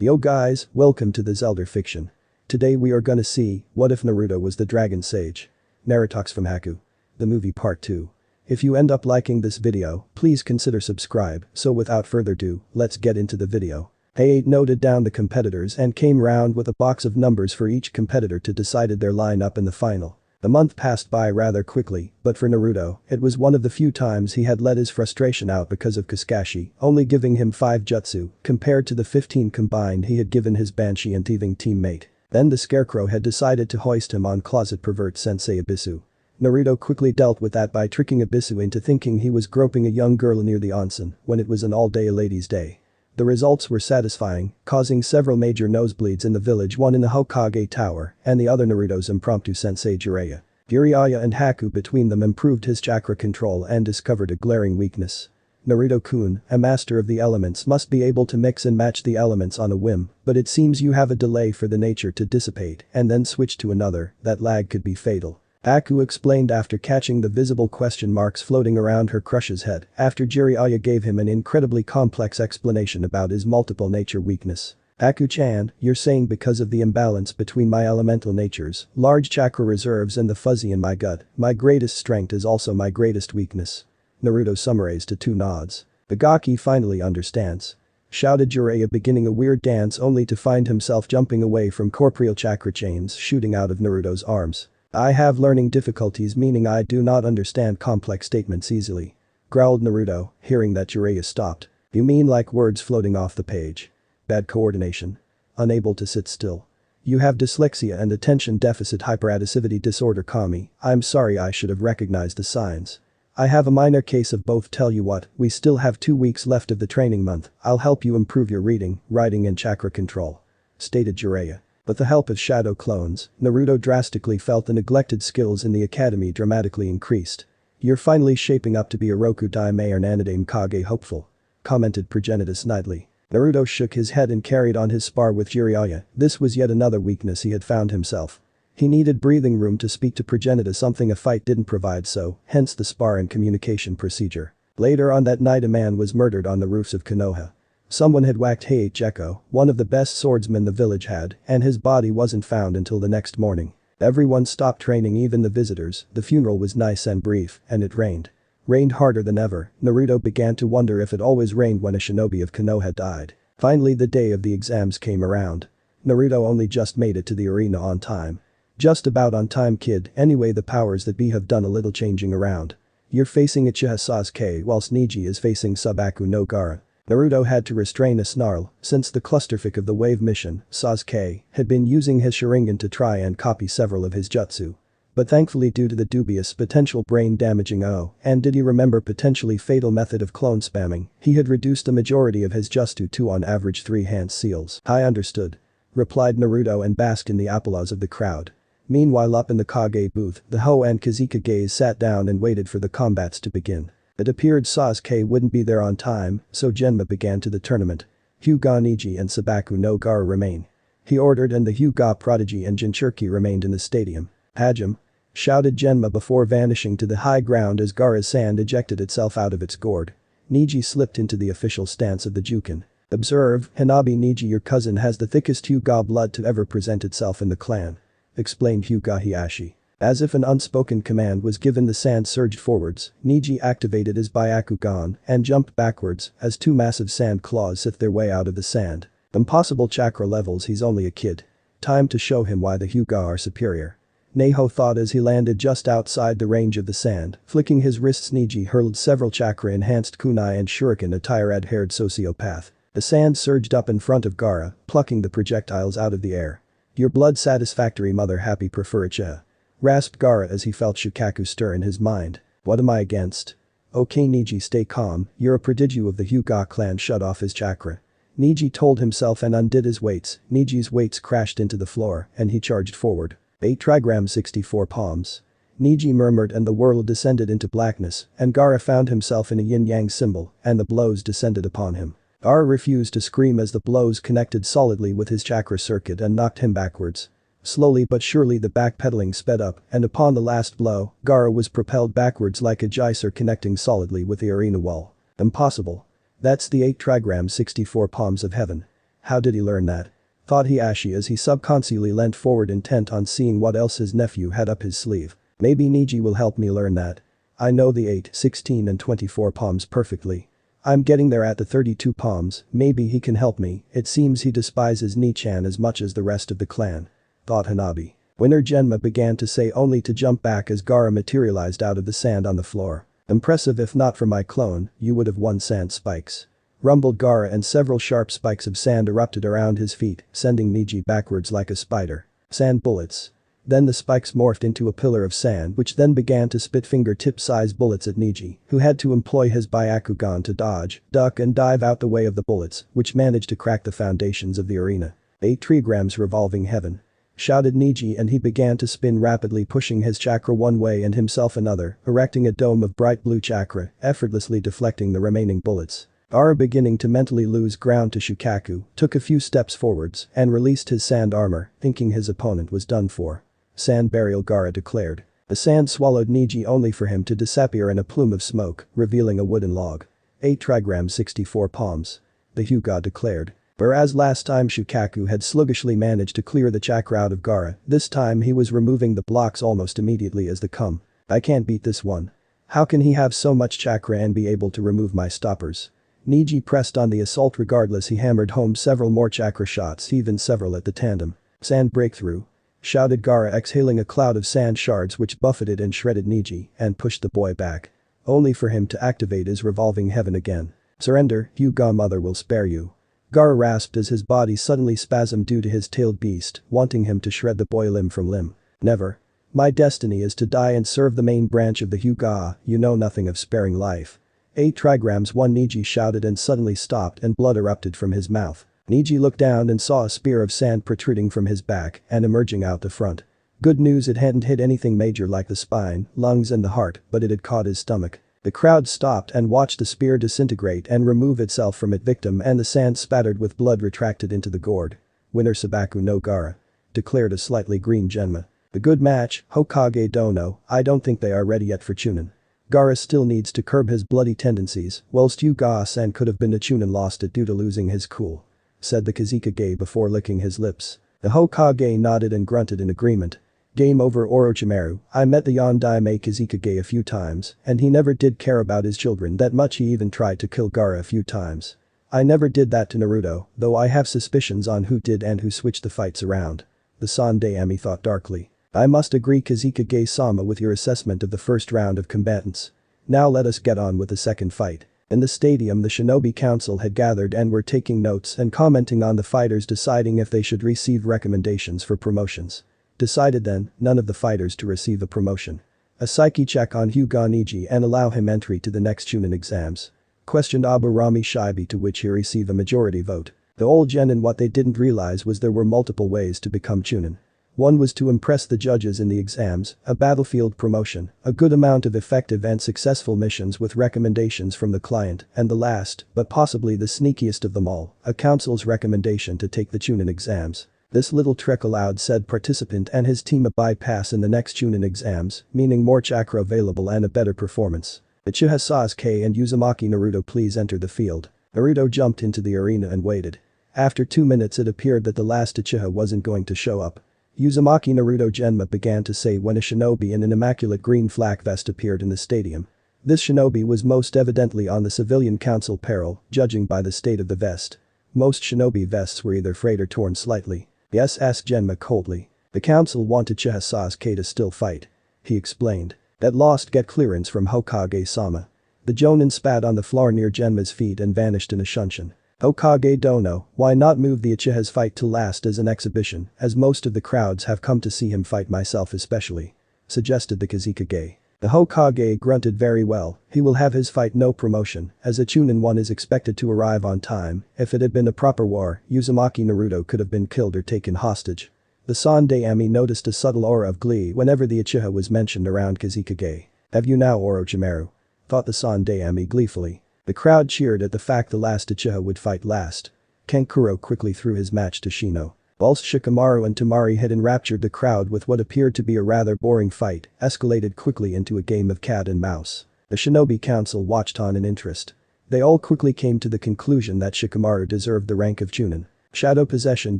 Yo guys, welcome to the Zelda fiction. Today we are gonna see, what if Naruto was the dragon sage? NarutoxFemhaku. The movie part 2. If you end up liking this video, please consider subscribe, so without further ado, let's get into the video. A8 noted down the competitors and came round with a box of numbers for each competitor to decided their lineup in the final. The month passed by rather quickly, but for Naruto, it was one of the few times he had let his frustration out because of Kakashi, only giving him 5 jutsu, compared to the 15 combined he had given his Banshee and thieving teammate. Then the Scarecrow had decided to hoist him on closet pervert sensei Abisu. Naruto quickly dealt with that by tricking Abisu into thinking he was groping a young girl near the onsen, when it was an all-day ladies' day. The results were satisfying, causing several major nosebleeds in the village, one in the Hokage Tower, and the other Naruto's impromptu sensei Jiraiya. Jiraiya and Haku between them improved his chakra control and discovered a glaring weakness. Naruto-kun, a master of the elements, must be able to mix and match the elements on a whim, but it seems you have a delay for the nature to dissipate and then switch to another. That lag could be fatal. Haku explained after catching the visible question marks floating around her crush's head after Jiraiya gave him an incredibly complex explanation about his multiple nature weakness. Haku-chan, you're saying because of the imbalance between my elemental natures, large chakra reserves and the fuzzy in my gut, my greatest strength is also my greatest weakness. Naruto summarized to 2 nods. Bagaki finally understands. Shouted Jiraiya, beginning a weird dance only to find himself jumping away from corporeal chakra chains shooting out of Naruto's arms. I have learning difficulties, meaning I do not understand complex statements easily. Growled Naruto, hearing that Jiraiya stopped. You mean like words floating off the page? Bad coordination. Unable to sit still. You have dyslexia and attention deficit hyperactivity disorder, Kami. I'm sorry, I should have recognized the signs. I have a minor case of both. Tell you what, we still have 2 weeks left of the training month. I'll help you improve your reading, writing and chakra control. Stated Jiraiya. With the help of shadow clones, Naruto drastically felt the neglected skills in the academy dramatically increased. You're finally shaping up to be a Roku Daime or Nanadame Kage hopeful. Commented Progenitus snidely. Naruto shook his head and carried on his spar with Jiraiya. This was yet another weakness he had found himself. He needed breathing room to speak to Progenitus, something a fight didn't provide, so, hence the spar and communication procedure. Later on that night, a man was murdered on the roofs of Konoha. Someone had whacked Heiichiko, one of the best swordsmen the village had, and his body wasn't found until the next morning. Everyone stopped training, even the visitors. The funeral was nice and brief, and it rained. Rained harder than ever. Naruto began to wonder if it always rained when a shinobi of Konoha died. Finally the day of the exams came around. Naruto only just made it to the arena on time. Just about on time, kid. Anyway, the powers that be have done a little changing around. You're facing Uchiha Sasuke whilst Neji is facing Subaku no Gaara. Naruto had to restrain a snarl, since the clusterfuck of the wave mission, Sasuke, had been using his Sharingan to try and copy several of his jutsu. But thankfully, due to the dubious potential brain-damaging and did you remember potentially fatal method of clone spamming, he had reduced the majority of his jutsu to on average 3 hand seals. I understood. Replied Naruto and basked in the applause of the crowd. Meanwhile, up in the Kage booth, the Ho and Kazekage sat down and waited for the combats to begin. It appeared Sasuke wouldn't be there on time, so Genma began to the tournament. Hyuga Neji and Subaku no Gaara remain. He ordered, and the Hyuga prodigy and Jinchuriki remained in the stadium. Hajime! Shouted Genma before vanishing to the high ground as Gaara's sand ejected itself out of its gourd. Neji slipped into the official stance of the Jukin. Observe, Hanabi Neji, your cousin has the thickest Hyuga blood to ever present itself in the clan. Explained Hyuga Hiashi. As if an unspoken command was given, the sand surged forwards. Neji activated his Byakugan and jumped backwards as 2 massive sand claws sift their way out of the sand. Impossible chakra levels, he's only a kid. Time to show him why the Hyuga are superior. Neho thought as he landed just outside the range of the sand. Flicking his wrists, Neji hurled several chakra-enhanced kunai and shuriken at red-haired sociopath. The sand surged up in front of Gaara, plucking the projectiles out of the air. Your blood satisfactory, mother happy prefer Uchiha. Rasped Gaara as he felt Shukaku stir in his mind. What am I against? Okay Neji, stay calm, you're a prodigy of the Hyuga clan. Shut off his chakra. Neji told himself and undid his weights. Neji's weights crashed into the floor and he charged forward. 8 trigram 64 palms. Neji murmured and the world descended into blackness, and Gaara found himself in a yin-yang symbol, and the blows descended upon him. Gaara refused to scream as the blows connected solidly with his chakra circuit and knocked him backwards. Slowly but surely the backpedaling sped up, and upon the last blow, Gaara was propelled backwards like a geyser, connecting solidly with the arena wall. Impossible. That's the 8 trigram 64 palms of heaven. How did he learn that? Thought Hiashi as he subconsciously leant forward intent on seeing what else his nephew had up his sleeve. Maybe Niji will help me learn that. I know the 8, 16 and 24 palms perfectly. I'm getting there at the 32 palms, maybe he can help me, it seems he despises Nichan as much as the rest of the clan. Thought Hanabi. Winner Genma began to say only to jump back as Gaara materialized out of the sand on the floor. Impressive if not for my clone, you would have won sand spikes. Rumbled Gaara and several sharp spikes of sand erupted around his feet, sending Niji backwards like a spider. Sand bullets. Then the spikes morphed into a pillar of sand which then began to spit fingertip-sized bullets at Niji, who had to employ his Byakugan to dodge, duck and dive out the way of the bullets, which managed to crack the foundations of the arena. 8 trigrams revolving heaven. Shouted Niji and he began to spin rapidly pushing his chakra one way and himself another, erecting a dome of bright blue chakra, effortlessly deflecting the remaining bullets. Gaara beginning to mentally lose ground to Shukaku, took a few steps forwards and released his sand armor, thinking his opponent was done for. Sand burial Gaara declared. The sand swallowed Niji only for him to disappear in a plume of smoke, revealing a wooden log. 8 trigrams 64 palms. The Hyuga declared. Whereas last time Shukaku had sluggishly managed to clear the chakra out of Gaara, this time he was removing the blocks almost immediately as they come. I can't beat this one. How can he have so much chakra and be able to remove my stoppers? Niji pressed on the assault regardless he hammered home several more chakra shots even several at the tandem. Sand breakthrough. Shouted Gaara exhaling a cloud of sand shards which buffeted and shredded Niji and pushed the boy back. Only for him to activate his revolving heaven again. Surrender, Hyuga mother will spare you. Gaara rasped as his body suddenly spasmed due to his tailed beast, wanting him to shred the boy limb from limb. Never. My destiny is to die and serve the main branch of the Hyuga, you know nothing of sparing life. 8 trigrams 1 Niji shouted and suddenly stopped and blood erupted from his mouth. Niji looked down and saw a spear of sand protruding from his back and emerging out the front. Good news, it hadn't hit anything major like the spine, lungs and the heart, but it had caught his stomach. The crowd stopped and watched the spear disintegrate and remove itself from its victim and the sand spattered with blood retracted into the gourd. Winner Sabaku no Gaara. Declared a slightly green Genma. The good match, Hokage Dono, I don't think they are ready yet for Chunin. Gaara still needs to curb his bloody tendencies, whilst Hyuga-san could have been a Chunin lost it due to losing his cool. Said the Kazekage before licking his lips. The Hokage nodded and grunted in agreement. Game over Orochimaru, I met the Yondaime Kazekage a few times, and he never did care about his children that much, he even tried to kill Gaara a few times. I never did that to Naruto, though I have suspicions on who did and who switched the fights around. The Sandaime thought darkly. I must agree Kazekage-sama with your assessment of the first round of combatants. Now let us get on with the second fight. In the stadium the Shinobi Council had gathered and were taking notes and commenting on the fighters, deciding if they should receive recommendations for promotions. Decided then, none of the fighters to receive a promotion. A psyche check on Hyuga Niji and allow him entry to the next Chunin exams. Questioned Aburami Shibi, to which he received a majority vote. The old genin what they didn't realize was there were multiple ways to become Chunin. One was to impress the judges in the exams, a battlefield promotion, a good amount of effective and successful missions with recommendations from the client, and the last, but possibly the sneakiest of them all, a council's recommendation to take the Chunin exams. This little trick allowed said participant and his team a bypass in the next Chunin exams, meaning more chakra available and a better performance. Uchiha Sasuke and Uzumaki Naruto, please enter the field. Naruto jumped into the arena and waited. After 2 minutes it appeared that the last Uchiha wasn't going to show up. Uzumaki Naruto Genma began to say when a shinobi in an immaculate green flak vest appeared in the stadium. This shinobi was most evidently on the civilian council peril, judging by the state of the vest. Most shinobi vests were either frayed or torn slightly. Yes, asked Genma coldly. The council wanted Uchiha Sasuke to still fight. He explained. That lost get clearance from Hokage-sama. The Jonin spat on the floor near Genma's feet and vanished in a shunshin. Hokage Dono, why not move the Uchiha's fight to last as an exhibition, as most of the crowds have come to see him fight, myself especially. Suggested the Kazekage. The Hokage grunted very well, he will have his fight no promotion, as a Chunin one is expected to arrive on time. If it had been a proper war, Uzumaki Naruto could have been killed or taken hostage. The Sandaime noticed a subtle aura of glee whenever the Uchiha was mentioned around Kazekage. Have you now, Orochimaru? Thought the Sandaime gleefully. The crowd cheered at the fact the last Uchiha would fight last. Kankuro quickly threw his match to Shino. Whilst Shikamaru and Tamari had enraptured the crowd with what appeared to be a rather boring fight, escalated quickly into a game of cat and mouse. The Shinobi Council watched on in interest. They all quickly came to the conclusion that Shikamaru deserved the rank of Chunin. Shadow possession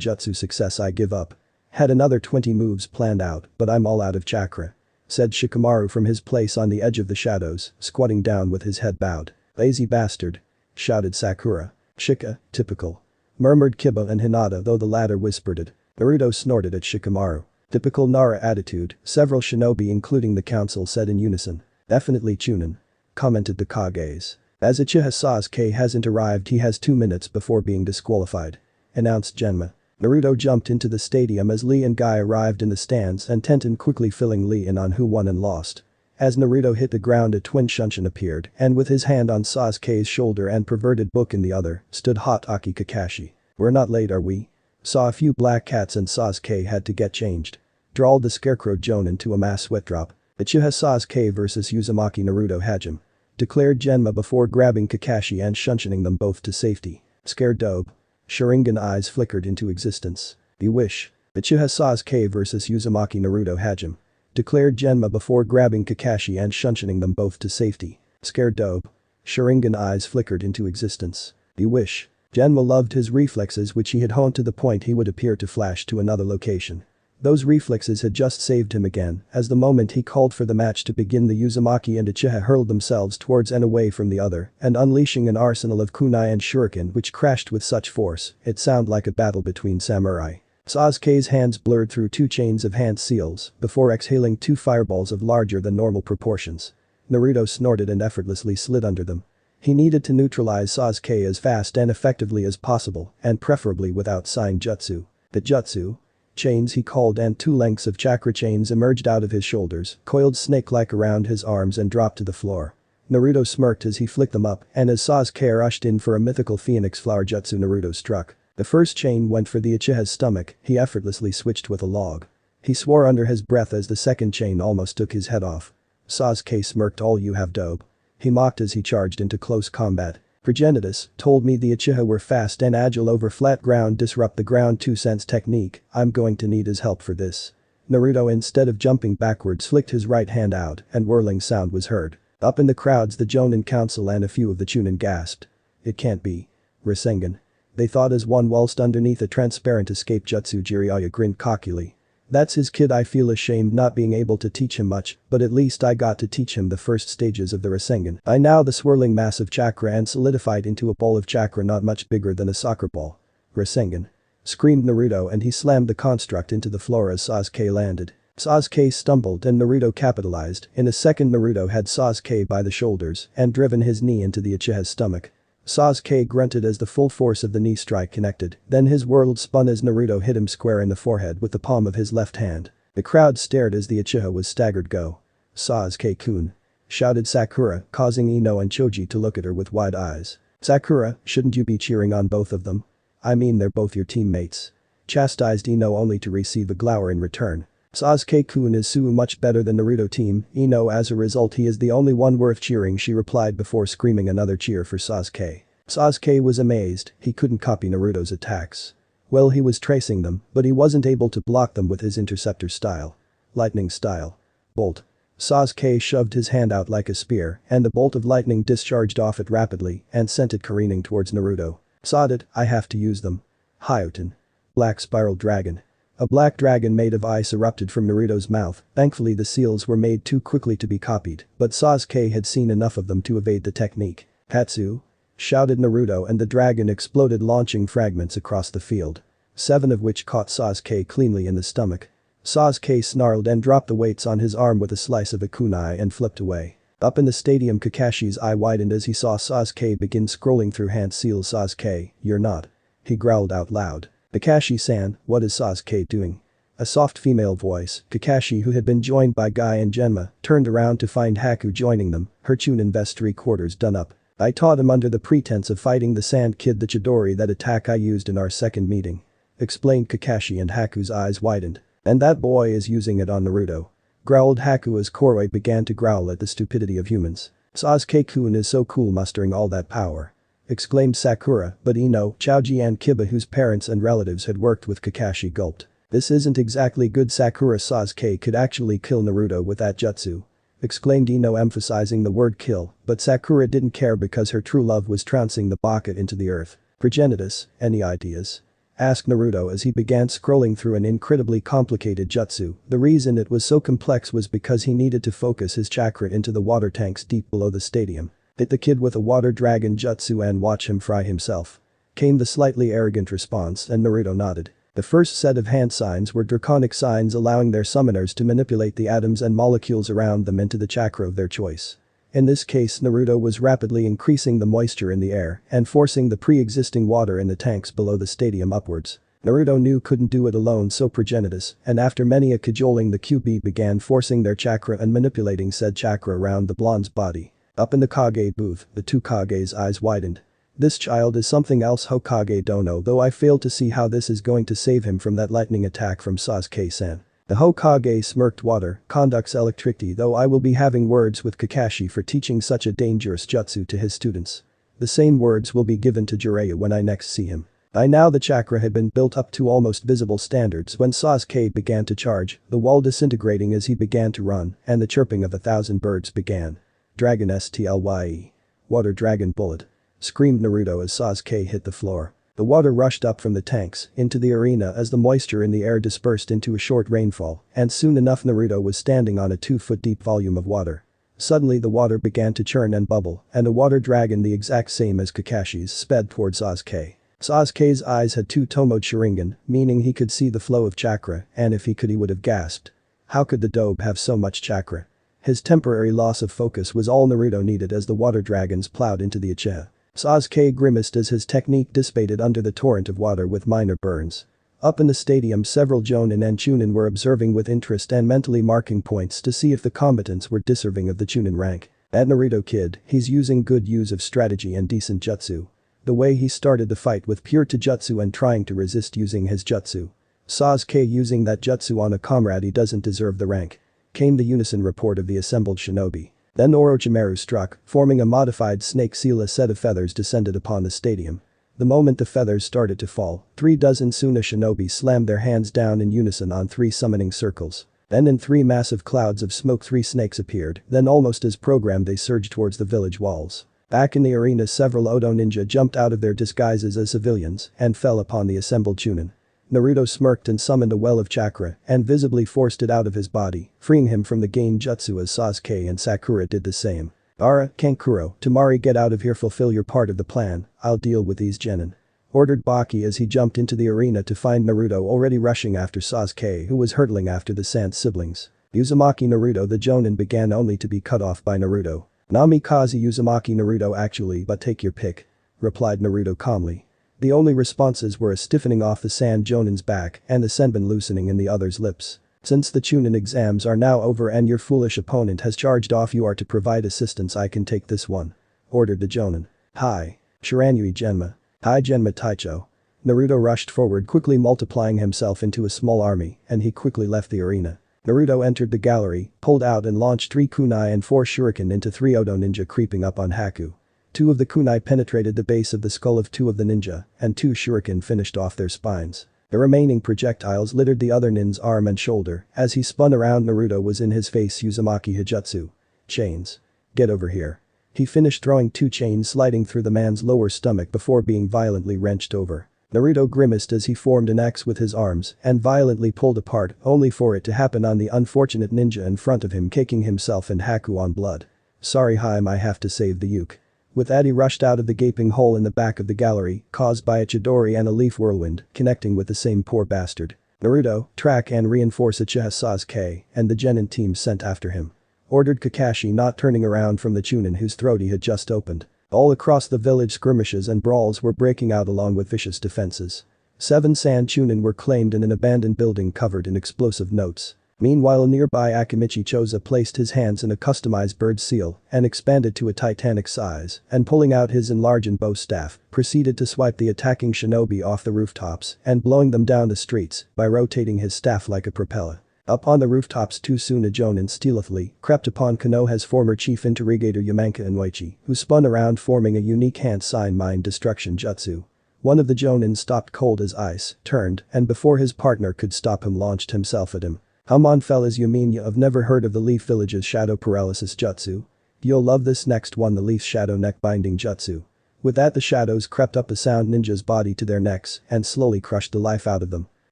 jutsu success, I give up. Had another 20 moves planned out, but I'm all out of chakra. Said Shikamaru from his place on the edge of the shadows, squatting down with his head bowed. Lazy bastard. Shouted Sakura. Shika, typical. Murmured Kiba and Hinata, though the latter whispered it. Naruto snorted at Shikamaru. Typical Nara attitude, several shinobi including the council said in unison. Definitely Chunin. Commented the Kages. As Uchiha Sasuke hasn't arrived, he has 2 minutes before being disqualified. Announced Genma. Naruto jumped into the stadium as Lee and Guy arrived in the stands and Tenten quickly filling Lee in on who won and lost. As Naruto hit the ground, a twin Shunshin appeared and with his hand on Sasuke's shoulder and perverted book in the other, stood Hotaki Kakashi. We're not late, are we? Saw a few black cats and Sasuke had to get changed. Drawled the scarecrow Jonin to a mass sweat drop. Uchiha Sasuke vs Uzumaki Naruto Hajime. Declared Genma before grabbing Kakashi and shunshining them both to safety. Scared dope. Sharingan eyes flickered into existence. You wish. Uchiha Sasuke vs Uzumaki Naruto Hajime. Declared Genma before grabbing Kakashi and shunshining them both to safety. Scared dope. Sharingan eyes flickered into existence. You wish. Genma loved his reflexes, which he had honed to the point he would appear to flash to another location. Those reflexes had just saved him again, as the moment he called for the match to begin, the Uzumaki and Uchiha hurled themselves towards and away from the other, and unleashing an arsenal of kunai and shuriken which crashed with such force, it sounded like a battle between samurai. Sasuke's hands blurred through 2 chains of hand seals before exhaling 2 fireballs of larger than normal proportions. Naruto snorted and effortlessly slid under them. He needed to neutralize Sasuke as fast and effectively as possible, and preferably without sign jutsu. The jutsu chains he called, and 2 lengths of chakra chains emerged out of his shoulders, coiled snake-like around his arms and dropped to the floor. Naruto smirked as he flicked them up, and as Sasuke rushed in for a mythical phoenix flower jutsu, Naruto struck. The first chain went for the Uchiha's stomach, he effortlessly switched with a log. He swore under his breath as the second chain almost took his head off. Sasuke smirked, all you have dope. He mocked as he charged into close combat. Progenitus told me the Uchiha were fast and agile over flat ground, disrupt the ground 2 cents technique, I'm going to need his help for this. Naruto, instead of jumping backwards, flicked his right hand out and whirling sound was heard. Up in the crowds, the Jonin council and a few of the Chunin gasped. It can't be. Rasengan. They thought as one whilst underneath a transparent escape jutsu. Jiraiya grinned cockily. That's his kid, I feel ashamed not being able to teach him much, but at least I got to teach him the first stages of the Rasengan. I now the swirling mass of chakra and solidified into a ball of chakra not much bigger than a soccer ball. Rasengan. Screamed Naruto and he slammed the construct into the floor as Sasuke landed. Sasuke stumbled and Naruto capitalized. In a second, Naruto had Sasuke by the shoulders and driven his knee into the Uchiha's stomach. Sasuke grunted as the full force of the knee strike connected, then his world spun as Naruto hit him square in the forehead with the palm of his left hand. The crowd stared as the Uchiha was staggered. Go. Sasuke-kun. Shouted Sakura, causing Ino and Choji to look at her with wide eyes. Sakura, shouldn't you be cheering on both of them? I mean, they're both your teammates. Chastised Ino only to receive a glower in return. Sasuke-kun is so much better than Naruto team, Ino, as a result he is the only one worth cheering, she replied before screaming another cheer for Sasuke. Sasuke was amazed, he couldn't copy Naruto's attacks. Well, he was tracing them, but he wasn't able to block them with his interceptor style. Lightning style. Bolt. Sasuke shoved his hand out like a spear and the bolt of lightning discharged off it rapidly and sent it careening towards Naruto. Sawed it, I have to use them. Hyoten. Black spiral dragon. A black dragon made of ice erupted from Naruto's mouth. Thankfully the seals were made too quickly to be copied, but Sasuke had seen enough of them to evade the technique. Hatsu. Shouted Naruto and the dragon exploded, launching fragments across the field. 7 of which caught Sasuke cleanly in the stomach. Sasuke snarled and dropped the weights on his arm with a slice of a kunai and flipped away. Up in the stadium, Kakashi's eye widened as he saw Sasuke begin scrolling through hand seals. Sasuke, you're not. He growled out loud. Kakashi-san, what is Sasuke doing? A soft female voice, Kakashi, who had been joined by Guy and Genma, turned around to find Haku joining them, her Chunin vest 3/4 done up. I taught him under the pretense of fighting the sand kid, the Chidori, that attack I used in our second meeting. Explained Kakashi and Haku's eyes widened. And that boy is using it on Naruto. Growled Haku as Koroi began to growl at the stupidity of humans. Sasuke-kun is so cool mustering all that power. Exclaimed Sakura, but Ino, Choji and Kiba, whose parents and relatives had worked with Kakashi, gulped. This isn't exactly good. Sakura, Sasuke could actually kill Naruto with that jutsu. Exclaimed Ino, emphasizing the word kill, but Sakura didn't care because her true love was trouncing the bucket into the earth. Progenitus, any ideas? asked Naruto as he began scrolling through an incredibly complicated jutsu. The reason it was so complex was because he needed to focus his chakra into the water tanks deep below the stadium. Hit the kid with a water dragon jutsu and watch him fry himself. Came the slightly arrogant response and Naruto nodded. The first set of hand signs were draconic signs allowing their summoners to manipulate the atoms and molecules around them into the chakra of their choice. In this case Naruto was rapidly increasing the moisture in the air and forcing the pre-existing water in the tanks below the stadium upwards. Naruto knew couldn't do it alone so progenitus, and after many a cajoling the QB began forcing their chakra and manipulating said chakra around the blonde's body. Up in the Kage booth, the two Kage's eyes widened. This child is something else Hokage don't know though I fail to see how this is going to save him from that lightning attack from Sasuke-san. The Hokage smirked water conducts electricity though I will be having words with Kakashi for teaching such a dangerous jutsu to his students. The same words will be given to Jiraiya when I next see him. By now the chakra had been built up to almost visible standards when Sasuke began to charge, the wall disintegrating as he began to run, and the chirping of 1,000 birds began. Dragon STLYE. Water dragon bullet. Screamed Naruto as Sasuke hit the floor. The water rushed up from the tanks into the arena as the moisture in the air dispersed into a short rainfall, and soon enough Naruto was standing on a 2-foot deep volume of water. Suddenly the water began to churn and bubble, and a water dragon the exact same as Kakashi's sped toward Sasuke. Sasuke's eyes had two tomoed Sharingan, meaning he could see the flow of chakra, and if he could he would have gasped. How could the dobe have so much chakra? His temporary loss of focus was all Naruto needed as the water dragons plowed into the uchiha. Sasuke grimaced as his technique dissipated under the torrent of water with minor burns. Up in the stadium several Jonin and Chunin were observing with interest and mentally marking points to see if the combatants were deserving of the Chunin rank. That Naruto kid, he's using good use of strategy and decent jutsu. The way he started the fight with pure jutsu and trying to resist using his jutsu. Sasuke using that jutsu on a comrade he doesn't deserve the rank. Came the unison report of the assembled shinobi. Then Orochimaru struck, forming a modified snake seal. A set of feathers descended upon the stadium. The moment the feathers started to fall, 36 Suna shinobi slammed their hands down in unison on 3 summoning circles. Then in 3 massive clouds of smoke 3 snakes appeared, then almost as programmed they surged towards the village walls. Back in the arena several Odo ninja jumped out of their disguises as civilians and fell upon the assembled Chunin. Naruto smirked and summoned a well of chakra and visibly forced it out of his body, freeing him from the gain jutsu as Sasuke and Sakura did the same. Ara, Kankuro, Temari, get out of here, fulfill your part of the plan, I'll deal with these genin. Ordered Baki as he jumped into the arena to find Naruto already rushing after Sasuke who was hurtling after the Sant siblings. Uzumaki Naruto the Jonin began only to be cut off by Naruto. Namikaze Uzumaki Naruto actually but take your pick. Replied Naruto calmly. The only responses were a stiffening off the Sand Jonin's back and the senbon loosening in the other's lips. Since the Chunin exams are now over and your foolish opponent has charged off, you are to provide assistance. I can take this one. Ordered the Jonin. Hi. Shiranui Genma. Hi Genma Taicho. Naruto rushed forward quickly multiplying himself into a small army and he quickly left the arena. Naruto entered the gallery, pulled out and launched 3 kunai and 4 shuriken into 3 Odo ninja creeping up on Haku. 2 of the kunai penetrated the base of the skull of 2 of the ninja, and 2 shuriken finished off their spines. The remaining projectiles littered the other nin's arm and shoulder. As he spun around Naruto was in his face Uzumaki Hijutsu. Chains. Get over here. He finished throwing 2 chains sliding through the man's lower stomach before being violently wrenched over. Naruto grimaced as he formed an X with his arms and violently pulled apart only for it to happen on the unfortunate ninja in front of him, kicking himself and Haku on blood. Sorry Haim, I have to save the Uke. With that he rushed out of the gaping hole in the back of the gallery caused by a Chidori and a leaf whirlwind connecting with the same poor bastard. Naruto, track and reinforce Uchiha Sasuke and the Genin team sent after him. Ordered Kakashi, not turning around from the Chunin whose throat he had just opened. All across the village skirmishes and brawls were breaking out along with vicious defenses. 7 Sand Chunin were claimed in an abandoned building covered in explosive notes. Meanwhile nearby Akimichi Choza placed his hands in a customized bird seal and expanded to a titanic size and pulling out his enlarged bow staff, proceeded to swipe the attacking shinobi off the rooftops and blowing them down the streets by rotating his staff like a propeller. Up on the rooftops 2 Suna Jonin stealthily crept upon Konoha's former chief interrogator Yamanka Inoichi, who spun around forming a unique hand sign mind destruction jutsu. One of the Jonin stopped cold as ice, turned, and before his partner could stop him launched himself at him. Come on fellas, you mean you've never heard of the Leaf Village's shadow paralysis jutsu? You'll love this next one, the Leaf shadow neck binding jutsu. With that the shadows crept up the sound ninja's body to their necks and slowly crushed the life out of them.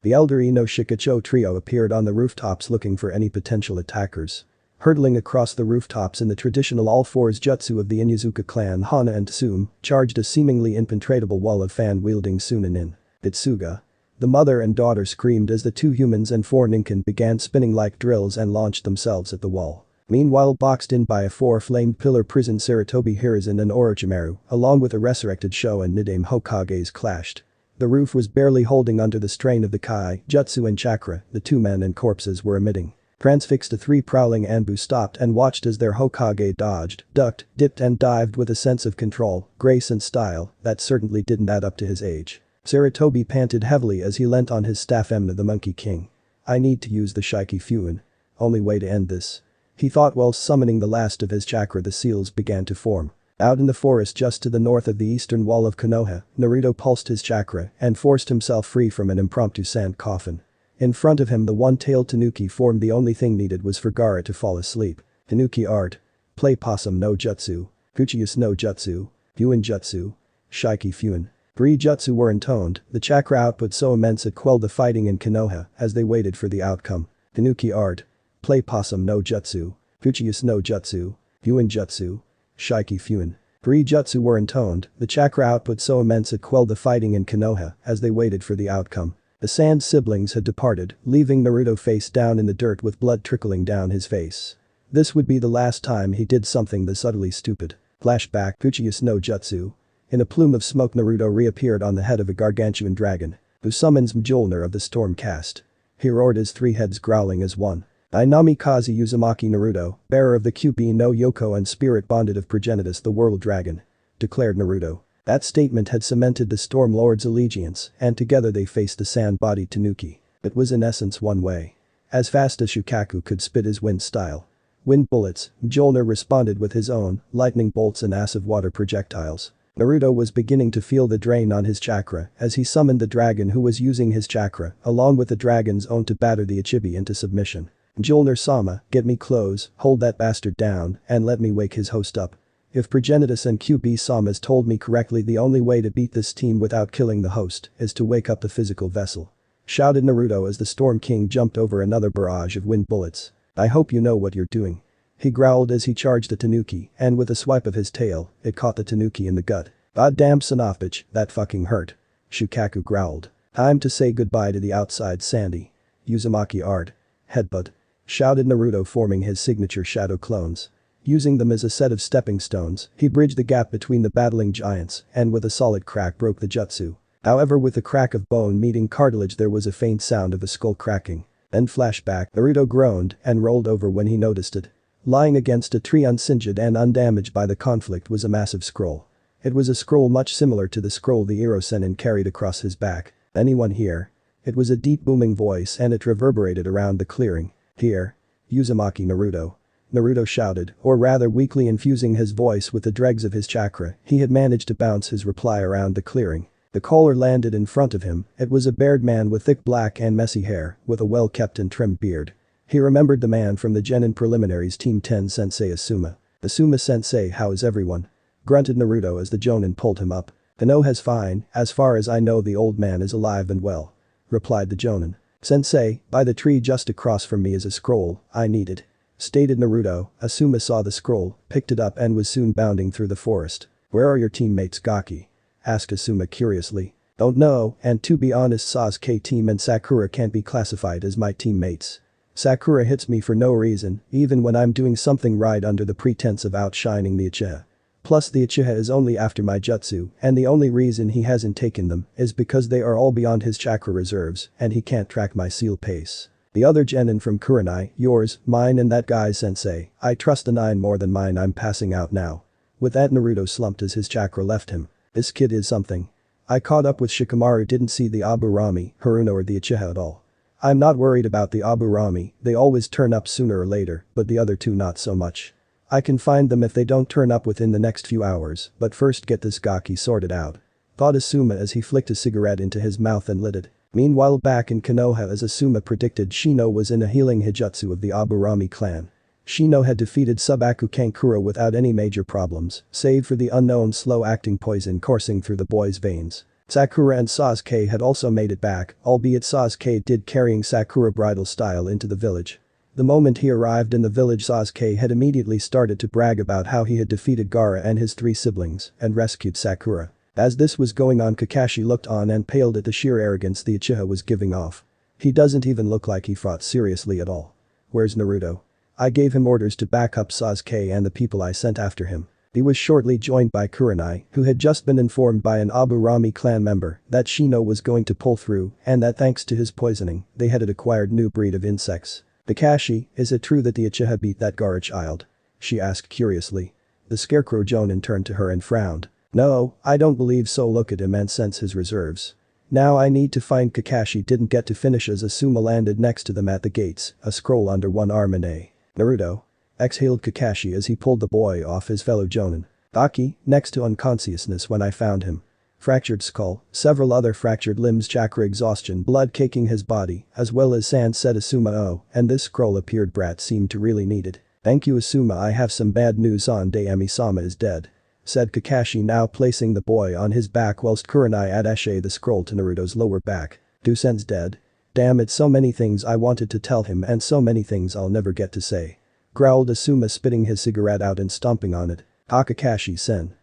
The elder Ino Shikacho trio appeared on the rooftops looking for any potential attackers. Hurtling across the rooftops in the traditional all-fours jutsu of the Inuzuka clan, Hana and Tsume charged a seemingly impenetrable wall of fan-wielding Sunanin. Itsuga. The mother and daughter screamed as the two humans and four ninkin began spinning like drills and launched themselves at the wall. Meanwhile, boxed in by a four-flamed pillar prison, Sarutobi Hiruzen and Orochimaru, along with a resurrected Sho and Nidame Hokages, clashed. The roof was barely holding under the strain of the Kai, Jutsu and Chakra the two men and corpses were emitting. Transfixed, the three prowling Anbu stopped and watched as their Hokage dodged, ducked, dipped and dived with a sense of control, grace and style that certainly didn't add up to his age. Sarutobi panted heavily as he leant on his staff. Emna the Monkey King. I need to use the Shiki Fuin. Only way to end this. He thought while summoning the last of his chakra. The seals began to form. Out in the forest just to the north of the eastern wall of Konoha, Naruto pulsed his chakra and forced himself free from an impromptu sand coffin. In front of him the one-tailed Tanuki formed. The only thing needed was for Gaara to fall asleep. Tanuki art. Play possum no jutsu. Uchiha no jutsu. Fuin jutsu. Shiki Fuin. Three jutsu were intoned, the chakra output so immense it quelled the fighting in Konoha as they waited for the outcome. Tanuki art. Play possum no jutsu. Uchiha no jutsu. Fuin jutsu. Shiki Fuin. Three jutsu were intoned, the chakra output so immense it quelled the fighting in Konoha as they waited for the outcome. The Sand siblings had departed, leaving Naruto face down in the dirt with blood trickling down his face. This would be the last time he did something this utterly stupid. Flashback. Uchiha no jutsu. In a plume of smoke, Naruto reappeared on the head of a gargantuan dragon, who summons Mjolnir of the storm cast. He roared, his three heads growling as one. I Namikaze Uzumaki Naruto, bearer of the Kyubi no Yoko and spirit bonded of Progenitus the world dragon. Declared Naruto. That statement had cemented the Storm Lord's allegiance, and together they faced the sand-bodied Tanuki. It was in essence one way. As fast as Shukaku could spit his wind style. Wind bullets, Mjolnir responded with his own, lightning bolts and acid water projectiles. Naruto was beginning to feel the drain on his chakra as he summoned the dragon who was using his chakra along with the dragon's own to batter the Ichibi into submission. Mjolnir-sama, get me close, hold that bastard down, and let me wake his host up. If Progenitus and QB-samas told me correctly, the only way to beat this team without killing the host is to wake up the physical vessel. Shouted Naruto as the Storm King jumped over another barrage of wind bullets. I hope you know what you're doing. He growled as he charged the Tanuki, and with a swipe of his tail, it caught the Tanuki in the gut. God damn son of a bitch, that fucking hurt. Shukaku growled. Time to say goodbye to the outside Sandy. Uzumaki art. Headbutt. Shouted Naruto, forming his signature shadow clones. Using them as a set of stepping stones, he bridged the gap between the battling giants and with a solid crack broke the jutsu. However, with the crack of bone meeting cartilage there was a faint sound of a skull cracking. Then flashback. Naruto groaned and rolled over when he noticed it. Lying against a tree unsinged and undamaged by the conflict was a massive scroll. It was a scroll much similar to the scroll the Iro-senin carried across his back. Anyone here? It was a deep booming voice and it reverberated around the clearing. Here. Uzumaki Naruto. Naruto shouted, or rather weakly infusing his voice with the dregs of his chakra, he had managed to bounce his reply around the clearing. The caller landed in front of him. It was a bared man with thick black and messy hair, with a well-kept and trimmed beard. He remembered the man from the Genin preliminaries, Team 10 Sensei Asuma. Asuma Sensei, how is everyone? Grunted Naruto as the Jonin pulled him up. Konoha's fine, as far as I know the old man is alive and well. Replied the Jonin. Sensei, by the tree just across from me is a scroll, I need it. Stated Naruto. Asuma saw the scroll, picked it up and was soon bounding through the forest. Where are your teammates, Gaki? Asked Asuma curiously. Don't know, and to be honest Sasuke team and Sakura can't be classified as my teammates. Sakura hits me for no reason, even when I'm doing something right under the pretense of outshining the Uchiha. Plus the Uchiha is only after my jutsu, and the only reason he hasn't taken them is because they are all beyond his chakra reserves and he can't track my seal pace. The other genin from Kurenai, yours, mine and that guy's sensei, I trust the 9 more than mine. I'm passing out now. With that Naruto slumped as his chakra left him. This kid is something. I caught up with Shikamaru, didn't see the Aburami, Haruno or the Uchiha at all. I'm not worried about the Aburami, they always turn up sooner or later, but the other two not so much. I can find them if they don't turn up within the next few hours, but first get this Gaki sorted out. Thought Asuma as he flicked a cigarette into his mouth and lit it. Meanwhile back in Konoha, as Asuma predicted, Shino was in a healing hijutsu of the Aburami clan. Shino had defeated Subaku Kankura without any major problems, save for the unknown slow-acting poison coursing through the boy's veins. Sakura and Sasuke had also made it back, albeit Sasuke did carrying Sakura bridal style into the village. The moment he arrived in the village, Sasuke had immediately started to brag about how he had defeated Gaara and his 3 siblings and rescued Sakura. As this was going on, Kakashi looked on and paled at the sheer arrogance the Uchiha was giving off. He doesn't even look like he fought seriously at all. Where's Naruto? I gave him orders to back up Sasuke and the people I sent after him. He was shortly joined by Kurenai, who had just been informed by an Aburami clan member that Shino was going to pull through and that thanks to his poisoning, they had acquired new breed of insects. Kakashi, is it true that the Uchiha beat that Gaara child? She asked curiously. The scarecrow Jonin turned to her and frowned. No, I don't believe so. Look at him and sense his reserves. Now I need to find Kakashi didn't get to finish as Asuma landed next to them at the gates, a scroll under one arm and a Naruto. Exhaled Kakashi as he pulled the boy off his fellow Jonin. Aki, next to unconsciousness when I found him. Fractured skull, several other fractured limbs, chakra exhaustion, blood caking his body, as well as sand, said Asuma. Oh, and this scroll appeared. Brat seemed to really need it. Thank you Asuma, I have some bad news. Ami-sama is dead. Said Kakashi, now placing the boy on his back whilst Kurenai attaché the scroll to Naruto's lower back. Dusen's dead? Damn it, so many things I wanted to tell him and so many things I'll never get to say. Growled Asuma, spitting his cigarette out and stomping on it. Kakashi-sen.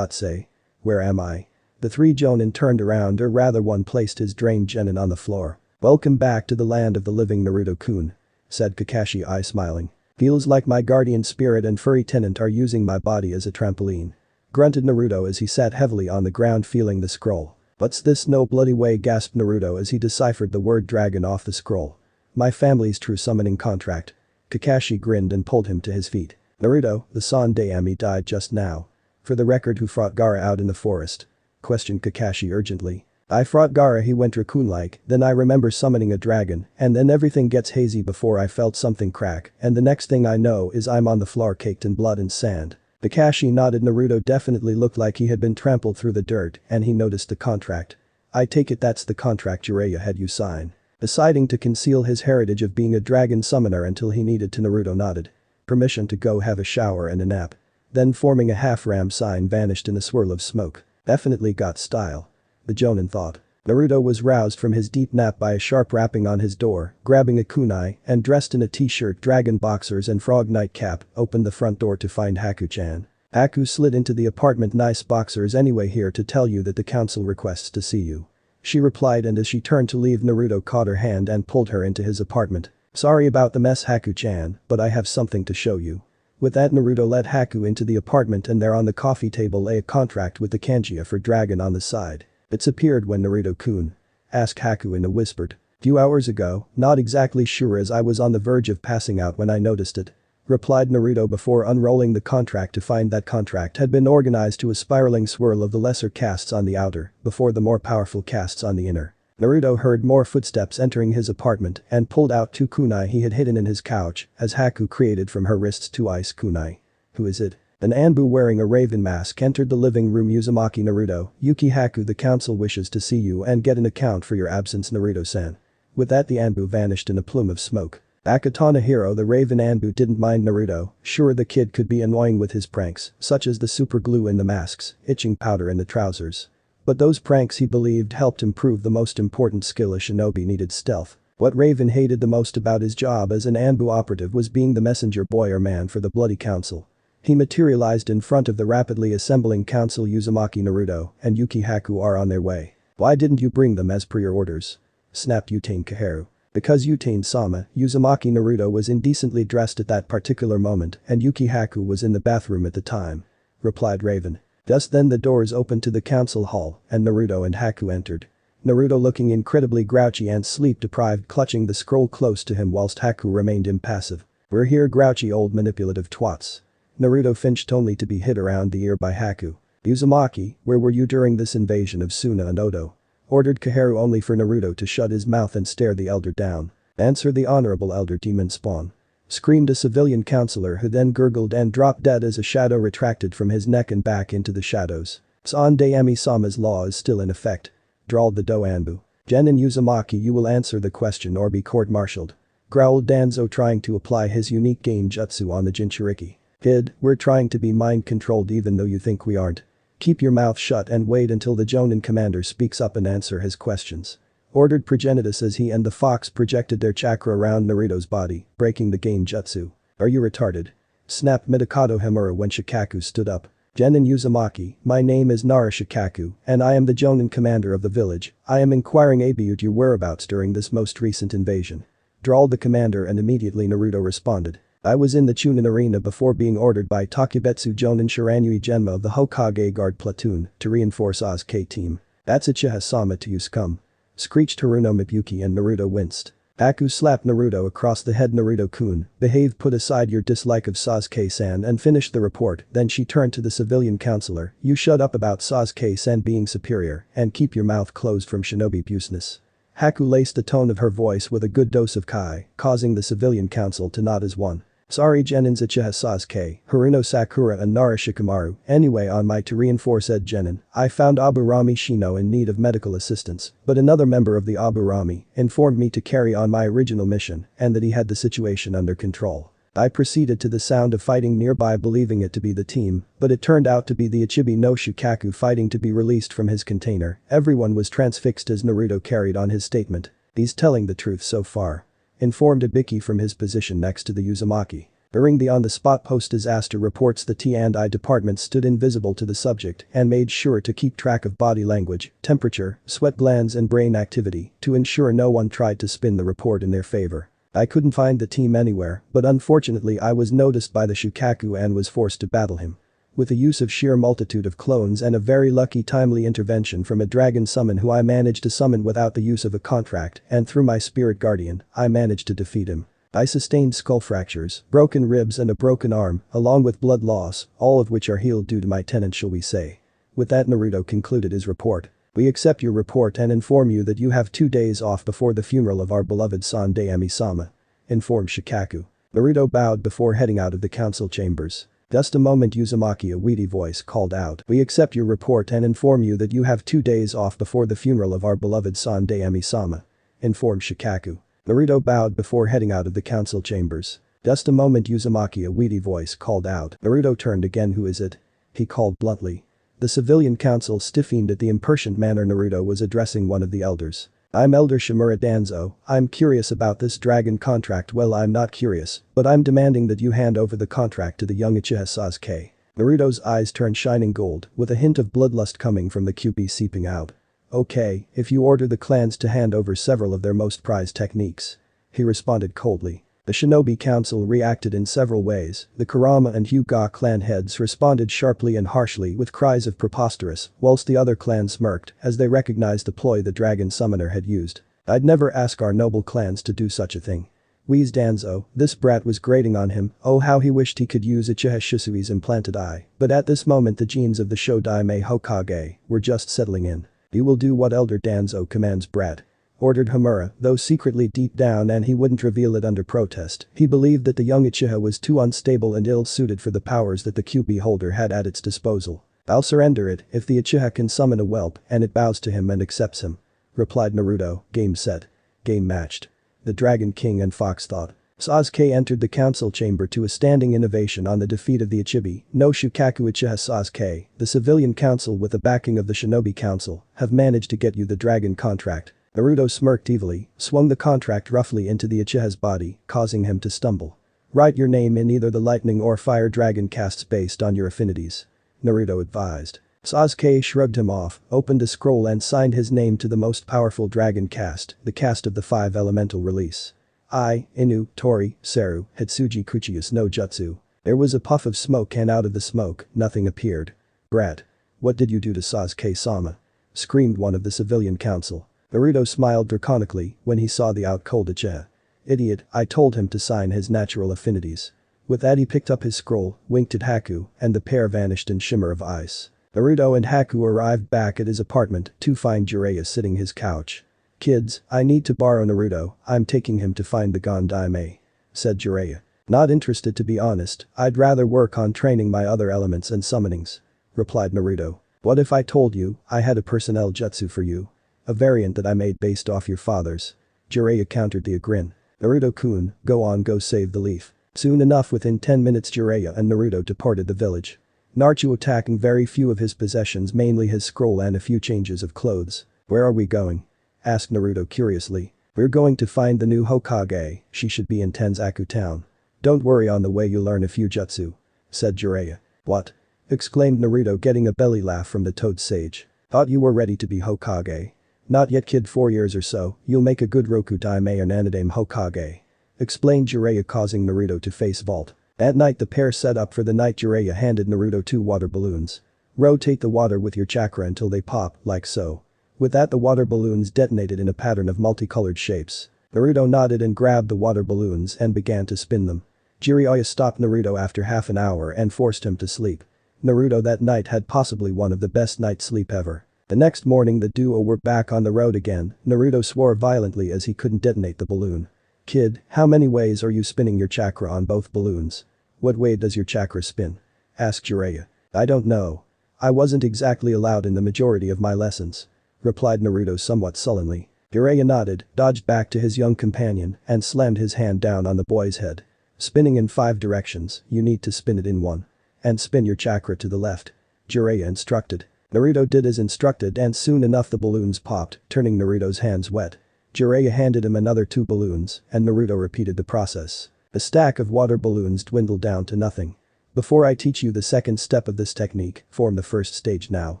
Say. Where am I? The 3 Jonin turned around, or rather one placed his drained genin on the floor. Welcome back to the land of the living, Naruto-kun. Said Kakashi, eye smiling. Feels like my guardian spirit and furry tenant are using my body as a trampoline. Grunted Naruto as he sat heavily on the ground feeling the scroll. What's this? No bloody way, gasped Naruto as he deciphered the word dragon off the scroll. My family's true summoning contract. Kakashi grinned and pulled him to his feet. Naruto, the Sandaime died just now. For the record, who fought Gaara out in the forest? Questioned Kakashi urgently. I fought Gaara, he went raccoon-like, then I remember summoning a dragon, and then everything gets hazy before I felt something crack, and the next thing I know is I'm on the floor caked in blood and sand. Kakashi nodded. Naruto definitely looked like he had been trampled through the dirt, and he noticed the contract. I take it that's the contract Jiraiya had you sign. Deciding to conceal his heritage of being a dragon summoner until he needed to, Naruto nodded. Permission to go have a shower and a nap. Then forming a half-ram sign vanished in a swirl of smoke. Definitely got style. The Jonin thought. Naruto was roused from his deep nap by a sharp rapping on his door, grabbing a kunai and dressed in a t-shirt, dragon boxers and frog nightcap, opened the front door to find Haku-chan. Haku slid into the apartment. Nice boxers anyway, here to tell you that the council requests to see you. She replied, and as she turned to leave, Naruto caught her hand and pulled her into his apartment. Sorry about the mess Haku-chan, but I have something to show you. With that, Naruto led Haku into the apartment, and there on the coffee table lay a contract with the kanji for dragon on the side. It's appeared when Naruto-kun? Asked Haku in a whisper. Few hours ago, not exactly sure as I was on the verge of passing out when I noticed it. Replied Naruto before unrolling the contract to find that contract had been organized to a spiraling swirl of the lesser castes on the outer, before the more powerful castes on the inner. Naruto heard more footsteps entering his apartment and pulled out 2 kunai he had hidden in his couch as Haku created from her wrists 2 ice kunai. Who is it? An Anbu wearing a raven mask entered the living room. Uzumaki. Naruto, Yuki Haku, the council wishes to see you and get an account for your absence, Naruto-san. With that, the Anbu vanished in a plume of smoke. Akatana Hiro, the raven Anbu, didn't mind Naruto. Sure, the kid could be annoying with his pranks, such as the super glue in the masks, itching powder in the trousers. But those pranks, he believed, helped improve the most important skill a shinobi needed: stealth. What Raven hated the most about his job as an Anbu operative was being the messenger boy or man for the bloody council. He materialized in front of the rapidly assembling council. Uzumaki, Naruto, and Yuki Haku are on their way. Why didn't you bring them as per your orders? Snapped Utain Kaharu. Because Utain-sama, Uzumaki. Naruto was indecently dressed at that particular moment and Yuki Haku was in the bathroom at the time. Replied Raven. Just then the doors opened to the council hall and Naruto and Haku entered. Naruto looking incredibly grouchy and sleep-deprived, clutching the scroll close to him whilst Haku remained impassive. We're here, grouchy old manipulative twats. Naruto flinched only to be hit around the ear by Haku. Uzumaki, where were you during this invasion of Suna and Odo? Ordered Kaharu, only for Naruto to shut his mouth and stare the elder down. Answer the honorable elder, demon spawn. Screamed a civilian councillor, who then gurgled and dropped dead as a shadow retracted from his neck and back into the shadows. Sandaime-sama's law is still in effect. Drawled the Do Anbu. Gen and Uzumaki, you will answer the question or be court-martialed. growled Danzo, trying to apply his unique genjutsu on the jinchuriki. Kid, we're trying to be mind-controlled even though you think we aren't. Keep your mouth shut and wait until the Jonin commander speaks up and answer his questions. Ordered Progenitus as he and the fox projected their chakra around Naruto's body, breaking the genjutsu. Are you retarded? Snapped Midokado Himura when Shikaku stood up. Genin Uzumaki, my name is NarutoxFemhaku, and I am the Jonin commander of the village. I am inquiring about your whereabouts during this most recent invasion. Drawled the commander, and immediately Naruto responded. I was in the Chunin arena before being ordered by Takebetsu Jonin Shiranui Genma of the Hokage Guard platoon to reinforce Sasuke team. That's Uchiha-sama to you scum. Screeched Haruno Mibuyuki, and Naruto winced. Haku slapped Naruto across the head. Naruto-kun, behave, put aside your dislike of Sasuke-san and finish the report. Then she turned to the civilian counselor. You shut up about Sasuke-san being superior and keep your mouth closed from shinobi abuseness. Haku laced the tone of her voice with a good dose of kai, causing the civilian council to nod as one. Sorry Genin's Uchiha Sasuke, Haruno Sakura and Nara Shikamaru. Anyway, on my to reinforce Ed Genin, I found Aburami Shino in need of medical assistance, but another member of the Aburami informed me to carry on my original mission and that he had the situation under control. I proceeded to the sound of fighting nearby, believing it to be the team, but it turned out to be the Ichibi no Shukaku fighting to be released from his container. Everyone was transfixed as Naruto carried on his statement. He's telling the truth so far. Informed Ibiki from his position next to the Uzumaki. During the on-the-spot post, disaster reports, the T&I department stood invisible to the subject and made sure to keep track of body language, temperature, sweat glands and brain activity to ensure no one tried to spin the report in their favor. I couldn't find the team anywhere, but unfortunately I was noticed by the Shukaku and was forced to battle him. With the use of sheer multitude of clones and a very lucky timely intervention from a dragon summon who I managed to summon without the use of a contract, and through my spirit guardian, I managed to defeat him. I sustained skull fractures, broken ribs and a broken arm, along with blood loss, all of which are healed due to my tenant, shall we say. With that, Naruto concluded his report. We accept your report and inform you that you have 2 days off before the funeral of our beloved Sande Ami-sama. Informed Shikaku. Naruto bowed before heading out of the council chambers. Just a moment, Uzumaki, a weedy voice called out. We accept your report and inform you that you have 2 days off before the funeral of our beloved Sande Ami-sama. Informed Shikaku. Naruto bowed before heading out of the council chambers. Just a moment, Uzumaki, a weedy voice called out. Naruto turned again. Who is it? He called bluntly. The civilian council stiffened at the impatient manner Naruto was addressing one of the elders. I'm Elder Shimura Danzo. I'm curious about this dragon contract. Well, I'm not curious, but I'm demanding that you hand over the contract to the young Uchiha Sasuke. Naruto's eyes turned shining gold, with a hint of bloodlust coming from the QB seeping out. Okay, if you order the clans to hand over several of their most prized techniques. He responded coldly. The Shinobi Council reacted in several ways. The Kurama and Hyuga clan heads responded sharply and harshly with cries of preposterous, whilst the other clans smirked as they recognized the ploy the dragon summoner had used. I'd never ask our noble clans to do such a thing. Wheezed Danzo. This brat was grating on him. Oh, how he wished he could use Uchiha Shisui's implanted eye. But at this moment the genes of the Shodaime Hokage were just settling in. You will do what Elder Danzo commands, brat. Ordered Himura, though secretly deep down, and he wouldn't reveal it under protest. He believed that the young Uchiha was too unstable and ill-suited for the powers that the QB holder had at its disposal. I'll surrender it if the Uchiha can summon a whelp and it bows to him and accepts him. Replied Naruto. Game set. Game matched. The Dragon King and Fox thought. Sasuke entered the council chamber to a standing ovation on the defeat of the Ichibi no Shukaku Uchiha Sasuke. The civilian council, with the backing of the Shinobi Council, have managed to get you the dragon contract. Naruto smirked evilly, swung the contract roughly into the Uchiha's body, causing him to stumble. Write your name in either the lightning or fire dragon castes based on your affinities. Naruto advised. Sasuke shrugged him off, opened a scroll and signed his name to the most powerful dragon caste, the caste of the 5 elemental release. I, Inu, Tori, Seru, Hitsuji Kuchius no Jutsu. There was a puff of smoke and out of the smoke, nothing appeared. Brat. What did you do to Sasuke-sama? Screamed one of the civilian council. Naruto smiled draconically when he saw the out-cold Uchiha. Idiot, I told him to sign his natural affinities. With that he picked up his scroll, winked at Haku, and the pair vanished in shimmer of ice. Naruto and Haku arrived back at his apartment to find Jiraiya sitting his couch. Kids, I need to borrow Naruto, I'm taking him to find the Gondaime. Said Jiraiya. Not interested, to be honest, I'd rather work on training my other elements and summonings. Replied Naruto. What if I told you I had a personnel jutsu for you? A variant that I made based off your father's. Jiraiya countered the grin. Naruto-kun, go on, go save the leaf. Soon enough, within 10 minutes Jiraiya and Naruto departed the village. Naruto attacking very few of his possessions, mainly his scroll and a few changes of clothes. Where are we going? Asked Naruto curiously. We're going to find the new Hokage, she should be in Tenzaku town. Don't worry, on the way you'll learn a few jutsu. Said Jiraiya. What? Exclaimed Naruto, getting a belly laugh from the Toad Sage. Thought you were ready to be Hokage. Not yet, kid, 4 years or so, you'll make a good Roku Daime or Nanadame Hokage. Explained Jiraiya, causing Naruto to face vault. At night the pair set up for the night. Jiraiya handed Naruto 2 water balloons. Rotate the water with your chakra until they pop, like so. With that the water balloons detonated in a pattern of multicolored shapes. Naruto nodded and grabbed the water balloons and began to spin them. Jiraiya stopped Naruto after half an hour and forced him to sleep. Naruto that night had possibly one of the best night's sleep ever. The next morning the duo were back on the road again. Naruto swore violently as he couldn't detonate the balloon. Kid, how many ways are you spinning your chakra on both balloons? What way does your chakra spin? Asked Jiraiya. I don't know. I wasn't exactly allowed in the majority of my lessons. Replied Naruto somewhat sullenly. Jiraiya nodded, dodged back to his young companion, and slammed his hand down on the boy's head. Spinning in 5 directions, you need to spin it in 1. And spin your chakra to the left. Jiraiya instructed. Naruto did as instructed and soon enough the balloons popped, turning Naruto's hands wet. Jiraiya handed him another 2 balloons, and Naruto repeated the process. The stack of water balloons dwindled down to nothing. Before I teach you the second step of this technique, form the first stage now.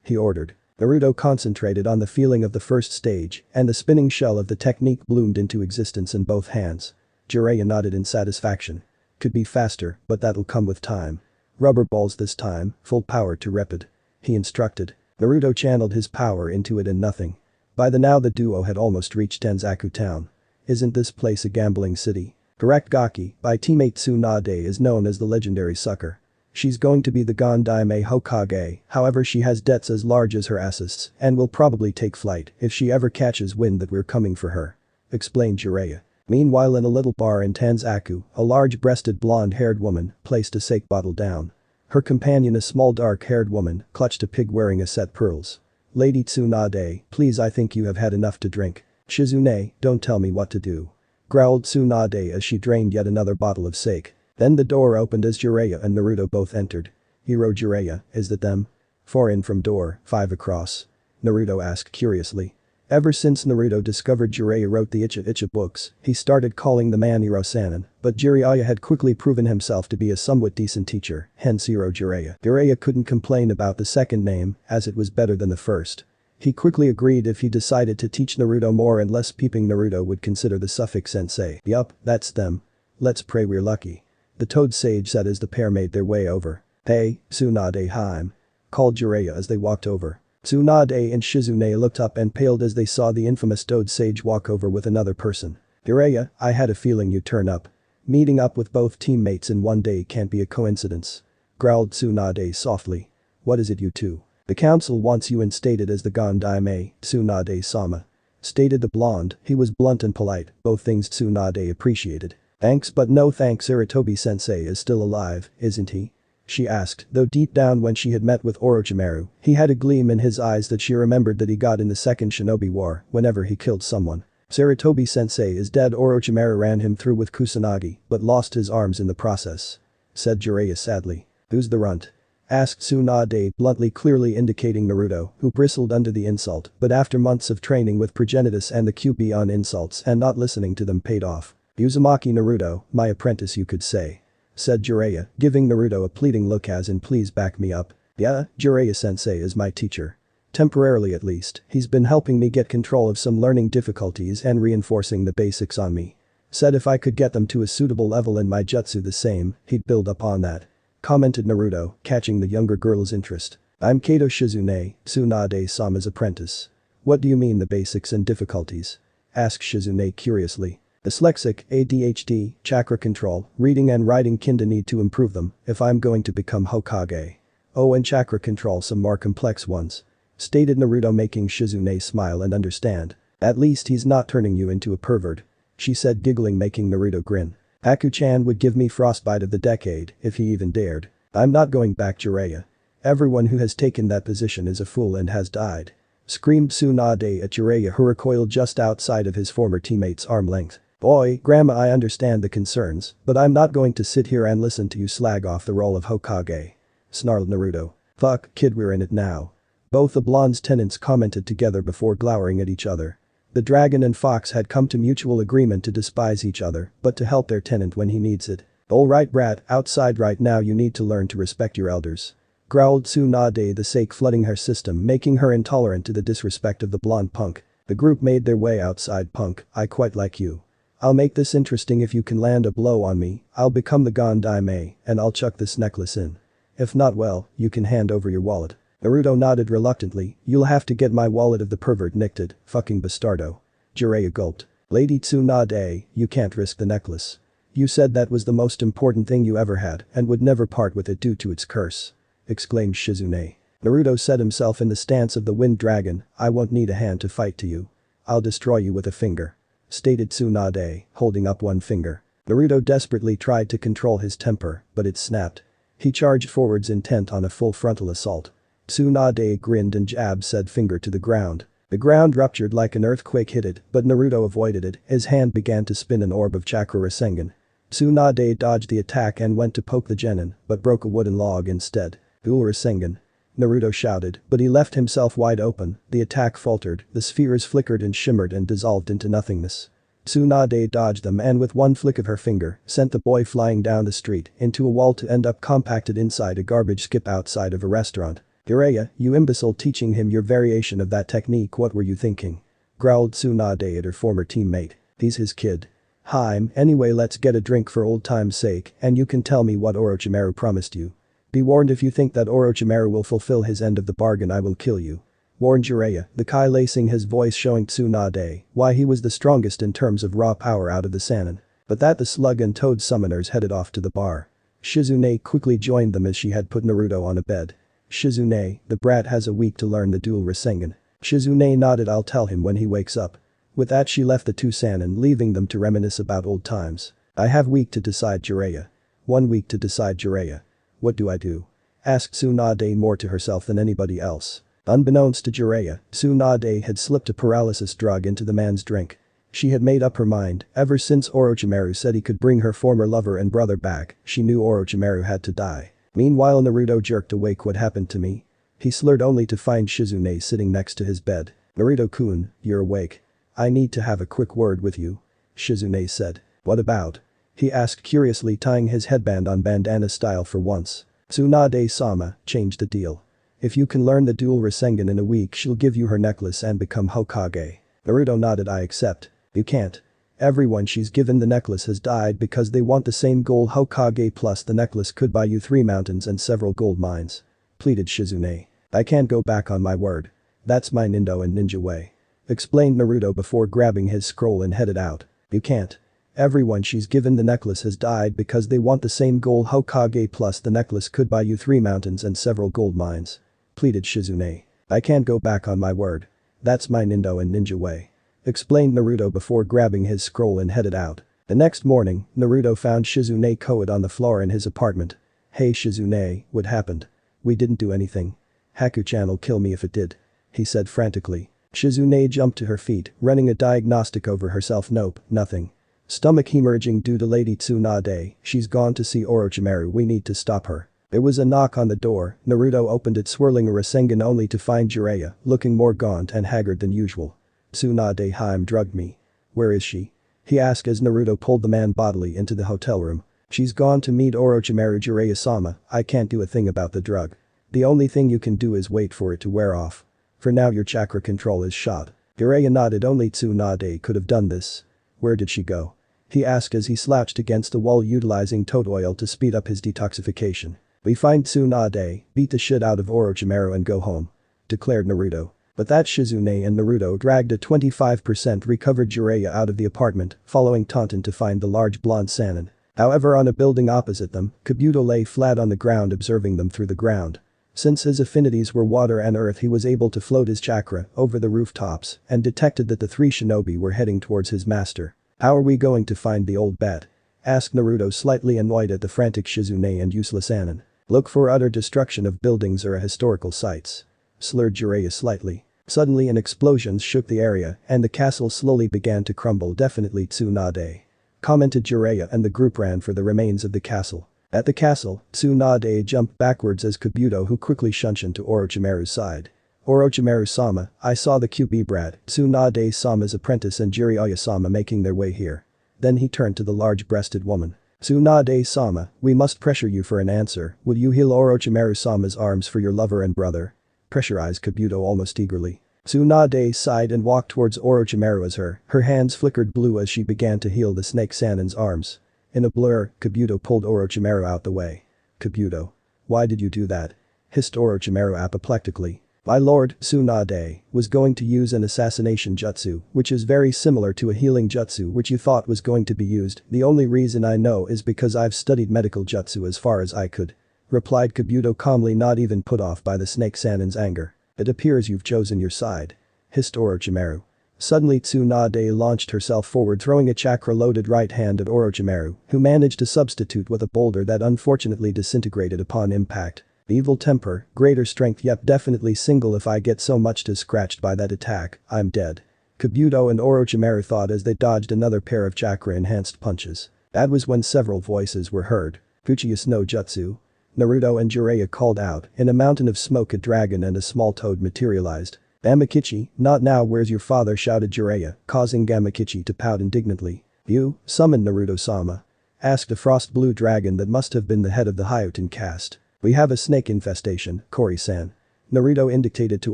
He ordered. Naruto concentrated on the feeling of the first stage, and the spinning shell of the technique bloomed into existence in both hands. Jiraiya nodded in satisfaction. Could be faster, but that'll come with time. Rubber balls this time, full power to rapid. He instructed. Naruto channeled his power into it and nothing. By now the duo had almost reached Tenzaku town. Isn't this place a gambling city? Correct. Gaki, by teammate Tsunade, is known as the legendary sucker. She's going to be the Daime Hokage, however she has debts as large as her assets and will probably take flight if she ever catches wind that we're coming for her. Explained Jiraiya. Meanwhile in a little bar in Tenzaku, a large-breasted blonde-haired woman placed a sake bottle down. Her companion, a small dark-haired woman, clutched a pig wearing a set pearls. Lady Tsunade, please, I think you have had enough to drink. Shizune, don't tell me what to do. Growled Tsunade as she drained yet another bottle of sake. Then the door opened as Jiraiya and Naruto both entered. Hero Jiraiya, is that them? 4 in from door, 5 across. Naruto asked curiously. Ever since Naruto discovered Jiraiya wrote the Uchiha books, he started calling the man Hiro-sanin, but Jiraiya had quickly proven himself to be a somewhat decent teacher, hence Hero Jiraiya. Jiraiya couldn't complain about the second name, as it was better than the first. He quickly agreed if he decided to teach Naruto more and less peeping Naruto would consider the suffix sensei. Yup, that's them. Let's pray we're lucky. The Toad Sage said as the pair made their way over. Hey, Tsunade Haim. Called Jiraiya as they walked over. Tsunade and Shizune looked up and paled as they saw the infamous Toad Sage walk over with another person. Jiraiya, I had a feeling you'd turn up. Meeting up with both teammates in one day can't be a coincidence. Growled Tsunade softly. What is it, you two? The council wants you instated as the Daime, Tsunade-sama. Stated the blonde. He was blunt and polite, both things Tsunade appreciated. Thanks but no thanks. Sarutobi-sensei is still alive, isn't he? She asked, though deep down when she had met with Orochimaru, he had a gleam in his eyes that she remembered that he got in the Second Shinobi War whenever he killed someone. Sarutobi-sensei is dead. Orochimaru ran him through with Kusanagi but lost his arms in the process. Said Jiraiya sadly. Who's the runt? Asked Tsunade bluntly, clearly indicating Naruto, who bristled under the insult, but after months of training with Progenitus and the QB on insults and not listening to them paid off. Uzumaki Naruto, my apprentice you could say. Said Jiraiya, giving Naruto a pleading look as in please back me up. Yeah, Jiraiya-sensei is my teacher. Temporarily at least, he's been helping me get control of some learning difficulties and reinforcing the basics on me. Said if I could get them to a suitable level in my jutsu the same, he'd build upon that. Commented Naruto, catching the younger girl's interest. I'm Kato Shizune, Tsunade-sama's apprentice. What do you mean the basics and difficulties? Asked Shizune curiously. Dyslexic, ADHD, chakra control, reading and writing kinda need to improve them if I'm going to become Hokage. Oh, and chakra control some more complex ones. Stated Naruto, making Shizune smile and understand. At least he's not turning you into a pervert. She said, giggling, making Naruto grin. Haku-chan would give me frostbite of the decade if he even dared. I'm not going back, Jiraiya. Everyone who has taken that position is a fool and has died. Screamed Tsunade at Jiraiya, who recoiled just outside of his former teammate's arm length. Boy, Grandma, I understand the concerns, but I'm not going to sit here and listen to you slag off the role of Hokage. Snarled Naruto. Fuck, kid, we're in it now. Both the blonde's tenants commented together before glowering at each other. The dragon and fox had come to mutual agreement to despise each other, but to help their tenant when he needs it. Alright brat, outside right now, you need to learn to respect your elders. Growled Tsunade, the sake flooding her system, making her intolerant to the disrespect of the blonde punk. The group made their way outside. Punk, I quite like you. I'll make this interesting. If you can land a blow on me, I'll become the Gondai, and I'll chuck this necklace in. If not, well, you can hand over your wallet. Naruto nodded reluctantly. You'll have to get my wallet if the pervert nicked it, fucking bastardo. Jiraiya gulped. Lady Tsunade, you can't risk the necklace. You said that was the most important thing you ever had and would never part with it due to its curse. Exclaimed Shizune. Naruto set himself in the stance of the wind dragon. I won't need a hand to fight to you. I'll destroy you with a finger. Stated Tsunade, holding up one finger. Naruto desperately tried to control his temper, but it snapped. He charged forwards intent on a full frontal assault. Tsunade grinned and jabbed said finger to the ground. The ground ruptured like an earthquake hit it, but Naruto avoided it. His hand began to spin an orb of chakra Rasengan. Tsunade dodged the attack and went to poke the genin, but broke a wooden log instead. Dual Rasengan. Naruto shouted, but he left himself wide open. The attack faltered, the spheres flickered and shimmered and dissolved into nothingness. Tsunade dodged them and with one flick of her finger, sent the boy flying down the street into a wall to end up compacted inside a garbage skip outside of a restaurant. Jiraiya, you imbecile, teaching him your variation of that technique. What were you thinking? Growled Tsunade at her former teammate. He's his kid. Anyway, let's get a drink for old time's sake and you can tell me what Orochimaru promised you. Be warned, if you think that Orochimaru will fulfill his end of the bargain, I will kill you. Warned Jiraiya, the Kai lacing his voice, showing Tsunade why he was the strongest in terms of raw power out of the Sannin. But that the slug and toad summoners headed off to the bar. Shizune quickly joined them as she had put Naruto on a bed. Shizune, the brat has a week to learn the dual Rasengan. Shizune nodded. I'll tell him when he wakes up. With that she left the two Sannin, leaving them to reminisce about old times. I have week to decide, Jiraiya. 1 week to decide, Jiraiya. What do I do? Asked Tsunade more to herself than anybody else. Unbeknownst to Jiraiya, Tsunade had slipped a paralysis drug into the man's drink. She had made up her mind. Ever since Orochimaru said he could bring her former lover and brother back, she knew Orochimaru had to die. Meanwhile, Naruto jerked awake. What happened to me? He slurred, only to find Shizune sitting next to his bed. Naruto-kun, you're awake. I need to have a quick word with you. Shizune said. What about? He asked curiously, tying his headband on bandana style for once. Tsunade-sama, change the deal. If you can learn the dual Rasengan in a week, she'll give you her necklace and become Hokage. Naruto nodded. I accept. You can't. Everyone she's given the necklace has died because they want the same goal. Hokage plus the necklace could buy you 3 mountains and several gold mines. Pleaded Shizune. I can't go back on my word. That's my Nindo and ninja way. Explained Naruto before grabbing his scroll and headed out. You can't. Everyone she's given the necklace has died because they want the same goal. Hokage plus the necklace could buy you 3 mountains and several gold mines. Pleaded Shizune. I can't go back on my word. That's my Nindo and ninja way. Explained Naruto before grabbing his scroll and headed out. The next morning, Naruto found Shizune coed on the floor in his apartment. Hey Shizune, what happened? We didn't do anything. Haku-chan'll kill me if it did. He said frantically. Shizune jumped to her feet, running a diagnostic over herself. Nope, nothing. Stomach hemorrhaging due to Lady Tsunade. She's gone to see Orochimaru. We need to stop her. There was a knock on the door. Naruto opened it, swirling a Rasengan, only to find Jiraiya, looking more gaunt and haggard than usual. Tsunade Haim drugged me. Where is she? He asked as Naruto pulled the man bodily into the hotel room. She's gone to meet Orochimaru. Jiraiya-sama, I can't do a thing about the drug. The only thing you can do is wait for it to wear off. For now your chakra control is shot. Jiraiya nodded. Only Tsunade could have done this. Where did she go? He asked as he slouched against the wall, utilizing toad oil to speed up his detoxification. We find Tsunade, beat the shit out of Orochimaru and go home. Declared Naruto. But that Shizune and Naruto dragged a 25% recovered Jiraiya out of the apartment, following Taunton to find the large blonde Sannin. However, on a building opposite them, Kabuto lay flat on the ground, observing them through the ground. Since his affinities were water and earth, he was able to float his chakra over the rooftops and detected that the 3 shinobi were heading towards his master. How are we going to find the old bat? Asked Naruto, slightly annoyed at the frantic Shizune and useless Sannin. Look for utter destruction of buildings or historical sites. Slurred Jiraiya slightly. Suddenly an explosion shook the area and the castle slowly began to crumble. Definitely Tsunade, commented Jiraiya, and the group ran for the remains of the castle. At the castle, Tsunade jumped backwards as Kabuto, who quickly shunshed to Orochimaru's side. Orochimaru-sama, I saw the QB brat, Tsunade-sama's apprentice and Jiraiya-sama making their way here. Then he turned to the large-breasted woman. Tsunade-sama, we must pressure you for an answer. Will you heal Orochimaru-sama's arms for your lover and brother? Pressurized Kabuto almost eagerly. Tsunade sighed and walked towards Orochimaru as her hands flickered blue as she began to heal the snake Sannin's arms. In a blur, Kabuto pulled Orochimaru out the way. Kabuto. Why did you do that? Hissed Orochimaru apoplectically. My lord, Tsunade, was going to use an assassination jutsu, which is very similar to a healing jutsu which you thought was going to be used. The only reason I know is because I've studied medical jutsu as far as I could. Replied Kabuto calmly, not even put off by the snake Sannin's anger. It appears you've chosen your side. Hissed Orochimaru. Suddenly Tsunade launched herself forward, throwing a chakra-loaded right hand at Orochimaru, who managed to substitute with a boulder that unfortunately disintegrated upon impact. Evil temper, greater strength, yep, definitely single. If I get so much as scratched by that attack, I'm dead. Kabuto and Orochimaru thought as they dodged another pair of chakra-enhanced punches. That was when several voices were heard. Uchiha no jutsu. Naruto and Jiraiya called out. In a mountain of smoke a dragon and a small toad materialized. Gamakichi, not now, where's your father? Shouted Jiraiya, causing Gamakichi to pout indignantly. You, summoned Naruto-sama? Asked a frost blue dragon that must have been the head of the Hyoten caste. We have a snake infestation, Kori-san. Naruto indicated to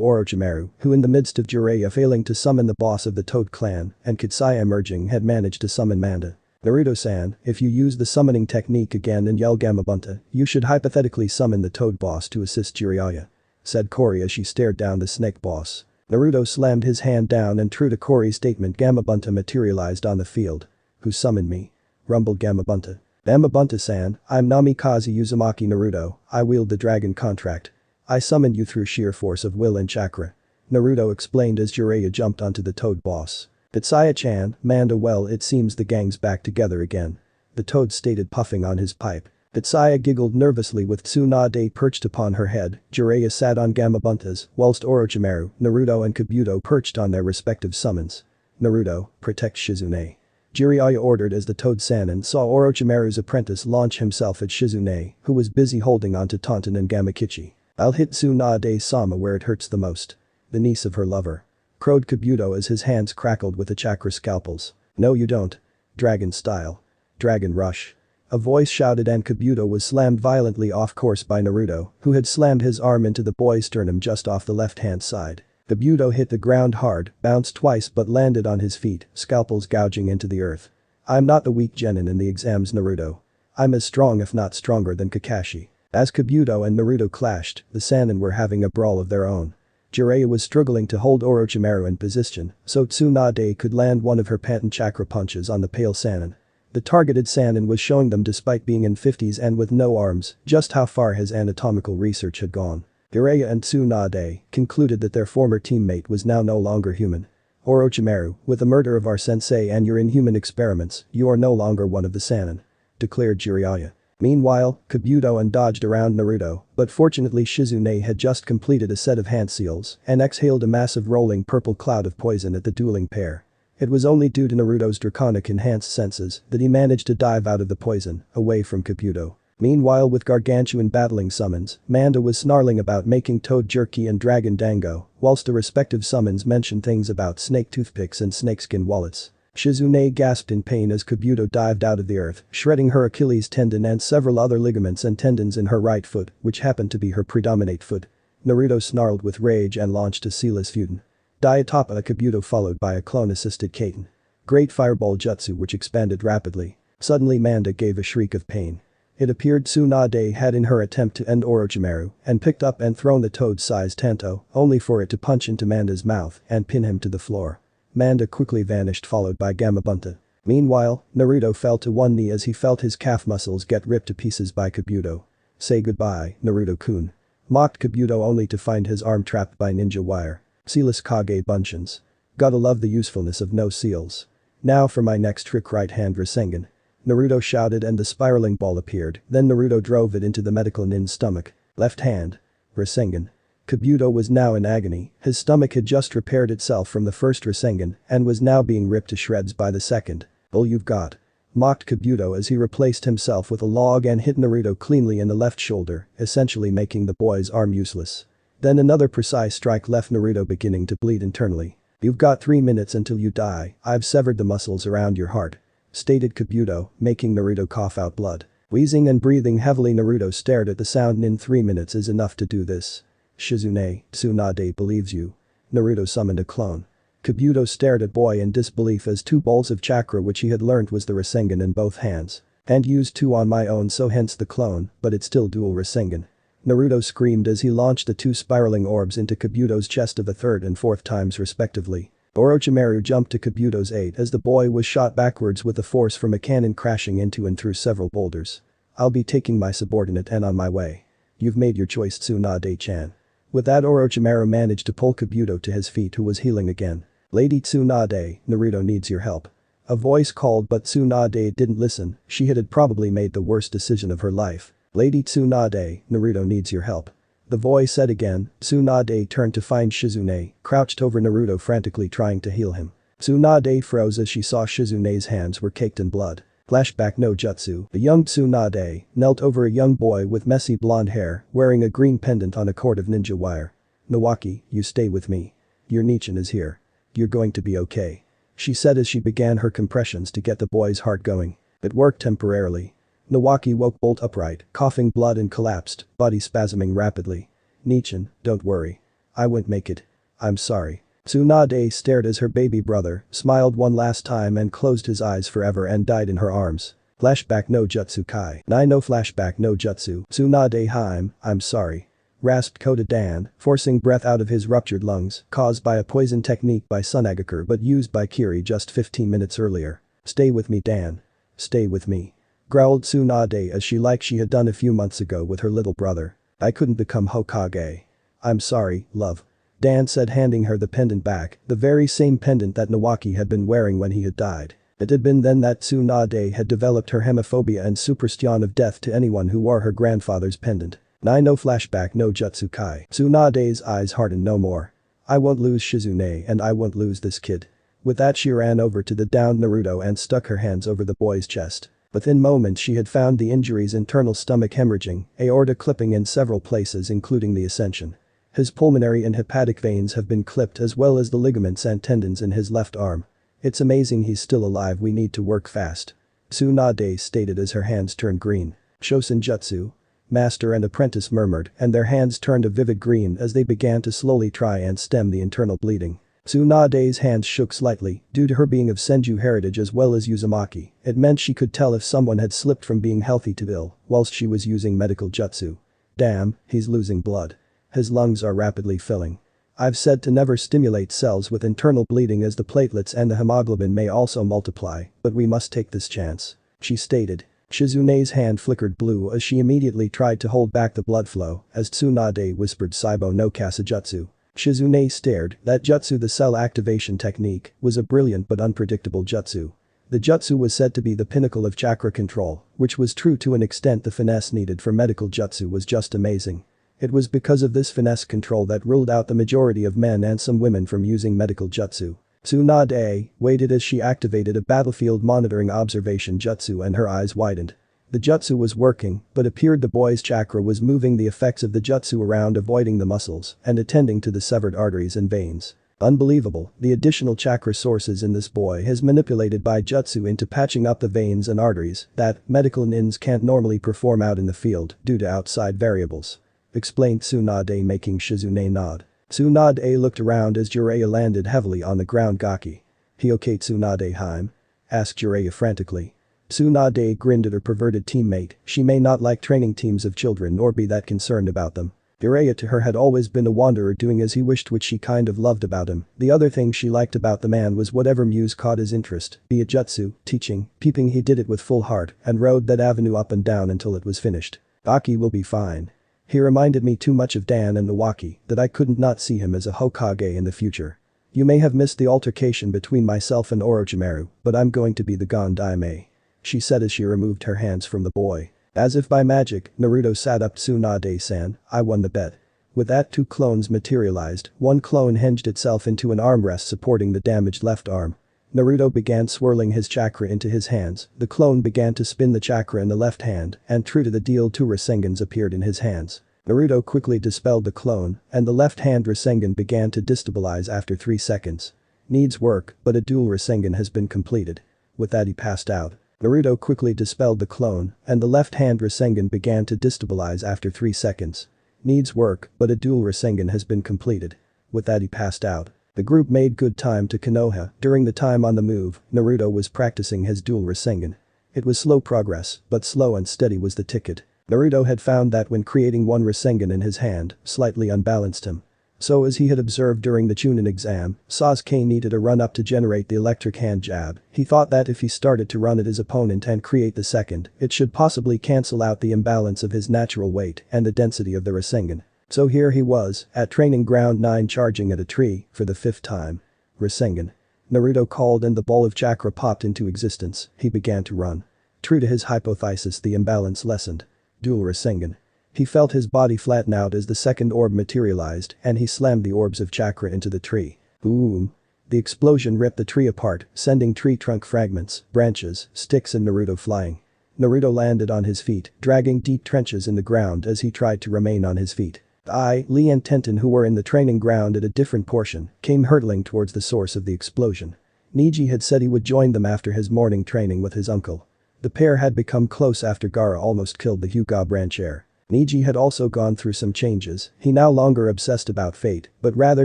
Orochimaru, who in the midst of Jiraiya failing to summon the boss of the Toad clan and Kitsaya emerging had managed to summon Manda. Naruto-san, if you use the summoning technique again and yell Gamabunta, you should hypothetically summon the Toad boss to assist Jiraiya. Said Kori as she stared down the snake boss. Naruto slammed his hand down and true to Kori's statement, Gamabunta materialized on the field. Who summoned me? Rumbled Gamabunta. Gamabunta-san, I'm Namikaze Uzumaki Naruto, I wield the dragon contract. I summoned you through sheer force of will and chakra. Naruto explained as Jiraiya jumped onto the Toad boss. Kitsaya-chan, Manda, well, it seems the gang's back together again. The Toad stated, puffing on his pipe. Kitsaya giggled nervously with Tsunade perched upon her head. Jiraiya sat on Gamabunta's, whilst Orochimaru, Naruto and Kabuto perched on their respective summons. Naruto, protect Shizune. Jiraiya ordered as the Toad Sannin saw Orochimaru's apprentice launch himself at Shizune, who was busy holding onto Taunton and Gamakichi. I'll hit Tsunade-sama where it hurts the most. The niece of her lover. Crowed Kabuto as his hands crackled with the chakra scalpels. No you don't. Dragon style. Dragon rush. A voice shouted and Kabuto was slammed violently off course by Naruto, who had slammed his arm into the boy's sternum just off the left-hand side. Kabuto hit the ground hard, bounced twice but landed on his feet, scalpels gouging into the earth. I'm not the weak genin in the exams, Naruto. I'm as strong if not stronger than Kakashi. As Kabuto and Naruto clashed, the Sannin were having a brawl of their own. Jiraiya was struggling to hold Orochimaru in position, so Tsunade could land one of her patent chakra punches on the pale Sannin. The targeted Sannin was showing them, despite being in 50s and with no arms, just how far his anatomical research had gone. Jiraiya and Tsunade concluded that their former teammate was now no longer human. Orochimaru, with the murder of our sensei and your inhuman experiments, you are no longer one of the Sannin. Declared Jiraiya. Meanwhile, Kabuto and dodged around Naruto, but fortunately Shizune had just completed a set of hand seals and exhaled a massive rolling purple cloud of poison at the dueling pair. It was only due to Naruto's draconic enhanced senses that he managed to dive out of the poison, away from Kabuto. Meanwhile, with gargantuan battling summons, Manda was snarling about making toad jerky and dragon dango, whilst the respective summons mentioned things about snake toothpicks and snakeskin wallets. Shizune gasped in pain as Kabuto dived out of the earth, shredding her Achilles tendon and several other ligaments and tendons in her right foot, which happened to be her predominate foot. Naruto snarled with rage and launched a Sealess Futon. Diatapa Kabuto followed by a clone-assisted Kaiten. Great Fireball Jutsu which expanded rapidly. Suddenly Manda gave a shriek of pain. It appeared Tsunade had in her attempt to end Orochimaru and picked up and thrown the toad-sized Tanto, only for it to punch into Manda's mouth and pin him to the floor. Manda quickly vanished followed by Gamabunta. Meanwhile, Naruto fell to one knee as he felt his calf muscles get ripped to pieces by Kabuto. Say goodbye, Naruto-kun. Mocked Kabuto only to find his arm trapped by ninja wire. Sealess Kage Bunshin. Gotta love the usefulness of no seals. Now for my next trick, right hand Rasengan. Naruto shouted and the spiraling ball appeared, then Naruto drove it into the medical nin's stomach. Left hand. Rasengan. Kabuto was now in agony, his stomach had just repaired itself from the first Rasengan and was now being ripped to shreds by the second. "All you've got," mocked Kabuto as he replaced himself with a log and hit Naruto cleanly in the left shoulder, essentially making the boy's arm useless. Then another precise strike left Naruto beginning to bleed internally. "You've got 3 minutes until you die, I've severed the muscles around your heart," stated Kabuto, making Naruto cough out blood. Wheezing and breathing heavily, Naruto stared at the sound. "In 3 minutes is enough to do this. Shizune, Tsunade believes you." Naruto summoned a clone. Kabuto stared at boy in disbelief as 2 balls of chakra, which he had learnt was the Rasengan, in both hands. "And used 2 on my own, so hence the clone, but it's still dual Rasengan." Naruto screamed as he launched the 2 spiraling orbs into Kabuto's chest of the 3rd and 4th times respectively. Orochimaru jumped to Kabuto's aid as the boy was shot backwards with the force from a cannon, crashing into and through several boulders. "I'll be taking my subordinate and on my way. You've made your choice, Tsunade-chan." With that, Orochimaru managed to pull Kabuto to his feet, who was healing again. "Lady Tsunade, Naruto needs your help." A voice called, but Tsunade didn't listen. She had probably made the worst decision of her life. "Lady Tsunade, Naruto needs your help." The voice said again. Tsunade turned to find Shizune, crouched over Naruto frantically trying to heal him. Tsunade froze as she saw Shizune's hands were caked in blood. Flashback no jutsu. The young Tsunade knelt over a young boy with messy blonde hair, wearing a green pendant on a cord of ninja wire. "Nawaki, you stay with me. Your Nichin is here. You're going to be okay," she said as she began her compressions to get the boy's heart going. It worked temporarily. Nawaki woke bolt upright, coughing blood, and collapsed, body spasming rapidly. "Nichin, don't worry. I won't make it. I'm sorry." Tsunade stared as her baby brother smiled one last time and closed his eyes forever and died in her arms. Flashback no jutsu kai. "Nai no flashback no jutsu. Tsunade Haim, I'm sorry," rasped Kota Dan, forcing breath out of his ruptured lungs, caused by a poison technique by Tsunagakure but used by Kiri just 15 minutes earlier. "Stay with me, Dan. Stay with me," growled Tsunade as she had done a few months ago with her little brother. "I couldn't become Hokage. I'm sorry, love," Dan said, handing her the pendant back, the very same pendant that Nawaki had been wearing when he had died. It had been then that Tsunade had developed her hemophobia and superstition of death to anyone who wore her grandfather's pendant. "Nai no flashback no jutsu kai." Tsunade's eyes hardened no more. "I won't lose Shizune, and I won't lose this kid." With that, she ran over to the downed Naruto and stuck her hands over the boy's chest. Within moments she had found the injury's internal stomach hemorrhaging, aorta clipping in several places including the ascension. His pulmonary and hepatic veins have been clipped, as well as the ligaments and tendons in his left arm. "It's amazing he's still alive. We need to work fast," Tsunade stated as her hands turned green. "Shosenjutsu?" Master and apprentice murmured, and their hands turned a vivid green as they began to slowly try and stem the internal bleeding. Tsunade's hands shook slightly, due to her being of Senju heritage as well as Uzumaki. It meant she could tell if someone had slipped from being healthy to ill whilst she was using medical jutsu. "Damn, he's losing blood. His lungs are rapidly filling. I've said to never stimulate cells with internal bleeding, as the platelets and the hemoglobin may also multiply, but we must take this chance," she stated. Shizune's hand flickered blue as she immediately tried to hold back the blood flow as Tsunade whispered Saibo no Kasajutsu. Shizune stared. That jutsu, the cell activation technique, was a brilliant but unpredictable jutsu. The jutsu was said to be the pinnacle of chakra control, which was true to an extent. The finesse needed for medical jutsu was just amazing. It was because of this finesse control that ruled out the majority of men and some women from using medical jutsu. Tsunade waited as she activated a battlefield monitoring observation jutsu and her eyes widened. The jutsu was working, but appeared the boy's chakra was moving the effects of the jutsu around, avoiding the muscles and attending to the severed arteries and veins. Unbelievable, the additional chakra sources in this boy has manipulated by jutsu into patching up the veins and arteries that medical nins can't normally perform out in the field due to outside variables, explained Tsunade, making Shizune nod. Tsunade looked around as Jiraiya landed heavily on the ground. "Gaki. He okay, Tsunade Haim?" asked Jiraiya frantically. Tsunade grinned at her perverted teammate. She may not like training teams of children or be that concerned about them. Jiraiya to her had always been a wanderer doing as he wished, which she kind of loved about him. The other thing she liked about the man was whatever muse caught his interest, be it jutsu, teaching, peeping, he did it with full heart and rode that avenue up and down until it was finished. "Gaki will be fine. He reminded me too much of Dan and Nawaki that I couldn't not see him as a Hokage in the future. You may have missed the altercation between myself and Orochimaru, but I'm going to be the Gondaime," she said as she removed her hands from the boy. As if by magic, Naruto sat up. "Tsunade-san, I won the bet. With that, two clones materialized. One clone hinged itself into an armrest supporting the damaged left arm. Naruto began swirling his chakra into his hands. The clone began to spin the chakra in the left hand, and true to the deal, two Rasengans appeared in his hands. Naruto quickly dispelled the clone, and the left-hand Rasengan began to destabilize after 3 seconds. Needs work, but a dual Rasengan has been completed. With that, he passed out. Naruto quickly dispelled the clone, and the left-hand Rasengan began to destabilize after 3 seconds. Needs work, but a dual Rasengan has been completed. With that, he passed out. The group made good time to Konoha. During the time on the move, Naruto was practicing his dual Rasengan. It was slow progress, but slow and steady was the ticket. Naruto had found that when creating one Rasengan in his hand, slightly unbalanced him. So as he had observed during the Chunin exam, Sasuke needed a run-up to generate the electric hand jab. He thought that if he started to run at his opponent and create the second, it should possibly cancel out the imbalance of his natural weight and the density of the Rasengan. So here he was, at training ground 9 charging at a tree, for the 5th time. Rasengan. Naruto called and the ball of chakra popped into existence. He began to run. True to his hypothesis, the imbalance lessened. Dual Rasengan. He felt his body flatten out as the second orb materialized and he slammed the orbs of chakra into the tree. Boom. The explosion ripped the tree apart, sending tree trunk fragments, branches, sticks and Naruto flying. Naruto landed on his feet, dragging deep trenches in the ground as he tried to remain on his feet. Lee and Tenten, who were in the training ground at a different portion, came hurtling towards the source of the explosion. Neji had said he would join them after his morning training with his uncle. The pair had become close after Gaara almost killed the Hyuga branch heir. Neji had also gone through some changes. He no longer obsessed about fate, but rather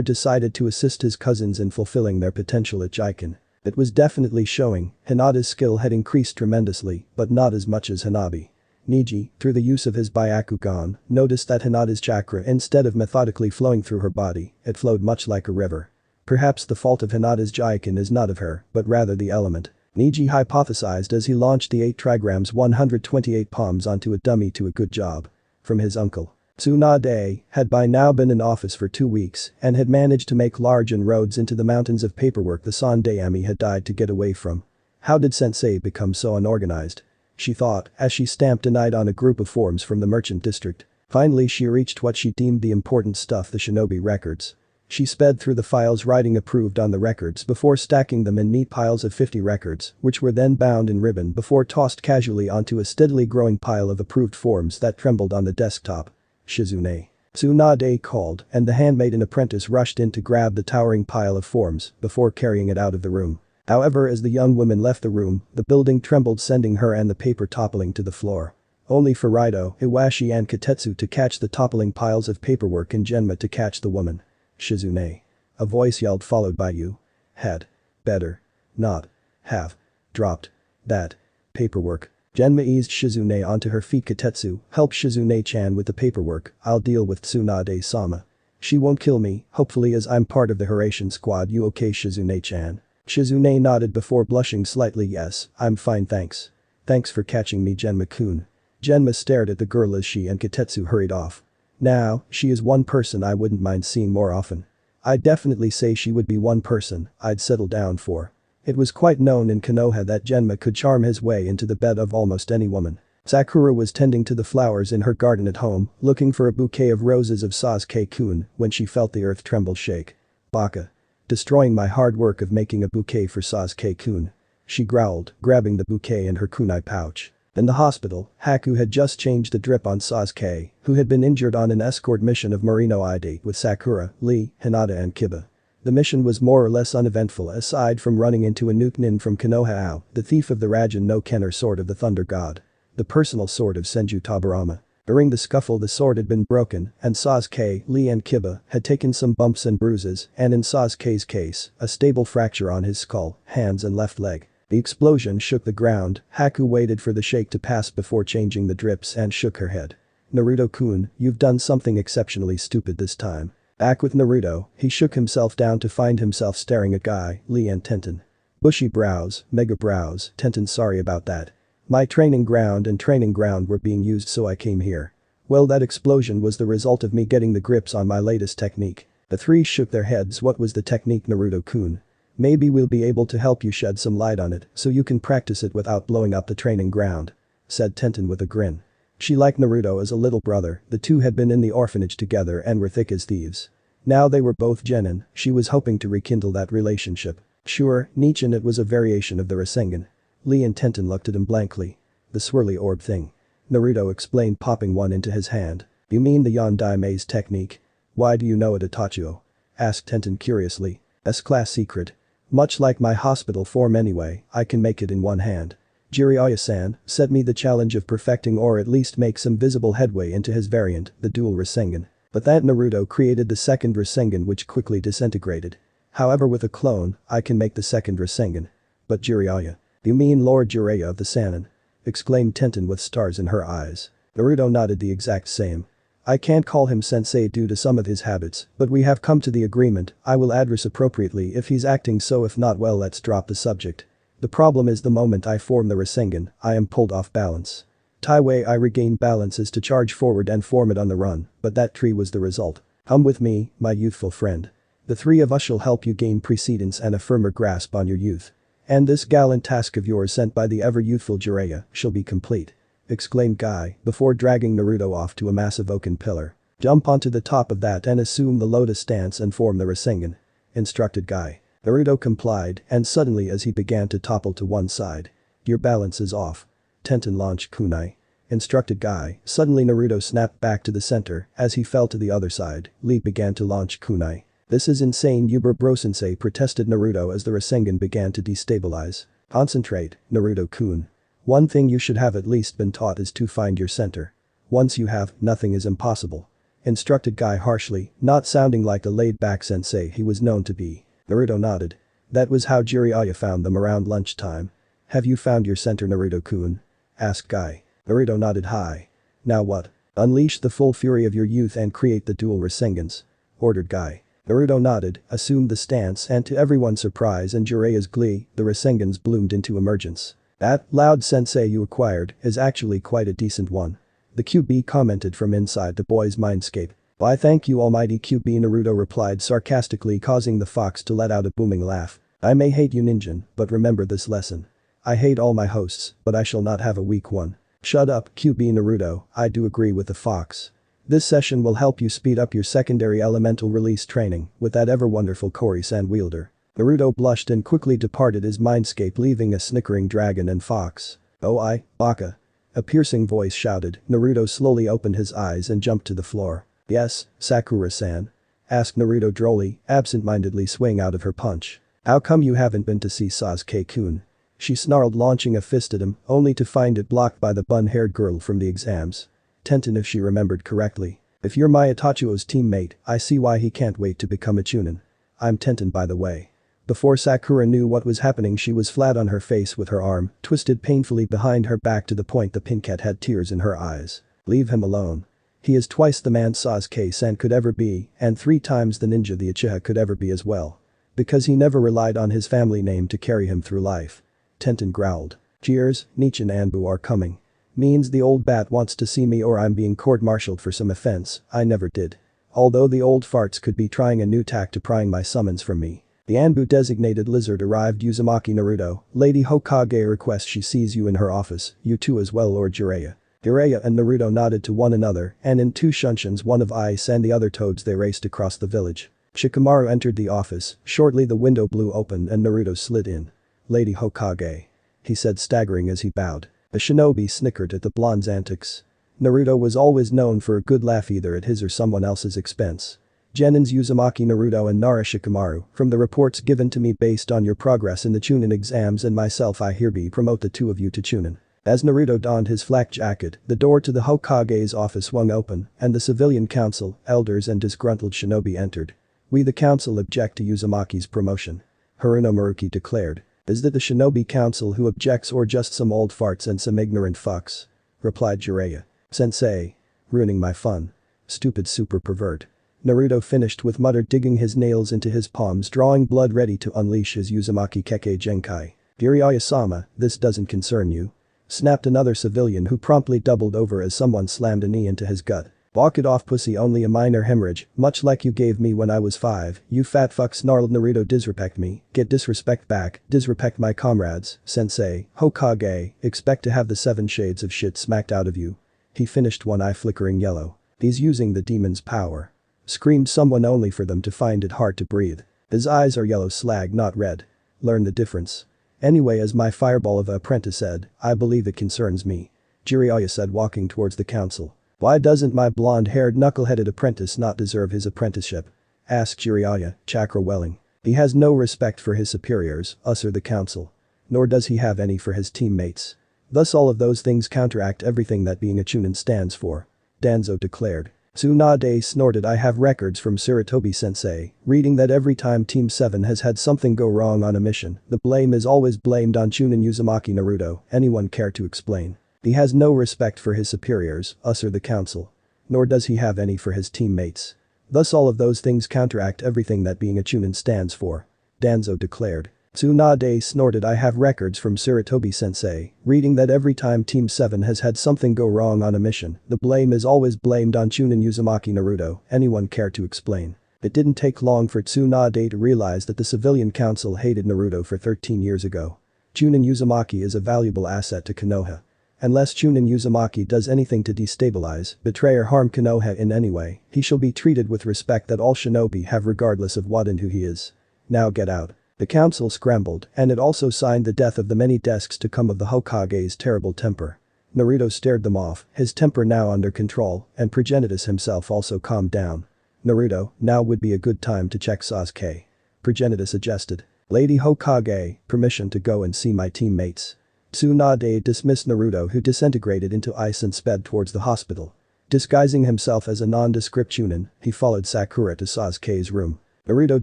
decided to assist his cousins in fulfilling their potential at Jiken. It was definitely showing. Hinata's skill had increased tremendously, but not as much as Hanabi. Neji, through the use of his Byakugan, noticed that Hinata's chakra, instead of methodically flowing through her body, it flowed much like a river. Perhaps the fault of Hinata's Jiken is not of her, but rather the element. Neji hypothesized as he launched the 8 trigrams 128 palms onto a dummy to a good job. From his uncle. Tsunade had by now been in office for 2 weeks and had managed to make large inroads into the mountains of paperwork the Sandayami had died to get away from. How did sensei become so unorganized? She thought, as she stamped a night on a group of forms from the merchant district. Finally she reached what she deemed the important stuff, the shinobi records. She sped through the files writing approved on the records before stacking them in neat piles of 50 records, which were then bound in ribbon before tossed casually onto a steadily growing pile of approved forms that trembled on the desktop. Shizune. Tsunade called, and the handmaiden apprentice rushed in to grab the towering pile of forms before carrying it out of the room. However, as the young woman left the room, the building trembled, sending her and the paper toppling to the floor. Only for Raido, Iwashi and Katetsu to catch the toppling piles of paperwork and Genma to catch the woman. Shizune. A voice yelled, followed by you. Had. Better. Not. Have. Dropped. That. Paperwork. Genma eased Shizune onto her feet. Katetsu, help Shizune-chan with the paperwork, I'll deal with Tsunade-sama. She won't kill me, hopefully, as I'm part of the Horatian squad. You okay, Shizune-chan? Shizune nodded before blushing slightly. Yes, I'm fine, thanks. Thanks for catching me, Genma-kun. Genma stared at the girl as she and Katetsu hurried off. Now, she is one person I wouldn't mind seeing more often. I'd definitely say she would be one person I'd settle down for. It was quite known in Konoha that Genma could charm his way into the bed of almost any woman. Sakura was tending to the flowers in her garden at home, looking for a bouquet of roses of Sasuke-kun when she felt the earth tremble shake. Baka. Destroying my hard work of making a bouquet for Sasuke-kun. She growled, grabbing the bouquet in her kunai pouch. In the hospital, Haku had just changed the drip on Sasuke, who had been injured on an escort mission of Marino ID with Sakura, Lee, Hinata and Kiba. The mission was more or less uneventful aside from running into a nuke nin from Konoha Ao, the thief of the Rajan no Kenner sword of the Thunder God. The personal sword of Senju Tabarama. During the scuffle the sword had been broken and Sasuke, Lee and Kiba had taken some bumps and bruises and in Sasuke's case, a stable fracture on his skull, hands and left leg. The explosion shook the ground. Haku waited for the shake to pass before changing the drips and shook her head. Naruto-kun, you've done something exceptionally stupid this time. Back with Naruto, he shook himself down to find himself staring at Guy, Lee and Tenten. Bushy brows, mega brows. Tenten, sorry about that. My training ground and training ground were being used, so I came here. Well, that explosion was the result of me getting the grips on my latest technique. The three shook their heads. What was the technique, Naruto-kun? Maybe we'll be able to help you shed some light on it so you can practice it without blowing up the training ground. Said Tenten with a grin. She liked Naruto as a little brother, the two had been in the orphanage together and were thick as thieves. Now they were both genin, she was hoping to rekindle that relationship. Sure, Nichin it was a variation of the Rasengan. Lee and Tenten looked at him blankly. The swirly orb thing. Naruto explained, popping one into his hand. You mean the Yondai maze technique? Why do you know it, Itachi? Asked Tenten curiously. S-class secret. Much like my hospital form anyway, I can make it in one hand. Jiraiya-san set me the challenge of perfecting or at least make some visible headway into his variant, the dual Rasengan. But that Naruto created the second Rasengan which quickly disintegrated. However, with a clone, I can make the second Rasengan. But Jiraiya. You mean Lord Jiraiya of the Sannin? Exclaimed Tenten with stars in her eyes. Naruto nodded the exact same. I can't call him sensei due to some of his habits, but we have come to the agreement, I will address appropriately if he's acting so, if not, well, let's drop the subject. The problem is the moment I form the Rasengan, I am pulled off balance. The way I regain balance is to charge forward and form it on the run, but that tree was the result. Come with me, my youthful friend. The three of us shall help you gain precedence and a firmer grasp on your youth. And this gallant task of yours sent by the ever-youthful Jiraiya shall be complete. Exclaimed Guy before dragging Naruto off to a massive oaken pillar. Jump onto the top of that and assume the lotus stance and form the Rasengan. Instructed Guy. Naruto complied and suddenly as he began to topple to one side. Your balance is off. Tenten launched kunai. Instructed Guy. Suddenly Naruto snapped back to the center as he fell to the other side. Lee began to launch kunai. This is insane, Uber bro sensei, protested Naruto as the Rasengan began to destabilize. Concentrate, Naruto-kun. One thing you should have at least been taught is to find your center. Once you have, nothing is impossible. Instructed Guy harshly, not sounding like the laid-back sensei he was known to be. Naruto nodded. That was how Jiraiya found them around lunchtime. Have you found your center, Naruto-kun? Asked Guy. Naruto nodded high. Now what? Unleash the full fury of your youth and create the dual Rasengans. Ordered Guy. Naruto nodded, assumed the stance, and to everyone's surprise and Jiraiya's glee, the Rasengans bloomed into emergence. That loud sensei you acquired is actually quite a decent one. The QB commented from inside the boy's mindscape. Why, thank you, almighty QB, Naruto replied sarcastically, causing the fox to let out a booming laugh. I may hate you, ninjin, but remember this lesson. I hate all my hosts, but I shall not have a weak one. Shut up, QB Naruto, I do agree with the fox. This session will help you speed up your secondary elemental release training with that ever-wonderful Kori-san wielder. Naruto blushed and quickly departed his mindscape, leaving a snickering dragon and fox. Oh, Baka. A piercing voice shouted. Naruto slowly opened his eyes and jumped to the floor. Yes, Sakura-san? Asked Naruto drolly, absent-mindedly swaying out of her punch. How come you haven't been to see Sasuke-kun? She snarled, launching a fist at him, only to find it blocked by the bun-haired girl from the exams. Tenten, if she remembered correctly. If you're my Itachi's teammate, I see why he can't wait to become a chunin. I'm Tenten, by the way. Before Sakura knew what was happening, she was flat on her face with her arm twisted painfully behind her back to the point the Pincat had tears in her eyes. Leave him alone. He is twice the man Sasuke-san could ever be and 3 times the ninja the Uchiha could ever be as well. Because he never relied on his family name to carry him through life. Tenten growled. Cheers, Nichin Anbu are coming. Means the old bat wants to see me or I'm being court-martialed for some offense I never did. Although the old farts could be trying a new tack to prying my summons from me. The Anbu-designated lizard arrived. Uzumaki Naruto, Lady Hokage requests she sees you in her office, you too as well, Lord Jiraiya. Jiraiya and Naruto nodded to one another and in 2 shunshuns, one of ice and the other toads, they raced across the village. Shikamaru entered the office, shortly the window blew open and Naruto slid in. Lady Hokage. He said, staggering as he bowed. The shinobi snickered at the blonde's antics. Naruto was always known for a good laugh either at his or someone else's expense. Genin's Uzumaki Naruto and Nara Shikamaru, from the reports given to me based on your progress in the Chunin exams and myself, I hereby promote the 2 of you to Chunin. As Naruto donned his flak jacket, the door to the Hokage's office swung open and the civilian council, elders and disgruntled shinobi entered. We the council object to Uzumaki's promotion. Haruno Maruki declared. Is that the shinobi council who objects or just some old farts and some ignorant fucks? Replied Jiraiya. Sensei. Ruining my fun. Stupid super pervert. Naruto finished with muttered, digging his nails into his palms, drawing blood ready to unleash his Uzumaki Kekkei Genkai. Jiraiya-sama, this doesn't concern you. Snapped another civilian who promptly doubled over as someone slammed a knee into his gut. Walk it off, pussy, only a minor hemorrhage, much like you gave me when I was 5, you fat fuck, snarled Naruto. Disrespect me, get disrespect back, disrespect my comrades, sensei, Hokage, expect to have the 7 shades of shit smacked out of you. He finished, one eye flickering yellow. He's using the demon's power. Screamed someone, only for them to find it hard to breathe. His eyes are yellow slag, not red. Learn the difference. Anyway, as my fireball of a apprentice said, I believe it concerns me. Jiraiya said, walking towards the council. Why doesn't my blonde-haired knuckle-headed apprentice not deserve his apprenticeship? Asked Jiraiya, chakra welling. He has no respect for his superiors, us or the council. Nor does he have any for his teammates. Thus all of those things counteract everything that being a chunin stands for. Danzo declared. Tsunade snorted. I have records from Sarutobi-sensei, reading that every time Team 7 has had something go wrong on a mission, the blame is always blamed on Chunin Uzumaki Naruto. Anyone care to explain? He has no respect for his superiors, us or the council. Nor does he have any for his teammates. Thus all of those things counteract everything that being a chunin stands for. Danzo declared. Tsunade snorted. I have records from Sarutobi-sensei, reading that every time Team 7 has had something go wrong on a mission, the blame is always blamed on Chunin Uzumaki Naruto. Anyone care to explain? It didn't take long for Tsunade to realize that the civilian council hated Naruto for 13 years ago. Chunin Uzumaki is a valuable asset to Konoha. Unless Chunin Uzumaki does anything to destabilize, betray or harm Konoha in any way, he shall be treated with respect that all shinobi have regardless of what and who he is. Now get out. The council scrambled, and it also signed the death of the many desks to come of the Hokage's terrible temper. Naruto stared them off, his temper now under control, and Progenitus himself also calmed down. Naruto, now would be a good time to check Sasuke. Progenitus suggested. Lady Hokage, permission to go and see my teammates. Tsunade dismissed Naruto, who disintegrated into ice and sped towards the hospital. Disguising himself as a nondescript chunin, he followed Sakura to Sasuke's room. Naruto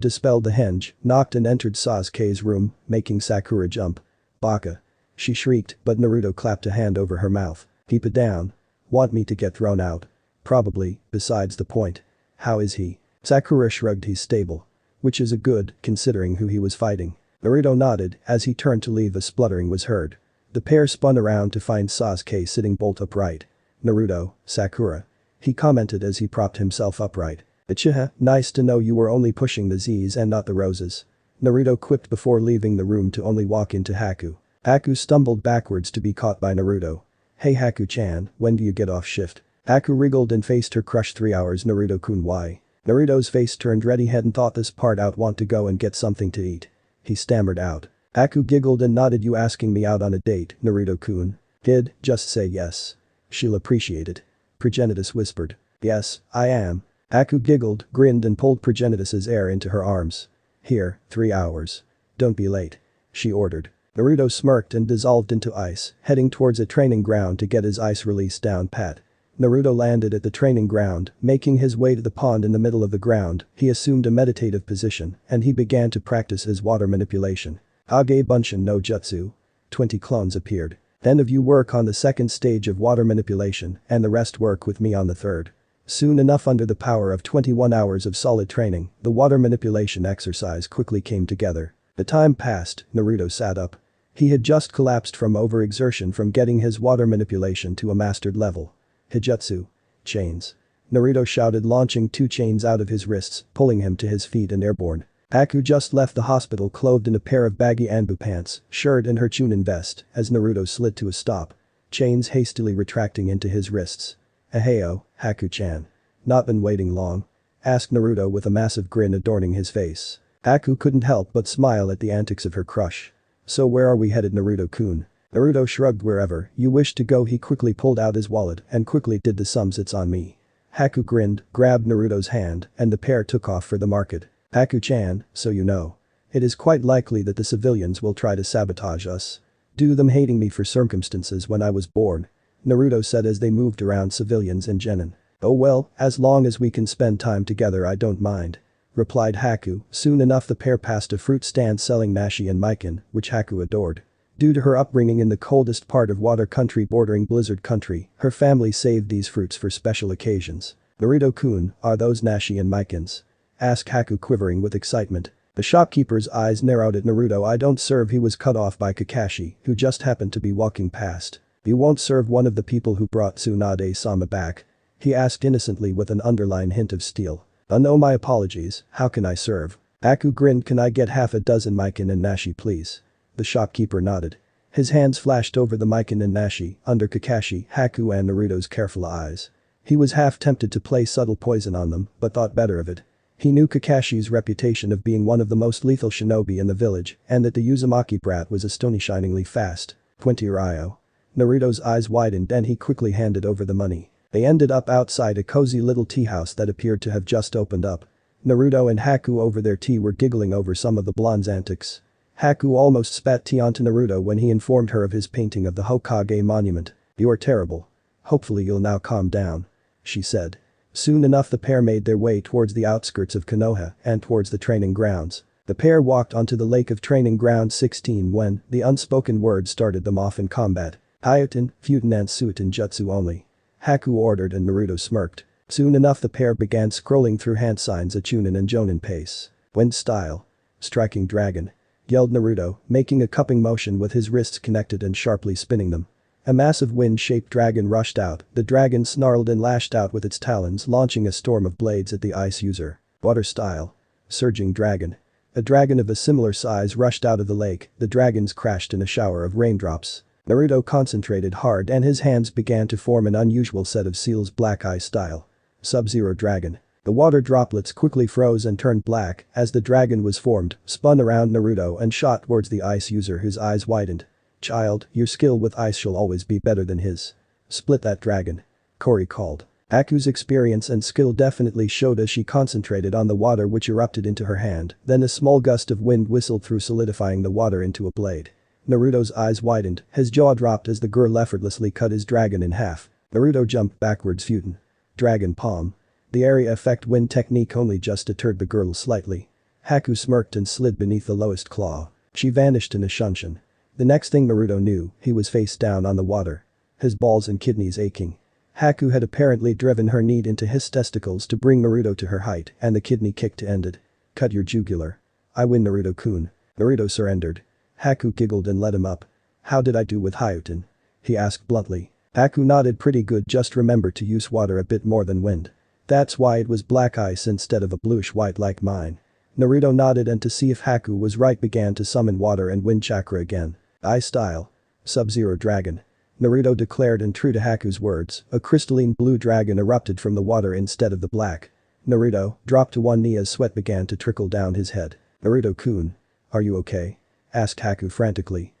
dispelled the hinge, knocked and entered Sasuke's room, making Sakura jump. Baka. She shrieked, but Naruto clapped a hand over her mouth. Keep it down. Want me to get thrown out? Probably, besides the point. How is he? Sakura shrugged. He's stable. Which is a good, considering who he was fighting. Naruto nodded. As he turned to leave, a spluttering was heard. The pair spun around to find Sasuke sitting bolt upright. Naruto, Sakura. He commented as he propped himself upright. Uchiha, nice to know you were only pushing the Z's and not the roses. Naruto quipped before leaving the room to only walk into Haku. Haku stumbled backwards to be caught by Naruto. Hey Haku-chan, when do you get off shift? Haku wriggled and faced her crush. 3 hours. Naruto-kun, why? Naruto's face turned red. He hadn't thought this part out. Want to go and get something to eat. He stammered out. Haku giggled and nodded. You asking me out on a date, Naruto-kun? Kid, just say yes. She'll appreciate it. Progenitus whispered. Yes, I am. Haku giggled, grinned and pulled Progenitus's heir into her arms. Here, 3 hours. Don't be late. She ordered. Naruto smirked and dissolved into ice, heading towards a training ground to get his ice release down pat. Naruto landed at the training ground, making his way to the pond in the middle of the ground. He assumed a meditative position, and he began to practice his water manipulation. Age Bunshin no Jutsu. 20 clones appeared. 10 of you work on the second stage of water manipulation, and the rest work with me on the third. Soon enough, under the power of 21 hours of solid training, the water manipulation exercise quickly came together. The time passed. Naruto sat up. He had just collapsed from overexertion from getting his water manipulation to a mastered level. Hijutsu. Chains. Naruto shouted, launching 2 chains out of his wrists, pulling him to his feet and airborne. Haku just left the hospital clothed in a pair of baggy Anbu pants, shirt and her chunin vest, as Naruto slid to a stop. Chains hastily retracting into his wrists. Aheo, Haku-chan. Not been waiting long? Asked Naruto with a massive grin adorning his face. Haku couldn't help but smile at the antics of her crush. So where are we headed, Naruto-kun? Naruto shrugged. Wherever you wish to go. He quickly pulled out his wallet and quickly did the sums. It's on me. Haku grinned, grabbed Naruto's hand, and the pair took off for the market. Haku-chan, so you know. It is quite likely that the civilians will try to sabotage us. Due them hating me for circumstances when I was born. Naruto said as they moved around civilians and genin. Oh well, as long as we can spend time together I don't mind. Replied Haku. Soon enough the pair passed a fruit stand selling nashi and mikan, which Haku adored. Due to her upbringing in the coldest part of water country bordering blizzard country, her family saved these fruits for special occasions. Naruto-kun, are those nashi and mikans? Asked Haku, quivering with excitement. The shopkeeper's eyes narrowed at Naruto. I don't serve. He was cut off by Kakashi, who just happened to be walking past. You won't serve one of the people who brought Tsunade-sama back? He asked innocently with an underlying hint of steel. No, my apologies, how can I serve? Haku grinned. Can I get half a dozen mikan and nashi please? The shopkeeper nodded. His hands flashed over the Mikan and Nashi, under Kakashi, Haku and Naruto's careful eyes. He was half tempted to play subtle poison on them, but thought better of it. He knew Kakashi's reputation of being one of the most lethal shinobi in the village, and that the Uzumaki brat was astonishingly fast. 20 Ryo. Naruto's eyes widened and he quickly handed over the money. They ended up outside a cozy little tea house that appeared to have just opened up. Naruto and Haku over their tea were giggling over some of the blonde's antics. Haku almost spat tea onto Naruto when he informed her of his painting of the Hokage monument. "You're terrible. Hopefully you'll now calm down," she said. Soon enough the pair made their way towards the outskirts of Konoha and towards the training grounds. The pair walked onto the lake of training ground 16 when the unspoken words started them off in combat. Hyutin, Futen and Suiten jutsu only. Haku ordered and Naruto smirked. Soon enough the pair began scrolling through hand signs at Chunin and Jonin pace. "Wind style. Striking dragon," yelled Naruto, making a cupping motion with his wrists connected and sharply spinning them. A massive wind-shaped dragon rushed out, the dragon snarled and lashed out with its talons launching a storm of blades at the ice user. Water style. Surging dragon. A dragon of a similar size rushed out of the lake, the dragons crashed in a shower of raindrops. Naruto concentrated hard and his hands began to form an unusual set of seals black eye style. Sub-Zero dragon. The water droplets quickly froze and turned black as the dragon was formed, spun around Naruto and shot towards the ice user whose eyes widened. "Child, your skill with ice shall always be better than his. Split that dragon," Kori called. Haku's experience and skill definitely showed as she concentrated on the water which erupted into her hand, then a small gust of wind whistled through solidifying the water into a blade. Naruto's eyes widened, his jaw dropped as the girl effortlessly cut his dragon in half. Naruto jumped backwards Futen. Dragon palm. The area effect wind technique only just deterred the girl slightly. Haku smirked and slid beneath the lowest claw. She vanished in a shunshin. The next thing Naruto knew, he was face down on the water. His balls and kidneys aching. Haku had apparently driven her knee into his testicles to bring Naruto to her height and the kidney kick to end it. "Cut your jugular. I win Naruto-kun." Naruto surrendered. Haku giggled and let him up. "How did I do with Hyutin?" he asked bluntly. Haku nodded. "Pretty good, just remember to use water a bit more than wind. That's why it was black ice instead of a bluish-white like mine." Naruto nodded and to see if Haku was right began to summon water and wind chakra again. "Ice style. Sub-Zero dragon," Naruto declared, and true to Haku's words, a crystalline blue dragon erupted from the water instead of the black. Naruto dropped to one knee as sweat began to trickle down his head. "Naruto-kun. Are you okay?" asked Haku frantically.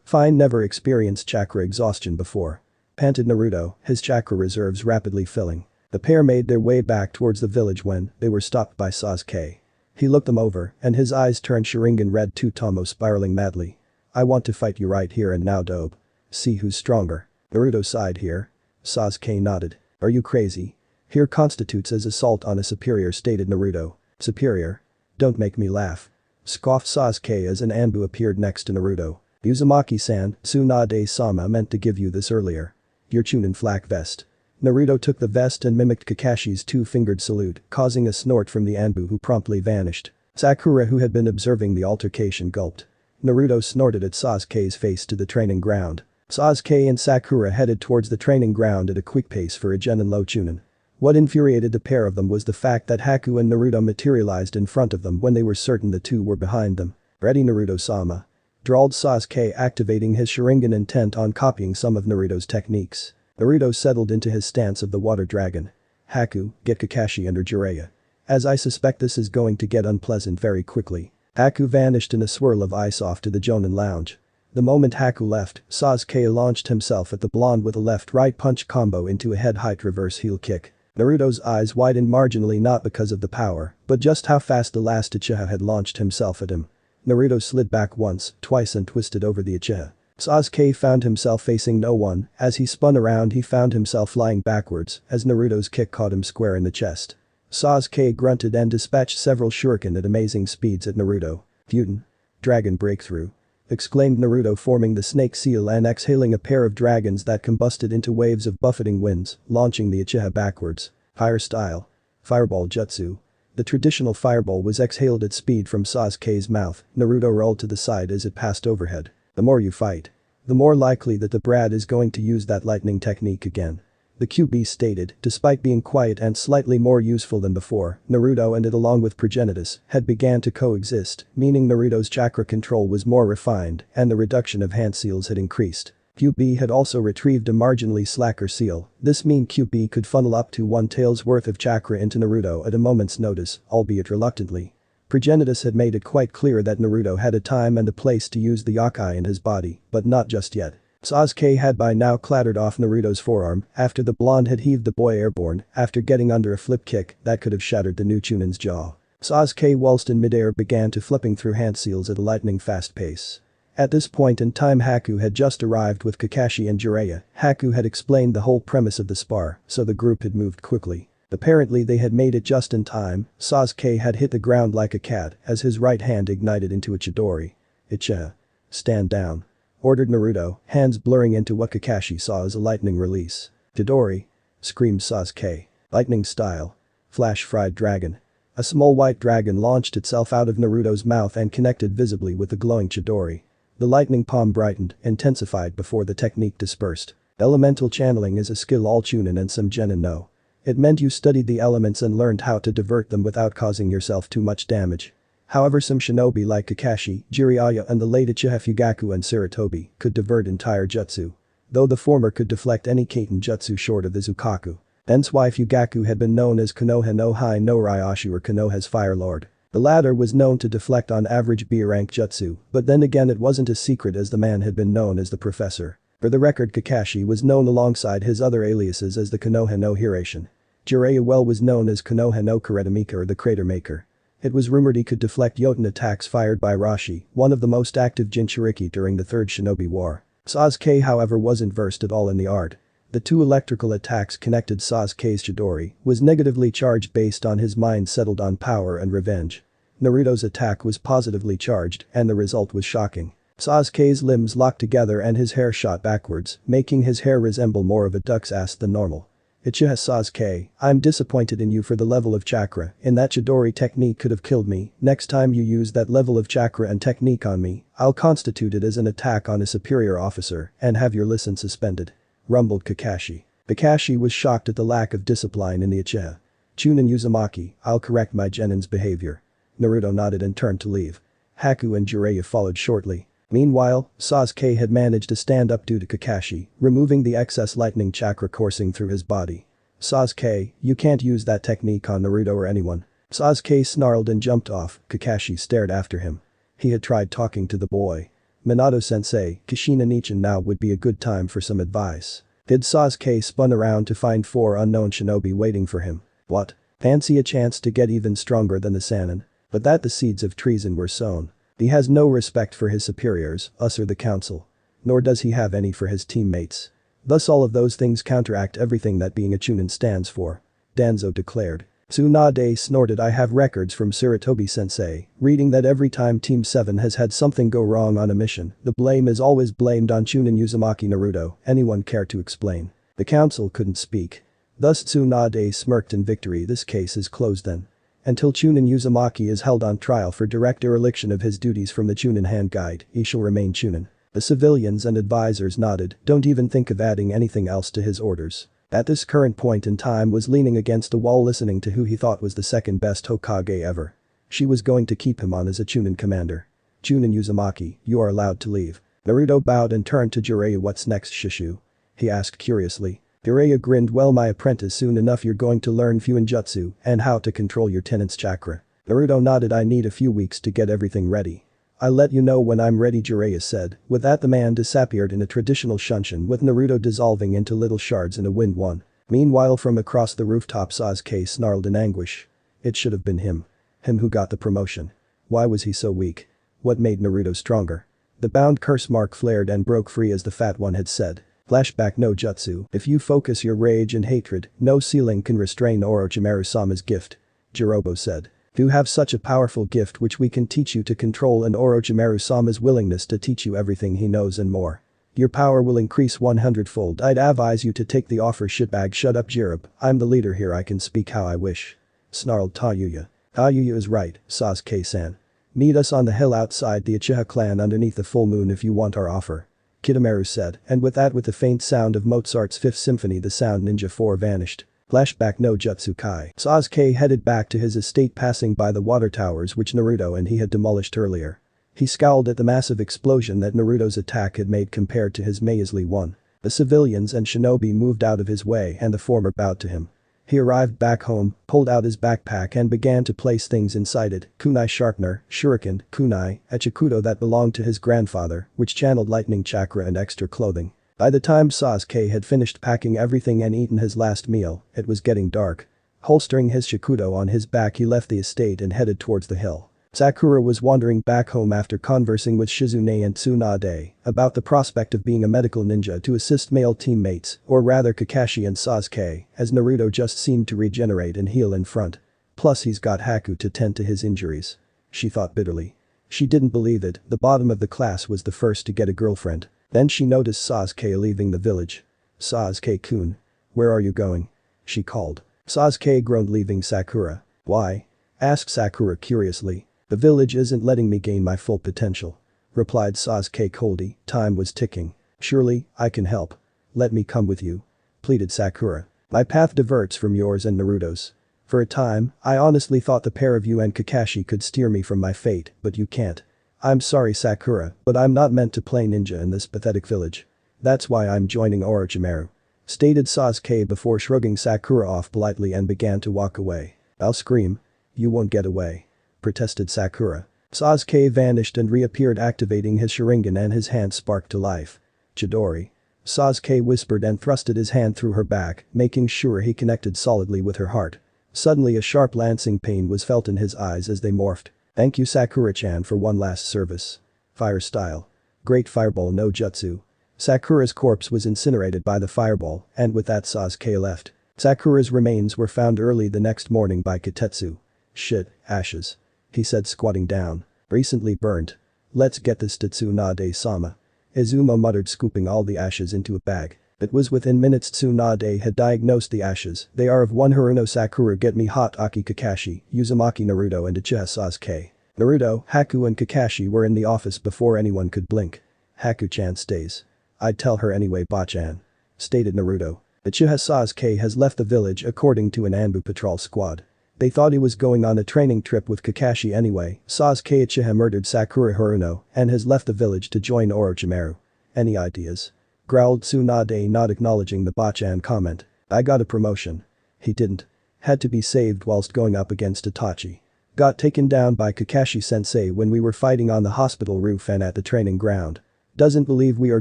Fine, never experienced chakra exhaustion before," panted Naruto, his chakra reserves rapidly filling. The pair made their way back towards the village when they were stopped by Sasuke. He looked them over and his eyes turned Sharingan red to Tomo spiraling madly. "I want to fight you right here and now, dope. See who's stronger." Naruto sighed here. Sasuke nodded. "Are you crazy? Here constitutes as assault on a superior," stated Naruto. "Superior? Don't make me laugh," scoffed Sasuke as an Anbu appeared next to Naruto. "Uzumaki-san, Tsunade-sama meant to give you this earlier. Your Chunin flak vest." Naruto took the vest and mimicked Kakashi's two-fingered salute, causing a snort from the Anbu who promptly vanished. Sakura, who had been observing the altercation, gulped. Naruto snorted at Sasuke's face to the training ground. Sasuke and Sakura headed towards the training ground at a quick pace for a Genin low Chunin. What infuriated the pair of them was the fact that Haku and Naruto materialized in front of them when they were certain the two were behind them. "Ready, Naruto-sama," drawled Sasuke, activating his Sharingan intent on copying some of Naruto's techniques. Naruto settled into his stance of the water dragon. "Haku, get Kakashi under Jiraiya. As I suspect this is going to get unpleasant very quickly." Haku vanished in a swirl of ice off to the Jonin lounge. The moment Haku left, Sasuke launched himself at the blonde with a left-right punch combo into a head-height reverse heel kick. Naruto's eyes widened marginally, not because of the power, but just how fast the last Uchiha had launched himself at him. Naruto slid back once, twice and twisted over the Uchiha. Sasuke found himself facing no one. As he spun around he found himself lying backwards as Naruto's kick caught him square in the chest. Sasuke grunted and dispatched several shuriken at amazing speeds at Naruto. "Futen. Dragon breakthrough," exclaimed Naruto, forming the snake seal and exhaling a pair of dragons that combusted into waves of buffeting winds, launching the Uchiha backwards. "Fire style. Fireball jutsu." The traditional fireball was exhaled at speed from Sasuke's mouth. Naruto rolled to the side as it passed overhead. "The more you fight, the more likely that the brat is going to use that lightning technique again." The QB stated, despite being quiet and slightly more useful than before, Naruto and it along with progenitus had began to coexist, meaning Naruto's chakra control was more refined and the reduction of hand seals had increased. QB had also retrieved a marginally slacker seal, this mean QB could funnel up to one tail's worth of chakra into Naruto at a moment's notice, albeit reluctantly. Progenitus had made it quite clear that Naruto had a time and a place to use the yokai in his body, but not just yet. Sasuke had by now clattered off Naruto's forearm after the blonde had heaved the boy airborne after getting under a flip kick that could have shattered the new Chunin's jaw. Sasuke whilst in midair began to flipping through hand seals at a lightning fast pace. At this point in time Haku had just arrived with Kakashi and Jiraiya. Haku had explained the whole premise of the spar, so the group had moved quickly. Apparently they had made it just in time. Sasuke had hit the ground like a cat as his right hand ignited into a chidori. Uchiha. Stand down. Ordered Naruto, hands blurring into what Kakashi saw as a lightning release. Chidori. Screamed Sasuke. Lightning style. Flash fried dragon. A small white dragon launched itself out of Naruto's mouth and connected visibly with the glowing chidori. The lightning palm brightened, intensified before the technique dispersed. Elemental channeling is a skill all Chunin and some genin know. It meant you studied the elements and learned how to divert them without causing yourself too much damage. However, some shinobi like Kakashi, Jiraiya and the late Uchiha Fugaku and Sarutobi could divert entire jutsu. Though the former could deflect any kaiten jutsu short of the Zukaku. Hence why Fugaku had been known as Konoha no Hai no Ryashu or Konoha's Fire Lord. The latter was known to deflect on average B-rank jutsu, but then again it wasn't as secret as the man had been known as the Professor. For the record, Kakashi was known alongside his other aliases as the Konoha no Hirashin. Jiraiya was known as Konoha no Karetamika or the Crater Maker. It was rumored he could deflect Yoten attacks fired by Rashi, one of the most active jinchuriki during the Third Shinobi War. Sasuke however wasn't versed at all in the art. The two electrical attacks connected Sasuke's chidori was negatively charged based on his mind settled on power and revenge. Naruto's attack was positively charged and the result was shocking. Sasuke's limbs locked together and his hair shot backwards, making his hair resemble more of a duck's ass than normal. Uchiha Sasuke, I'm disappointed in you for the level of chakra, in that chidori technique could have killed me. Next time you use that level of chakra and technique on me, I'll constitute it as an attack on a superior officer and have your license suspended. Rumbled Kakashi. Kakashi was shocked at the lack of discipline in the Uchiha. Chunin Uzumaki, I'll correct my genin's behavior. Naruto nodded and turned to leave. Haku and Jiraiya followed shortly. Meanwhile, Sasuke had managed to stand up due to Kakashi, removing the excess lightning chakra coursing through his body. Sasuke, you can't use that technique on Naruto or anyone. Sasuke snarled and jumped off. Kakashi stared after him. He had tried talking to the boy. Minato-sensei, Kushina Nichin now would be a good time for some advice. Did Sasuke spun around to find 4 unknown shinobi waiting for him. What? Fancy a chance to get even stronger than the Sannin? But that the seeds of treason were sown. He has no respect for his superiors, us or the council. Nor does he have any for his teammates. Thus all of those things counteract everything that being a Chunin stands for. Danzo declared. Tsunade snorted. I have records from Sarutobi-sensei, reading that every time Team 7 has had something go wrong on a mission, the blame is always blamed on Chunin Uzumaki Naruto. Anyone care to explain? The council couldn't speak. Thus Tsunade smirked in victory. This case is closed then. Until Chunin Uzumaki is held on trial for direct dereliction of his duties from the Chunin Hand Guide, he shall remain Chunin. The civilians and advisors nodded, don't even think of adding anything else to his orders. At this current point in time was leaning against the wall listening to who he thought was the second best Hokage ever. She was going to keep him on as a Chunin commander. Chunin Uzumaki, you are allowed to leave. Naruto bowed and turned to Jiraiya. What's next, Shishu? He asked curiously. Jiraiya grinned. Well, my apprentice, soon enough you're going to learn Fuinjutsu and how to control your tenant's chakra. Naruto nodded. I need a few weeks to get everything ready. I'll let you know when I'm ready, Jiraiya said. With that the man disappeared in a traditional shunshin with Naruto dissolving into little shards in a wind one. Meanwhile from across the rooftop Sasuke snarled in anguish. It should have been him. Him who got the promotion. Why was he so weak? What made Naruto stronger? The bound curse mark flared and broke free as the fat one had said. Flashback no jutsu. If you focus your rage and hatred, no ceiling can restrain Orochimaru-sama's gift. Jirobo said. You have such a powerful gift which we can teach you to control and Orochimaru-sama's willingness to teach you everything he knows and more. Your power will increase 100-fold. I'd advise you to take the offer. Shitbag. Shut up, Jirob. I'm the leader here. I can speak how I wish. Snarled Tayuya. Tayuya is right, Sasuke-san. Meet us on the hill outside the Uchiha clan underneath the full moon if you want our offer. Kitamaru said, and with the faint sound of Mozart's Fifth Symphony the sound Ninja 4 vanished. Flashback no Jutsu Kai. Sasuke headed back to his estate passing by the water towers which Naruto and he had demolished earlier. He scowled at the massive explosion that Naruto's attack had made compared to his measly one. The civilians and shinobi moved out of his way and the former bowed to him. He arrived back home, pulled out his backpack and began to place things inside it, kunai sharpener, shuriken, kunai, a chikudo that belonged to his grandfather, which channeled lightning chakra and extra clothing. By the time Sasuke had finished packing everything and eaten his last meal, it was getting dark. Holstering his chikudo on his back he left the estate and headed towards the hill. Sakura was wandering back home after conversing with Shizune and Tsunade about the prospect of being a medical ninja to assist male teammates, or rather Kakashi and Sasuke, as Naruto just seemed to regenerate and heal in front. Plus he's got Haku to tend to his injuries. She thought bitterly. She didn't believe it, the bottom of the class was the first to get a girlfriend. Then she noticed Sasuke leaving the village. Sasuke-kun. Where are you going? She called. Sasuke groaned, leaving Sakura. Why? Asked Sakura curiously. The village isn't letting me gain my full potential. Replied Sasuke coldly, time was ticking. Surely, I can help. Let me come with you. Pleaded Sakura. My path diverts from yours and Naruto's. For a time, I honestly thought the pair of you and Kakashi could steer me from my fate, but you can't. I'm sorry Sakura, but I'm not meant to play ninja in this pathetic village. That's why I'm joining Orochimaru. Stated Sasuke before shrugging Sakura off politely and began to walk away. I'll scream. You won't get away. Protested Sakura. Sasuke vanished and reappeared, activating his Sharingan and his hand sparked to life. Chidori. Sasuke whispered and thrusted his hand through her back, making sure he connected solidly with her heart. Suddenly a sharp lancing pain was felt in his eyes as they morphed. Thank you Sakura-chan for one last service. Fire style. Great fireball no jutsu. Sakura's corpse was incinerated by the fireball, and with that Sasuke left. Sakura's remains were found early the next morning by Kitetsu. Shit, ashes. He said, squatting down. Recently burnt. Let's get this to Tsunade-sama. Izuma muttered, scooping all the ashes into a bag. It was within minutes Tsunade had diagnosed the ashes. They are of one Haruno Sakura, get me hot Aki Kakashi, Uzumaki Naruto and Uchiha Sasuke. Naruto, Haku and Kakashi were in the office before anyone could blink. Haku-chan stays. I'd tell her anyway Bachan. Stated Naruto. Uchiha Sasuke has left the village according to an Anbu patrol squad. They thought he was going on a training trip with Kakashi anyway. Sasuke Uchiha murdered Sakura Haruno and has left the village to join Orochimaru. Any ideas? Growled Tsunade, not acknowledging the Bachan comment. I got a promotion. He didn't. Had to be saved whilst going up against Itachi. Got taken down by Kakashi-sensei when we were fighting on the hospital roof and at the training ground. Doesn't believe we are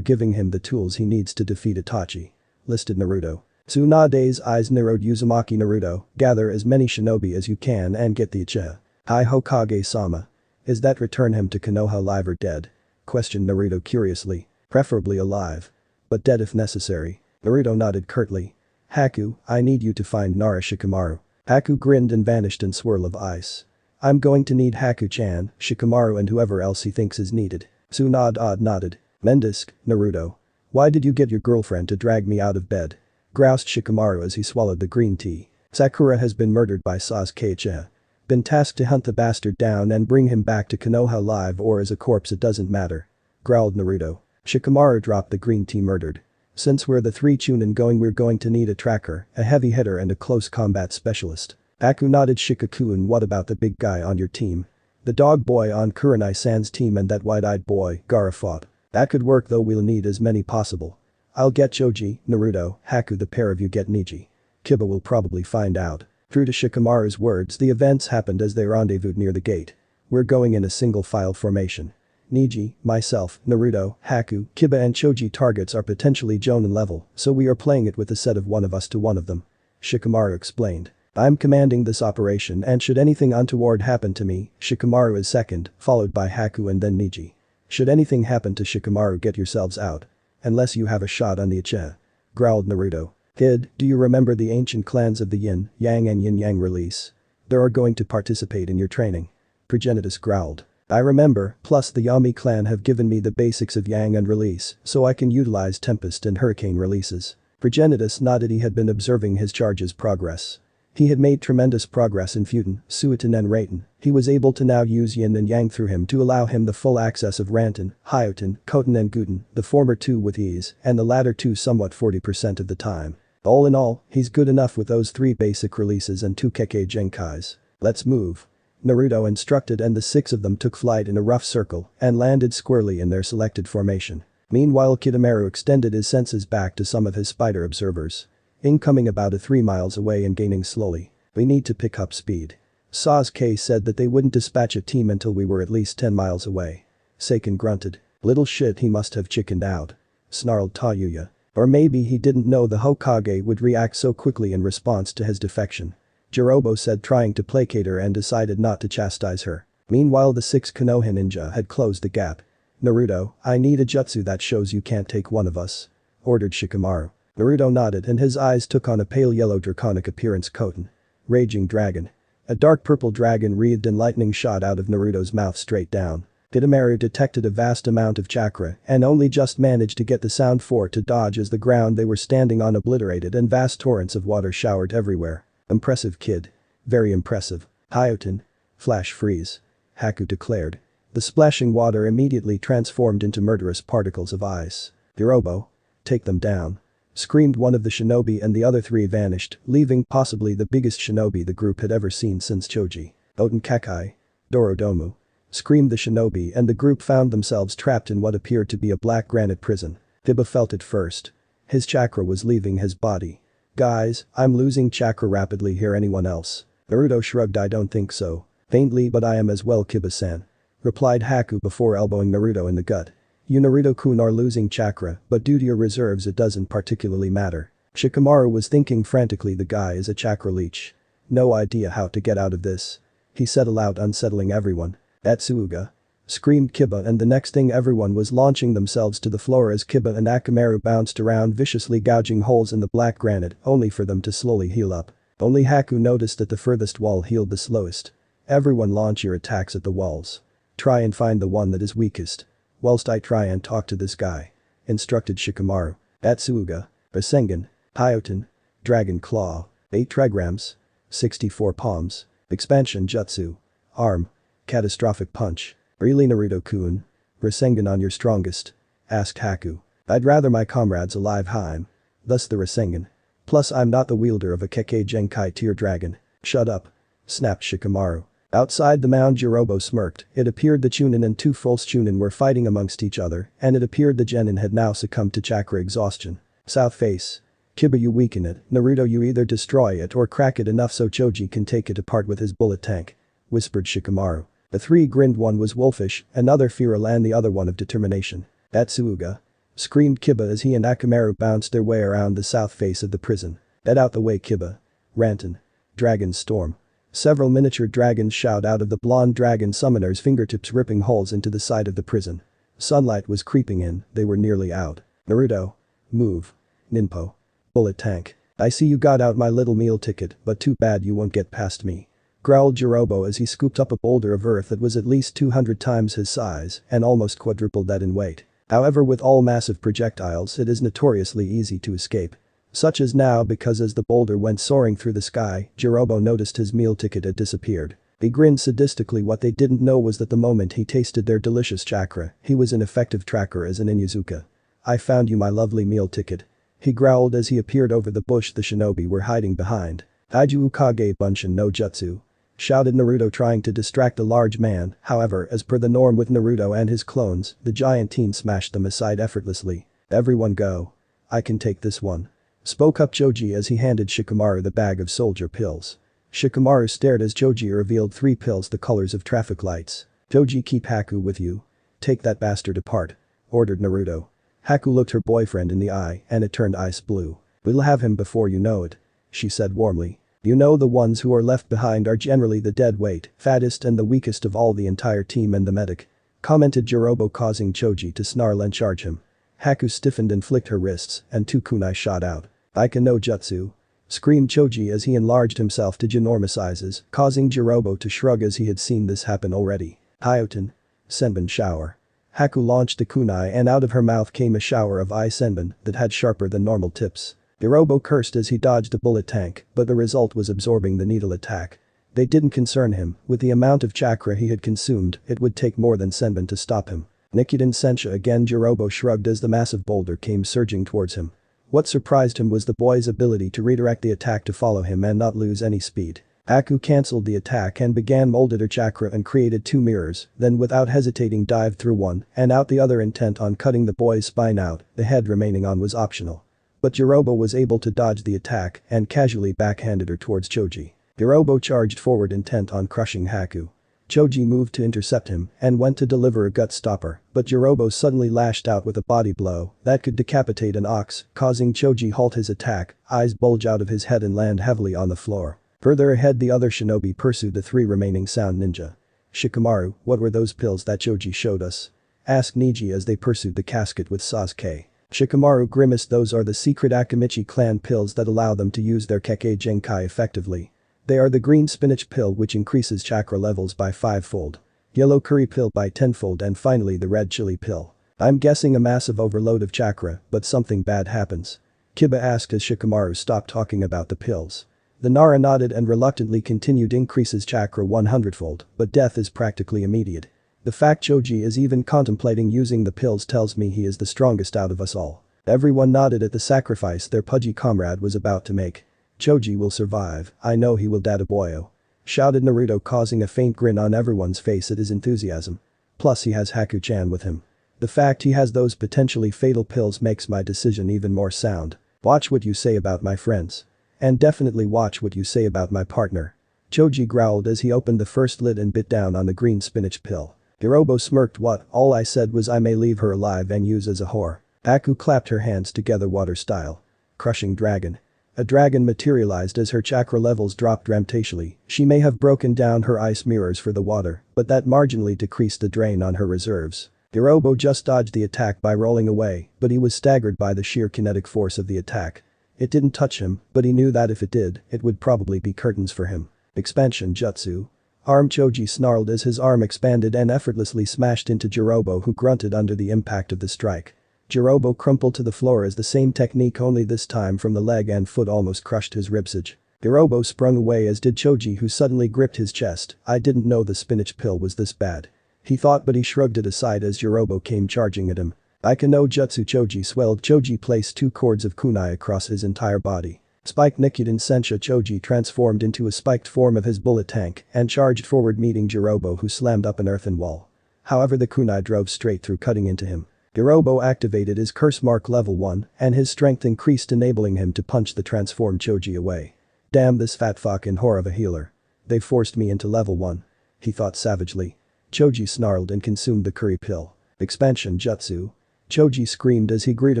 giving him the tools he needs to defeat Itachi. Listed Naruto. Tsunade's eyes narrowed. Uzumaki Naruto, gather as many shinobi as you can and get the Uchiha. Hi Hokage-sama. Is that return him to Konoha alive or dead? Questioned Naruto curiously. Preferably alive. But dead if necessary. Naruto nodded curtly. Haku, I need you to find Nara Shikamaru. Haku grinned and vanished in swirl of ice. I'm going to need Haku-chan, Shikamaru and whoever else he thinks is needed. Tsunade nodded. Mendisk, Naruto. Why did you get your girlfriend to drag me out of bed? Groused Shikamaru as he swallowed the green tea. Sakura has been murdered by Sasuke Uchiha. Been tasked to hunt the bastard down and bring him back to Konoha alive or as a corpse, it doesn't matter. Growled Naruto. Shikamaru dropped the green tea. Murdered. Since we're the three Chunin going, we're going to need a tracker, a heavy hitter and a close combat specialist. Haku nodded. Shikakun, what about the big guy on your team? The dog boy on Kurenai-san's team and that wide-eyed boy, Gaara fought. That could work, though we'll need as many possible. I'll get Choji, Naruto, Haku, the pair of you get Neji. Kiba will probably find out. True to Shikamaru's words, the events happened as they rendezvoused near the gate. We're going in a single file formation. Neji, myself, Naruto, Haku, Kiba and Choji targets are potentially Jonin level, so we are playing it with a set of one of us to one of them. Shikamaru explained. I'm commanding this operation and should anything untoward happen to me, Shikamaru is second, followed by Haku and then Neji. Should anything happen to Shikamaru, get yourselves out. Unless you have a shot on the Uchiha. Growled Naruto. Kid, do you remember the ancient clans of the Yin, Yang and Yin Yang release? They are going to participate in your training. Progenitus growled. I remember, plus the Yami clan have given me the basics of Yang and release, so I can utilize Tempest and Hurricane releases. Progenitus nodded. He had been observing his charge's progress. He had made tremendous progress in Futen, Suiton and Raiten. He was able to now use yin and yang through him to allow him the full access of Ranten, Hyoten, Koten and Guten, the former two with ease, and the latter two somewhat 40% of the time. All in all, he's good enough with those 3 basic releases and 2 Kekkei Genkais. Let's move. Naruto instructed and the 6 of them took flight in a rough circle and landed squarely in their selected formation. Meanwhile Kidomaru extended his senses back to some of his spider observers. Incoming about 3 miles away and gaining slowly. We need to pick up speed. Sasuke said that they wouldn't dispatch a team until we were at least 10 miles away. Seiken grunted. Little shit, he must have chickened out. Snarled Tayuya. Or maybe he didn't know the Hokage would react so quickly in response to his defection. Jirobo said, trying to placate her, and decided not to chastise her. Meanwhile the 6 Konoha ninja had closed the gap. Naruto, I need a jutsu that shows you can't take one of us. Ordered Shikamaru. Naruto nodded and his eyes took on a pale yellow draconic appearance. Koten. Raging dragon. A dark purple dragon wreathed in lightning shot out of Naruto's mouth straight down. Kidomaru detected a vast amount of chakra and only just managed to get the sound for to dodge as the ground they were standing on obliterated and vast torrents of water showered everywhere. Impressive kid. Very impressive. Hyoten. Flash freeze. Haku declared. The splashing water immediately transformed into murderous particles of ice. Jirobo. Take them down. Screamed one of the shinobi and the other 3 vanished, leaving possibly the biggest shinobi the group had ever seen since Choji. Oten Kakai. Dorodomu. Screamed the shinobi and the group found themselves trapped in what appeared to be a black granite prison. Kiba felt it first. His chakra was leaving his body. Guys, I'm losing chakra rapidly here, anyone else? Naruto shrugged. I don't think so. Faintly, but I am as well, Kiba-san. Replied Haku before elbowing Naruto in the gut. You Naruto-kun are losing chakra, but due to your reserves it doesn't particularly matter. Shikamaru was thinking frantically. The guy is a chakra leech. No idea how to get out of this. He said aloud, unsettling everyone. Atsuga. Screamed Kiba, and the next thing everyone was launching themselves to the floor as Kiba and Akamaru bounced around viciously gouging holes in the black granite only for them to slowly heal up. Only Haku noticed that the furthest wall healed the slowest. Everyone launch your attacks at the walls. Try and find the one that is weakest. Whilst I try and talk to this guy. Instructed Shikamaru. Atsuga. Rasengan. Hyoten. Dragon Claw. 8 trigrams. 64 palms. Expansion Jutsu. Arm. Catastrophic Punch. Really Naruto-kun? Rasengan on your strongest? Asked Haku. I'd rather my comrades alive. Haim. Thus the Rasengan. Plus I'm not the wielder of a Kekkei Genkai tier dragon. Shut up. Snapped Shikamaru. Outside the mound Jirobo smirked. It appeared the Chunin and 2 false Chunin were fighting amongst each other, and it appeared the Genin had now succumbed to chakra exhaustion. South face. Kiba, you weaken it. Naruto, you either destroy it or crack it enough so Choji can take it apart with his bullet tank. Whispered Shikamaru. The 3 grinned. One was wolfish, another feral and the other one of determination. Atsuga. Screamed Kiba as he and Akamaru bounced their way around the south face of the prison. Get out the way, Kiba. Ranten. Dragon Storm. Several miniature dragons shout out of the blonde dragon summoner's fingertips, ripping holes into the side of the prison. Sunlight was creeping in, they were nearly out. Naruto. Move. Ninpo. Bullet tank. I see you got out my little meal ticket, but too bad you won't get past me. Growled Jirobo as he scooped up a boulder of earth that was at least 200 times his size and almost quadrupled that in weight. However, with all massive projectiles it is notoriously easy to escape. Such as now, because as the boulder went soaring through the sky, Jirobo noticed his meal ticket had disappeared. He grinned sadistically. What they didn't know was that the moment he tasted their delicious chakra, he was an effective tracker as an Inuzuka. I found you my lovely meal ticket. He growled as he appeared over the bush the shinobi were hiding behind. Aiju Ukage Bunshin no Jutsu. Shouted Naruto, trying to distract the large man. However, as per the norm with Naruto and his clones, the giant teen smashed them aside effortlessly. Everyone go. I can take this one. Spoke up Choji as he handed Shikamaru the bag of soldier pills. Shikamaru stared as Choji revealed 3 pills the colors of traffic lights. Choji, keep Haku with you. Take that bastard apart. Ordered Naruto. Haku looked her boyfriend in the eye and it turned ice blue. We'll have him before you know it. She said warmly. You know, the ones who are left behind are generally the dead weight, fattest and the weakest of all the entire team and the medic. Commented Jirobo, causing Choji to snarl and charge him. Haku stiffened and flicked her wrists and 2 kunai shot out. Aika no jutsu. Screamed Choji as he enlarged himself to ginormous sizes, causing Jirobo to shrug as he had seen this happen already. Hyoten. Senbon shower. Haku launched a kunai and out of her mouth came a shower of eye senbon that had sharper than normal tips. Jirobo cursed as he dodged a bullet tank, but the result was absorbing the needle attack. They didn't concern him, with the amount of chakra he had consumed, it would take more than Senbon to stop him. Nikiden Sensha again. Jirobo shrugged as the massive boulder came surging towards him. What surprised him was the boy's ability to redirect the attack to follow him and not lose any speed. Haku cancelled the attack and began molded her chakra and created two mirrors, then without hesitating dived through one and out the other, intent on cutting the boy's spine out. The head remaining on was optional. But Jirobo was able to dodge the attack and casually backhanded her towards Choji. Jirobo charged forward intent on crushing Haku. Choji moved to intercept him and went to deliver a gut stopper, but Jirobo suddenly lashed out with a body blow that could decapitate an ox, causing Choji halt his attack, eyes bulge out of his head and land heavily on the floor. Further ahead, the other shinobi pursued the three remaining sound ninja. "Shikamaru, what were those pills that Choji showed us?" asked Niji as they pursued the casket with Sasuke. Shikamaru grimaced. "Those are the secret Akamichi clan pills that allow them to use their Kekkei Genkai effectively. They are the green spinach pill, which increases chakra levels by 5-fold, yellow curry pill by 10-fold, and finally the red chili pill. I'm guessing a massive overload of chakra, but something bad happens?" Kiba asked as Shikamaru stopped talking about the pills. The Nara nodded and reluctantly continued. "Increases chakra 100-fold, but death is practically immediate. The fact Choji is even contemplating using the pills tells me he is the strongest out of us all." Everyone nodded at the sacrifice their pudgy comrade was about to make. "Choji will survive, I know he will, Dadaboyo," shouted Naruto, causing a faint grin on everyone's face at his enthusiasm. "Plus he has Haku-chan with him. The fact he has those potentially fatal pills makes my decision even more sound. Watch what you say about my friends. And definitely watch what you say about my partner." Choji growled as he opened the first lid and bit down on the green spinach pill. Jirobo smirked. "What, all I said was I may leave her alive and use as a whore." Haku clapped her hands together water style. Crushing dragon. A dragon materialized as her chakra levels dropped dramatically. She may have broken down her ice mirrors for the water, but that marginally decreased the drain on her reserves. Jirobo just dodged the attack by rolling away, but he was staggered by the sheer kinetic force of the attack. It didn't touch him, but he knew that if it did, it would probably be curtains for him. Expansion jutsu. Arm. Choji snarled as his arm expanded and effortlessly smashed into Jirobo, who grunted under the impact of the strike. Jirobo crumpled to the floor as the same technique, only this time from the leg and foot, almost crushed his ribsage. Jirobo sprung away, as did Choji, who suddenly gripped his chest. "I didn't know the spinach pill was this bad," he thought, but he shrugged it aside as Jirobo came charging at him. "Aika no jutsu." Choji swelled. Choji placed 2 cords of kunai across his entire body. Spike Nikiden Sensha. Choji transformed into a spiked form of his bullet tank and charged forward, meeting Jirobo, who slammed up an earthen wall. However, the kunai drove straight through, cutting into him. Jirobo activated his curse mark level 1 and his strength increased, enabling him to punch the transformed Choji away. "Damn this fat fucking whore of a healer. They forced me into level 1. He thought savagely. Choji snarled and consumed the curry pill. Expansion jutsu. Choji screamed as he grew to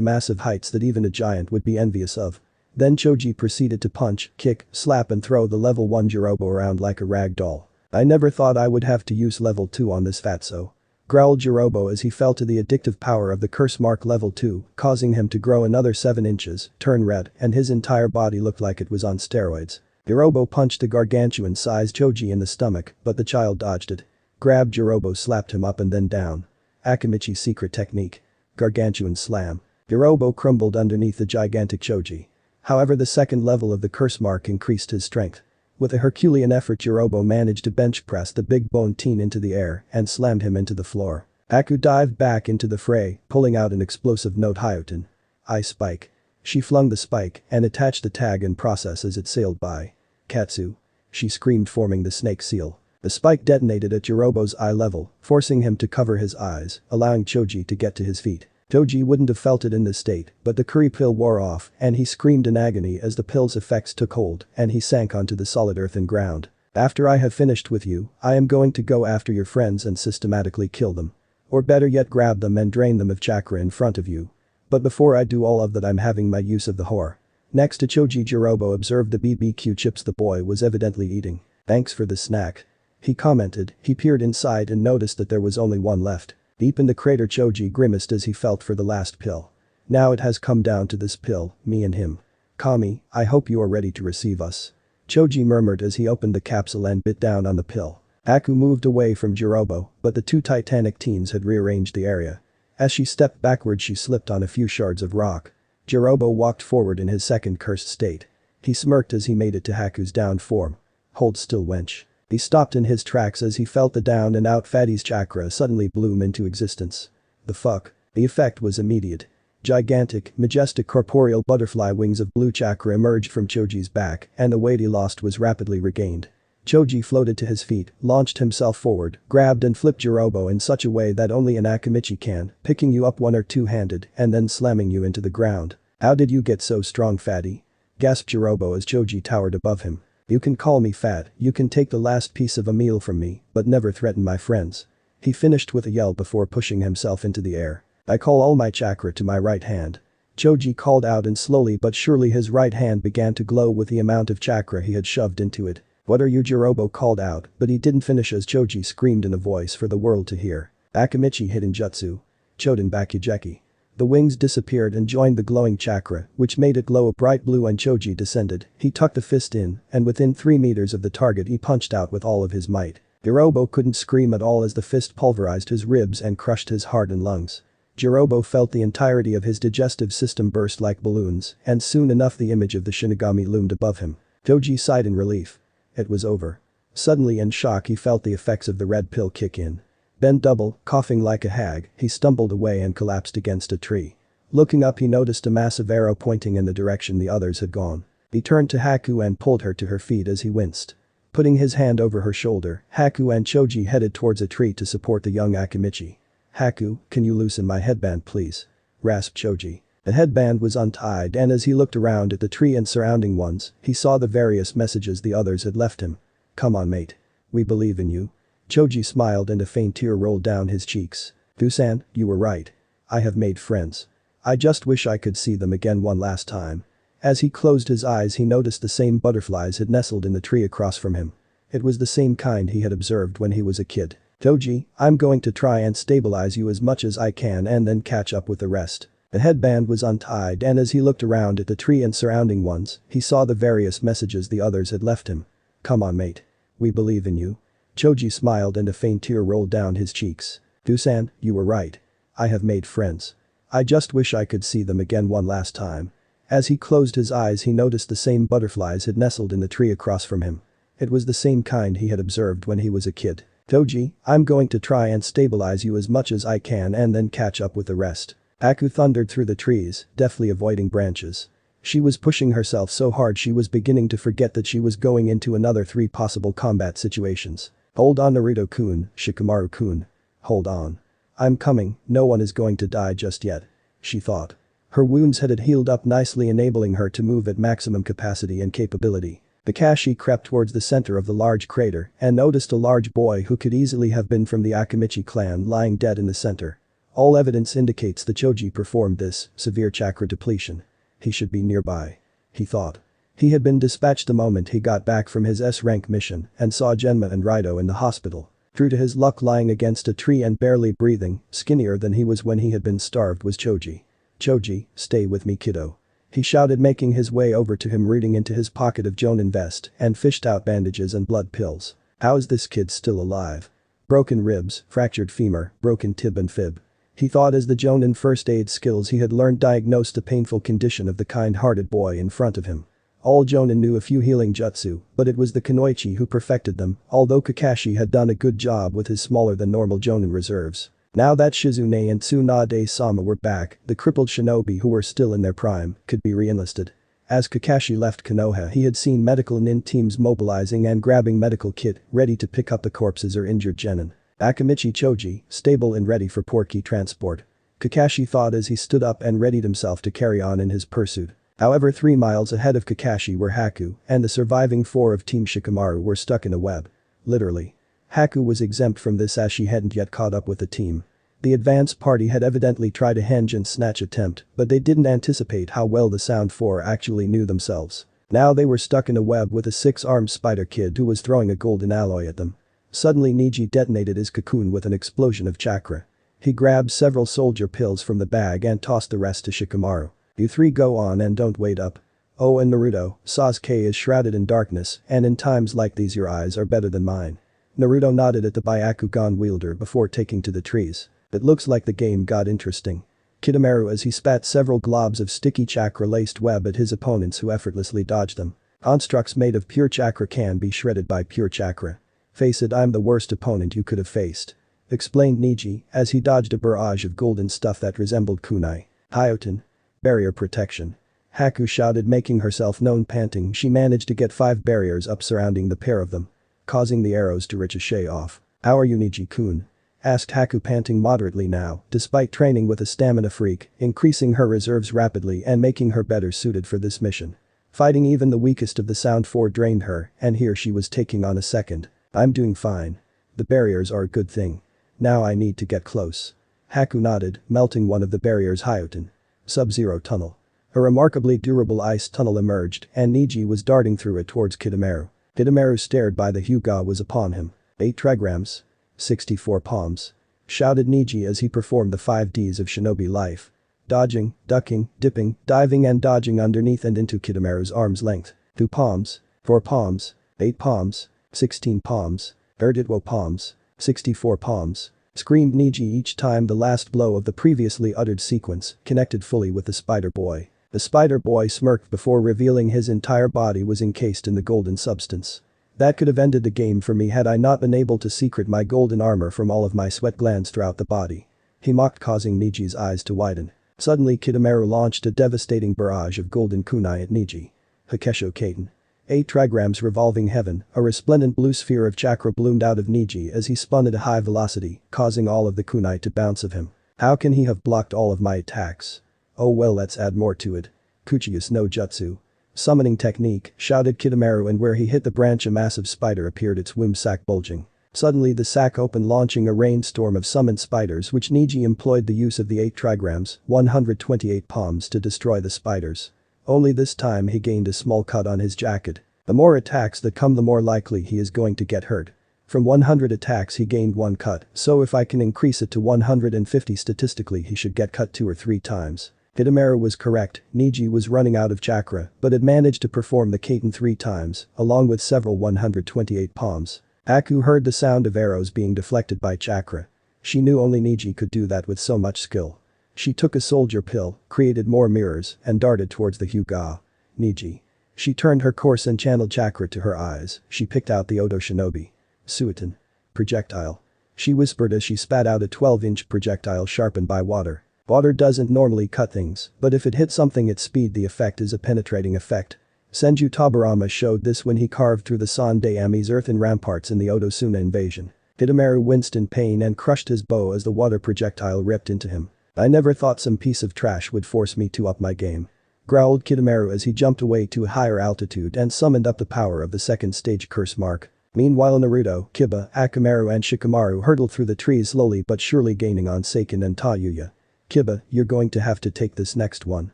massive heights that even a giant would be envious of. Then Choji proceeded to punch, kick, slap and throw the level 1 Jirobo around like a rag doll. "I never thought I would have to use level 2 on this fatso," growled Jirobo as he fell to the addictive power of the curse mark level 2, causing him to grow another 7 inches, turn red, and his entire body looked like it was on steroids. Jirobo punched the gargantuan-sized Choji in the stomach, but the child dodged it. Grabbed Jirobo, slapped him up and then down. Akamichi's secret technique. Gargantuan slam. Jirobo crumbled underneath the gigantic Choji. However, the second level of the curse mark increased his strength. With a Herculean effort, Jirobo managed to bench press the big boned teen into the air and slammed him into the floor. Haku dived back into the fray, pulling out an explosive note Hyoten. Ice spike. She flung the spike and attached the tag in process as it sailed by. Katsu. She screamed, forming the snake seal. The spike detonated at Jirobo's eye level, forcing him to cover his eyes, allowing Choji to get to his feet. Choji wouldn't have felt it in this state, but the curry pill wore off and he screamed in agony as the pill's effects took hold and he sank onto the solid earthen ground. "After I have finished with you, I am going to go after your friends and systematically kill them. Or better yet, grab them and drain them of chakra in front of you. But before I do all of that, I'm having my use of the whore." Next to Choji, Jirobo observed the BBQ chips the boy was evidently eating. "Thanks for the snack," he commented. He peered inside and noticed that there was only one left. Deep in the crater, Choji grimaced as he felt for the last pill. "Now it has come down to this pill, me and him. Kami, I hope you are ready to receive us," Choji murmured as he opened the capsule and bit down on the pill. Haku moved away from Jirobo, but the 2 titanic teens had rearranged the area. As she stepped backward, she slipped on a few shards of rock. Jirobo walked forward in his second cursed state. He smirked as he made it to Haku's down form. Hold still, wench. He stopped in his tracks as he felt the down and out fatty's chakra suddenly bloom into existence. The fuck? The effect was immediate. Gigantic, majestic corporeal butterfly wings of blue chakra emerged from Choji's back and the weight he lost was rapidly regained. Choji floated to his feet, launched himself forward, grabbed and flipped Jirobo in such a way that only an Akimichi can, picking you up one or two-handed and then slamming you into the ground. How did you get so strong, fatty? Gasped Jirobo as Choji towered above him. You can call me fat, you can take the last piece of a meal from me, but never threaten my friends. He finished with a yell before pushing himself into the air. I call all my chakra to my right hand. Choji called out and slowly but surely his right hand began to glow with the amount of chakra he had shoved into it. What are you? Jirobo called out, but he didn't finish as Choji screamed in a voice for the world to hear. Akimichi hidden jutsu. Choden Bakugeki. The wings disappeared and joined the glowing chakra, which made it glow a bright blue and Choji descended. He tucked the fist in, and within 3 meters of the target he punched out with all of his might. Jirobo couldn't scream at all as the fist pulverized his ribs and crushed his heart and lungs. Jirobo felt the entirety of his digestive system burst like balloons, and soon enough the image of the Shinigami loomed above him. Choji sighed in relief. It was over. Suddenly in shock he felt the effects of the red pill kick in. Bent double, coughing like a hag, he stumbled away and collapsed against a tree. Looking up he noticed a massive arrow pointing in the direction the others had gone. He turned to Haku and pulled her to her feet as he winced. Putting his hand over her shoulder, Haku and Choji headed towards a tree to support the young Akimichi. Haku, can you loosen my headband please? Rasped Choji. The headband was untied and as he looked around at the tree and surrounding ones, he saw the various messages the others had left him. Come on mate. We believe in you. Choji smiled and a faint tear rolled down his cheeks. Dusan, you were right. I have made friends. I just wish I could see them again one last time. As he closed his eyes he noticed the same butterflies had nestled in the tree across from him. It was the same kind he had observed when he was a kid. Choji, I'm going to try and stabilize you as much as I can and then catch up with the rest. The headband was untied and as he looked around at the tree and surrounding ones, he saw the various messages the others had left him. Come on mate. We believe in you. Choji smiled and a faint tear rolled down his cheeks. Dusan, you were right. I have made friends. I just wish I could see them again one last time. As he closed his eyes he noticed the same butterflies had nestled in the tree across from him. It was the same kind he had observed when he was a kid. Choji, I'm going to try and stabilize you as much as I can and then catch up with the rest. Haku thundered through the trees, deftly avoiding branches. She was pushing herself so hard she was beginning to forget that she was going into another 3 possible combat situations. Hold on Naruto-kun, Shikamaru-kun. Hold on. I'm coming, no one is going to die just yet. She thought. Her wounds had healed up nicely enabling her to move at maximum capacity and capability. Kakashi crept towards the center of the large crater and noticed a large boy who could easily have been from the Akimichi clan lying dead in the center. All evidence indicates that Choji performed this severe chakra depletion. He should be nearby. He thought. He had been dispatched the moment he got back from his S-rank mission and saw Genma and Raito in the hospital. True to his luck lying against a tree and barely breathing, skinnier than he was when he had been starved was Choji. Choji, stay with me kiddo. He shouted making his way over to him reaching into his pocket of Jonin vest and fished out bandages and blood pills. How is this kid still alive? Broken ribs, fractured femur, broken tib and fib. He thought as the Jonin first aid skills he had learned diagnosed the painful condition of the kind-hearted boy in front of him. All Jonin knew a few healing jutsu, but it was the Kunoichi who perfected them, although Kakashi had done a good job with his smaller than normal Jonin reserves. Now that Shizune and Tsunade-sama were back, the crippled shinobi who were still in their prime could be re-enlisted. As Kakashi left Konoha he had seen medical nin teams mobilizing and grabbing medical kit, ready to pick up the corpses or injured genin. Akimichi Choji, stable and ready for portkey transport. Kakashi thought as he stood up and readied himself to carry on in his pursuit. However 3 miles ahead of Kakashi were Haku, and the surviving 4 of Team Shikamaru were stuck in a web. Literally. Haku was exempt from this as she hadn't yet caught up with the team. The advance party had evidently tried a henge and snatch attempt, but they didn't anticipate how well the Sound 4 actually knew themselves. Now they were stuck in a web with a 6-armed spider kid who was throwing a golden alloy at them. Suddenly Niji detonated his cocoon with an explosion of chakra. He grabbed several soldier pills from the bag and tossed the rest to Shikamaru. You 3 go on and don't wait up. Oh and Naruto, Sasuke is shrouded in darkness and in times like these your eyes are better than mine. Naruto nodded at the Byakugan wielder before taking to the trees. It looks like the game got interesting. Kidomaru as he spat several globs of sticky chakra-laced web at his opponents who effortlessly dodged them. Constructs made of pure chakra can be shredded by pure chakra. Face it, I'm the worst opponent you could have faced. Explained Neji as he dodged a barrage of golden stuff that resembled kunai. Hyoten. Barrier protection. Haku shouted, making herself known. Panting, she managed to get 5 barriers up surrounding the pair of them, causing the arrows to ricochet off. How are you, Neji-kun? Asked Haku, panting moderately now, despite training with a stamina freak, increasing her reserves rapidly and making her better suited for this mission. Fighting even the weakest of the Sound 4 drained her, and here she was taking on a second. I'm doing fine. The barriers are a good thing. Now I need to get close. Haku nodded, melting one of the barriers. Hyoten. Sub-Zero Tunnel. A remarkably durable ice tunnel emerged, and Neji was darting through it towards Kidomaru. Kidomaru stared by the Hyuga was upon him. 8 trigrams. 64 palms. Shouted Neji as he performed the 5 Ds of shinobi life. Dodging, ducking, dipping, diving and dodging underneath and into Kidomaru's arm's length. 2 palms. 4 palms. 8 palms. 16 palms. Erditwo palms. 64 palms. Screamed Neji each time the last blow of the previously uttered sequence connected fully with the Spider Boy. The Spider Boy smirked before revealing his entire body was encased in the golden substance. That could have ended the game for me had I not been able to secret my golden armor from all of my sweat glands throughout the body. He mocked, causing Neji's eyes to widen. Suddenly Kidomaru launched a devastating barrage of golden kunai at Neji. Hakesho Katen. 8 trigrams revolving heaven, a resplendent blue sphere of chakra bloomed out of Neji as he spun at a high velocity, causing all of the kunai to bounce of him. How can he have blocked all of my attacks? Oh well, let's add more to it. Kuchius no Jutsu. Summoning technique, shouted Kidomaru, and where he hit the branch a massive spider appeared, its womb sac bulging. Suddenly the sac opened, launching a rainstorm of summoned spiders, which Neji employed the use of the 8 trigrams, 128 palms to destroy the spiders. Only this time he gained a small cut on his jacket. The more attacks that come, the more likely he is going to get hurt. From 100 attacks he gained 1 cut, so if I can increase it to 150 statistically he should get cut 2 or 3 times. Kidomaru was correct, Neji was running out of chakra, but had managed to perform the Katen 3 times, along with several 128 palms. Haku heard the sound of arrows being deflected by chakra. She knew only Neji could do that with so much skill. She took a soldier pill, created more mirrors, and darted towards the Hyuga. Neji. She turned her course and channeled chakra to her eyes. She picked out the Odo Shinobi. Suiton. Projectile. She whispered as she spat out a 12-inch projectile sharpened by water. Water doesn't normally cut things, but if it hits something at speed the effect is a penetrating effect. Senju Tabarama showed this when he carved through the Sande Ami's earthen ramparts in the Odo Suna invasion. Kidomaru winced in pain and crushed his bow as the water projectile ripped into him. I never thought some piece of trash would force me to up my game. Growled Kidomaru as he jumped away to a higher altitude and summoned up the power of the 2nd stage curse mark. Meanwhile Naruto, Kiba, Akamaru and Shikamaru hurtled through the trees, slowly but surely gaining on Seiken and Tayuya. Kiba, you're going to have to take this next one.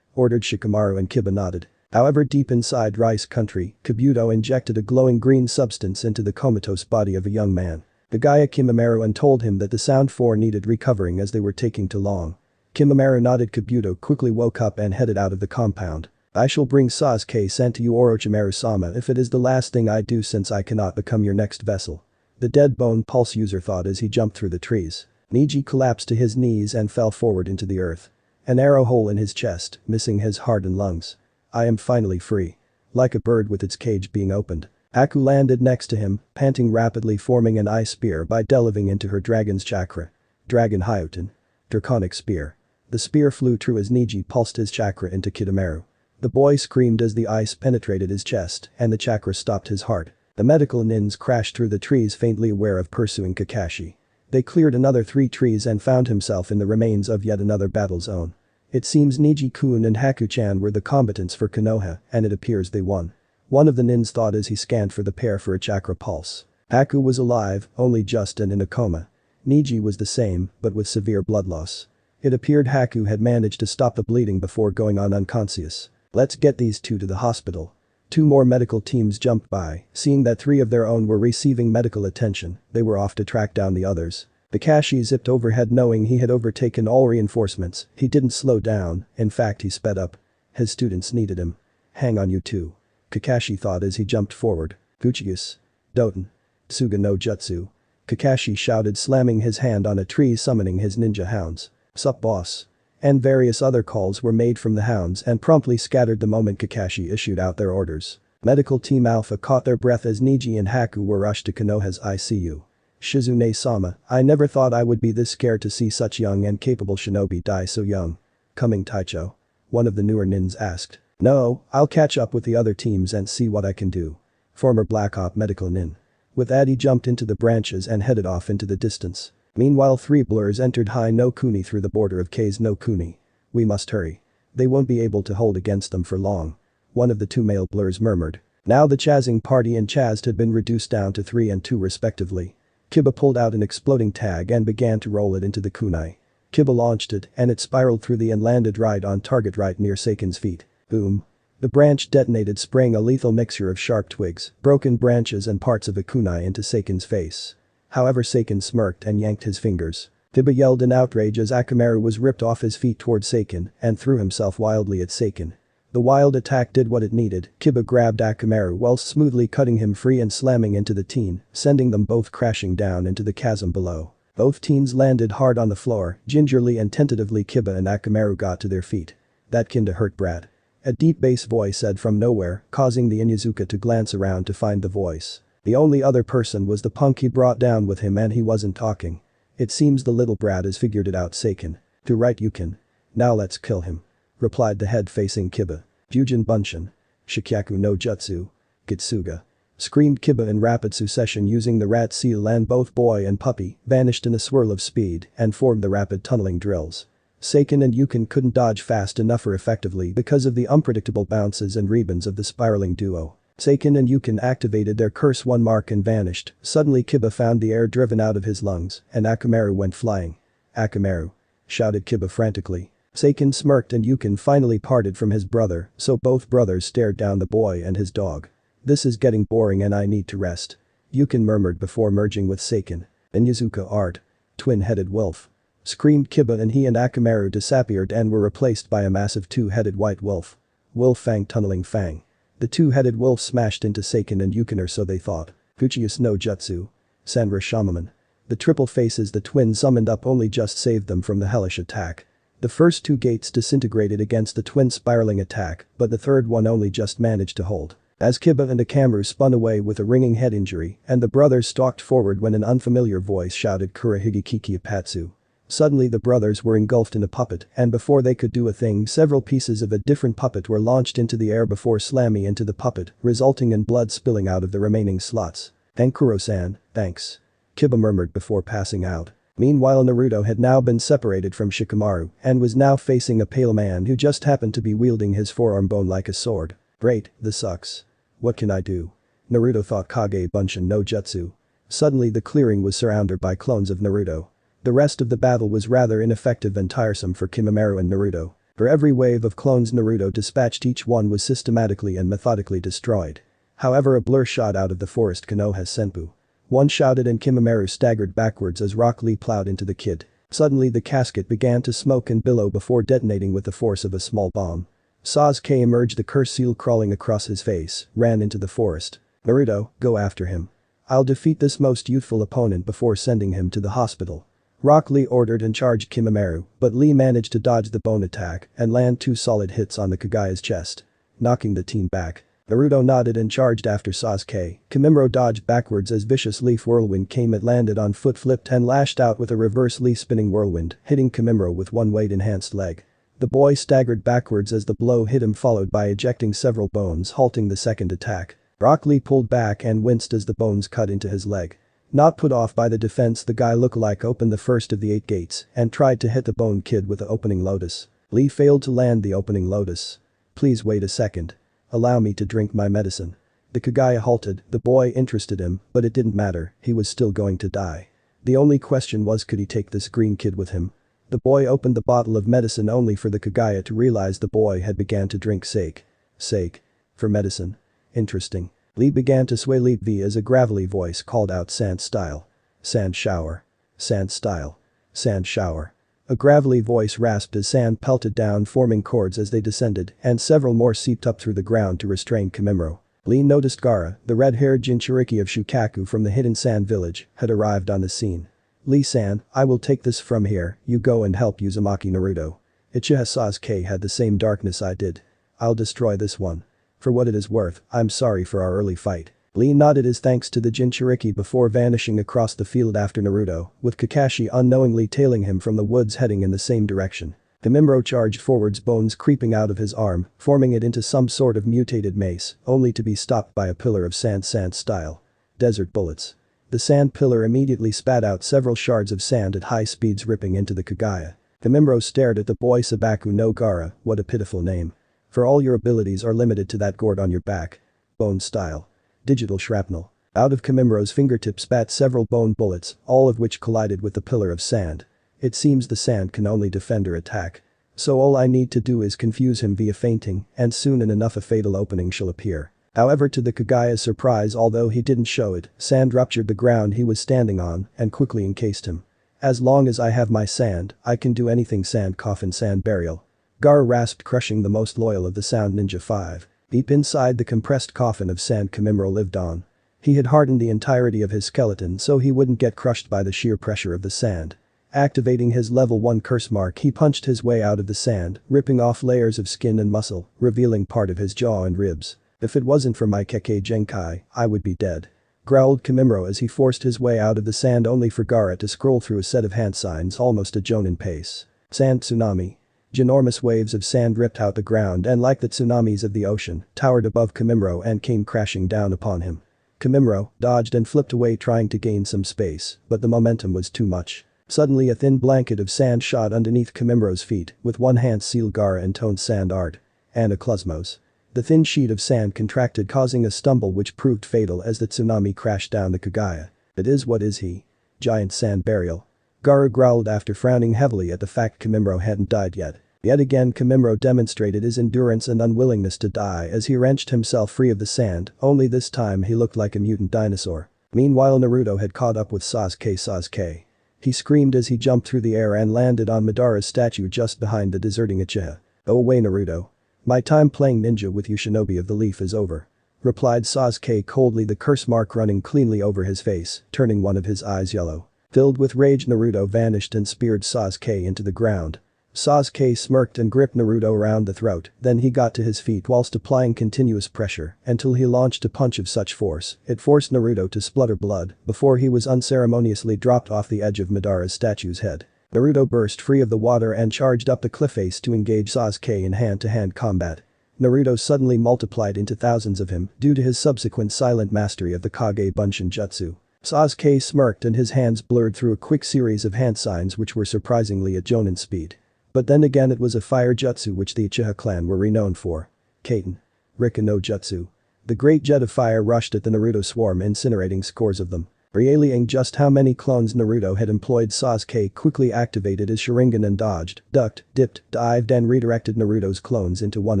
Ordered Shikamaru, and Kiba nodded. However, deep inside Rice Country, Kabuto injected a glowing green substance into the comatose body of a young man. The Gaia Kimamaru and told him that the Sound 4 needed recovering as they were taking too long. Kimamaru nodded. Kabuto quickly woke up and headed out of the compound. I shall bring Sasuke-san to you, Orochimaru-sama, if it is the last thing I do, since I cannot become your next vessel. The dead bone pulse user thought as he jumped through the trees. Neji collapsed to his knees and fell forward into the earth. An arrow hole in his chest, missing his heart and lungs. I am finally free. Like a bird with its cage being opened. Haku landed next to him, panting rapidly, forming an ice spear by delving into her dragon's chakra. Dragon Hyoten. Draconic spear. The spear flew true as Neji pulsed his chakra into Kidomaru. The boy screamed as the ice penetrated his chest and the chakra stopped his heart. The medical nins crashed through the trees, faintly aware of pursuing Kakashi. They cleared another 3 trees and found himself in the remains of yet another battle zone. It seems Neji-kun and Haku-chan were the combatants for Konoha, and it appears they won. One of the nins thought as he scanned for the pair for a chakra pulse. Haku was alive, only just and in a coma. Neji was the same, but with severe blood loss. It appeared Haku had managed to stop the bleeding before going on unconscious. Let's get these 2 to the hospital. 2 more medical teams jumped by, seeing that 3 of their own were receiving medical attention, they were off to track down the others. Kakashi zipped overhead, knowing he had overtaken all reinforcements. He didn't slow down, in fact he sped up. His students needed him. Hang on, you 2. Kakashi thought as he jumped forward. Uchiha. Doten. Tsuga no Jutsu. Kakashi shouted, slamming his hand on a tree, summoning his ninja hounds. Sup boss. And various other calls were made from the hounds and promptly scattered the moment Kakashi issued out their orders. Medical Team Alpha caught their breath as Neji and Haku were rushed to Konoha's ICU. Shizune-sama, I never thought I would be this scared to see such young and capable shinobi die so young. Coming Taicho? One of the newer nins asked. No, I'll catch up with the other teams and see what I can do. Former Black Op medical nin. With that he jumped into the branches and headed off into the distance. Meanwhile 3 blurs entered Hai no Kuni through the border of Kei's no Kuni. We must hurry. They won't be able to hold against them for long. One of the 2 male blurs murmured. Now the Chazing party and Chazed had been reduced down to 3 and 2 respectively. Kiba pulled out an exploding tag and began to roll it into the kunai. Kiba launched it and it spiraled through the and landed right on target right near Seiken's feet. Boom. The branch detonated, spraying a lethal mixture of sharp twigs, broken branches and parts of a kunai into Seiken's face. However, Seiken smirked and yanked his fingers. Kiba yelled in outrage as Akamaru was ripped off his feet toward Seiken and threw himself wildly at Seiken. The wild attack did what it needed. Kiba grabbed Akamaru whilst smoothly cutting him free and slamming into the teen, sending them both crashing down into the chasm below. Both teens landed hard on the floor. Gingerly and tentatively Kiba and Akamaru got to their feet. That kinda hurt, Brad. A deep bass voice said from nowhere, causing the Inyazuka to glance around to find the voice. The only other person was the punk he brought down with him and he wasn't talking. It seems the little brat has figured it out, Seiken. To right you can. Now let's kill him. Replied the head facing Kiba. Jujin Bunshin. Shikyaku no Jutsu. Kitsuga. Screamed Kiba in rapid succession using the rat seal, and both boy and puppy vanished in a swirl of speed and formed the rapid tunneling drills. Seiken and Yukin couldn't dodge fast enough or effectively because of the unpredictable bounces and rebounds of the spiraling duo. Seiken and Yukin activated their curse 1 mark and vanished. Suddenly Kiba found the air driven out of his lungs and Akamaru went flying. Akamaru! Shouted Kiba frantically. Seiken smirked and Yukin finally parted from his brother, so both brothers stared down the boy and his dog. This is getting boring and I need to rest. Yukin murmured before merging with Seiken. Inyazuka art. Twin-headed wolf. Screamed Kiba and he and Akamaru disappeared and were replaced by a massive 2-headed white wolf. Wolf Fang tunneling Fang. The 2-headed wolf smashed into Seiken and Yukin, or so they thought. Uchiha no Jutsu. Sanra Shamaman. The triple faces the twins summoned up only just saved them from the hellish attack. The first 2 gates disintegrated against the twin spiraling attack, but the third one only just managed to hold. As Kiba and Akamaru spun away with a ringing head injury and the brothers stalked forward when an unfamiliar voice shouted Kurahigi Kiki Apatsu. Suddenly the brothers were engulfed in a puppet and before they could do a thing several pieces of a different puppet were launched into the air before slamming into the puppet, resulting in blood spilling out of the remaining slots. Tenkuro-san, thanks. Kiba murmured before passing out. Meanwhile Naruto had now been separated from Shikamaru and was now facing a pale man who just happened to be wielding his forearm bone like a sword. Great, this sucks. What can I do? Naruto thought Kage Bunshin no Jutsu. Suddenly the clearing was surrounded by clones of Naruto. The rest of the battle was rather ineffective and tiresome for Kimimaro and Naruto. For every wave of clones Naruto dispatched, each one was systematically and methodically destroyed. However, a blur shot out of the forest Konoha's senpu. One shouted and Kimimaro staggered backwards as Rock Lee plowed into the kid. Suddenly the casket began to smoke and billow before detonating with the force of a small bomb. Sasuke emerged, the curse seal crawling across his face, ran into the forest. Naruto, go after him. I'll defeat this most youthful opponent before sending him to the hospital. Rock Lee ordered and charged Kimimaro, but Lee managed to dodge the bone attack and land 2 solid hits on the Kagaya's chest, knocking the teen back. Naruto nodded and charged after Sasuke. Kimimaro dodged backwards as vicious leaf whirlwind came. It landed on foot, flipped and lashed out with a reverse leaf spinning whirlwind, hitting Kimimaro with one weight enhanced leg. The boy staggered backwards as the blow hit him, followed by ejecting several bones, halting the second attack. Rock Lee pulled back and winced as the bones cut into his leg. Not put off by the defense, the guy lookalike opened the first of the 8 gates and tried to hit the bone kid with the opening lotus. Lee failed to land the opening lotus. Please wait a second. Allow me to drink my medicine. The Kagaya halted. The boy interested him, but it didn't matter, he was still going to die. The only question was, could he take this green kid with him? The boy opened the bottle of medicine only for the Kagaya to realize the boy had began to drink sake. Sake. For medicine. Interesting. Lee began to sway. Leap V as a gravelly voice called out, sand style. Sand shower. Sand style. Sand shower. A gravelly voice rasped as sand pelted down, forming chords as they descended, and several more seeped up through the ground to restrain Kimimaro. Lee noticed Gaara, the red-haired jinchuriki of Shukaku from the hidden sand village, had arrived on the scene. Lee-san, I will take this from here, you go and help Uzumaki Naruto. Uchiha Sasuke had the same darkness I did. I'll destroy this one. For what it is worth, I'm sorry for our early fight. Lee nodded his thanks to the jinchuriki before vanishing across the field after Naruto, with Kakashi unknowingly tailing him from the woods heading in the same direction. Kimimaro charged forwards, bones creeping out of his arm, forming it into some sort of mutated mace, only to be stopped by a pillar of sand style. Desert bullets. The sand pillar immediately spat out several shards of sand at high speeds, ripping into the Kagaya. Kimimaro stared at the boy. Sabaku no Gara, what a pitiful name. For all your abilities are limited to that gourd on your back. Bone style. Digital shrapnel. Out of Kimimaro's fingertips spat several bone bullets, all of which collided with the pillar of sand. It seems the sand can only defend or attack. So all I need to do is confuse him via fainting, and soon enough a fatal opening shall appear. However, to the Kagaya's surprise, although he didn't show it, sand ruptured the ground he was standing on and quickly encased him. As long as I have my sand, I can do anything. Sand coffin, sand burial. Gar rasped, crushing the most loyal of the Sound Ninja 5. Deep inside the compressed coffin of sand, Kimimaro lived on. He had hardened the entirety of his skeleton so he wouldn't get crushed by the sheer pressure of the sand. Activating his level 1 curse mark, he punched his way out of the sand, ripping off layers of skin and muscle, revealing part of his jaw and ribs. If it wasn't for my Kekkei Genkai, I would be dead. Growled Kimimaro as he forced his way out of the sand, only for Gaara to scroll through a set of hand signs almost a jonin pace. Sand tsunami. Ginormous waves of sand ripped out the ground and, like the tsunamis of the ocean, towered above Kimimaro and came crashing down upon him. Kimimaro dodged and flipped away, trying to gain some space, but the momentum was too much. Suddenly a thin blanket of sand shot underneath Kimimaro's feet, with one hand sealed Gaara intoned sand art. Anaclosmos. The thin sheet of sand contracted, causing a stumble which proved fatal as the tsunami crashed down the Kagaya. It is what is he? Giant sand burial. Gaara growled after frowning heavily at the fact Kimimaro hadn't died yet. Yet again Kimimaro demonstrated his endurance and unwillingness to die as he wrenched himself free of the sand, only this time he looked like a mutant dinosaur. Meanwhile, Naruto had caught up with Sasuke. He screamed as he jumped through the air and landed on Madara's statue just behind the deserting Uchiha. "Go away, Naruto. My time playing ninja with you shinobi of the leaf is over," replied Sasuke coldly, the curse mark running cleanly over his face, turning one of his eyes yellow. Filled with rage, Naruto vanished and speared Sasuke into the ground. Sasuke smirked and gripped Naruto around the throat, then he got to his feet whilst applying continuous pressure until he launched a punch of such force it forced Naruto to splutter blood before he was unceremoniously dropped off the edge of Madara's statue's head. Naruto burst free of the water and charged up the cliff face to engage Sasuke in hand-to-hand combat. Naruto suddenly multiplied into thousands of him due to his subsequent silent mastery of the Kage Bunshin Jutsu. Sasuke smirked and his hands blurred through a quick series of hand signs which were surprisingly at jonin speed. But then again, it was a fire jutsu which the Uchiha clan were renowned for. Kaiten. Rika no Jutsu. The great jet of fire rushed at the Naruto swarm, incinerating scores of them. Realizing just how many clones Naruto had employed, Sasuke quickly activated his Sharingan and dodged, ducked, dipped, dived and redirected Naruto's clones into one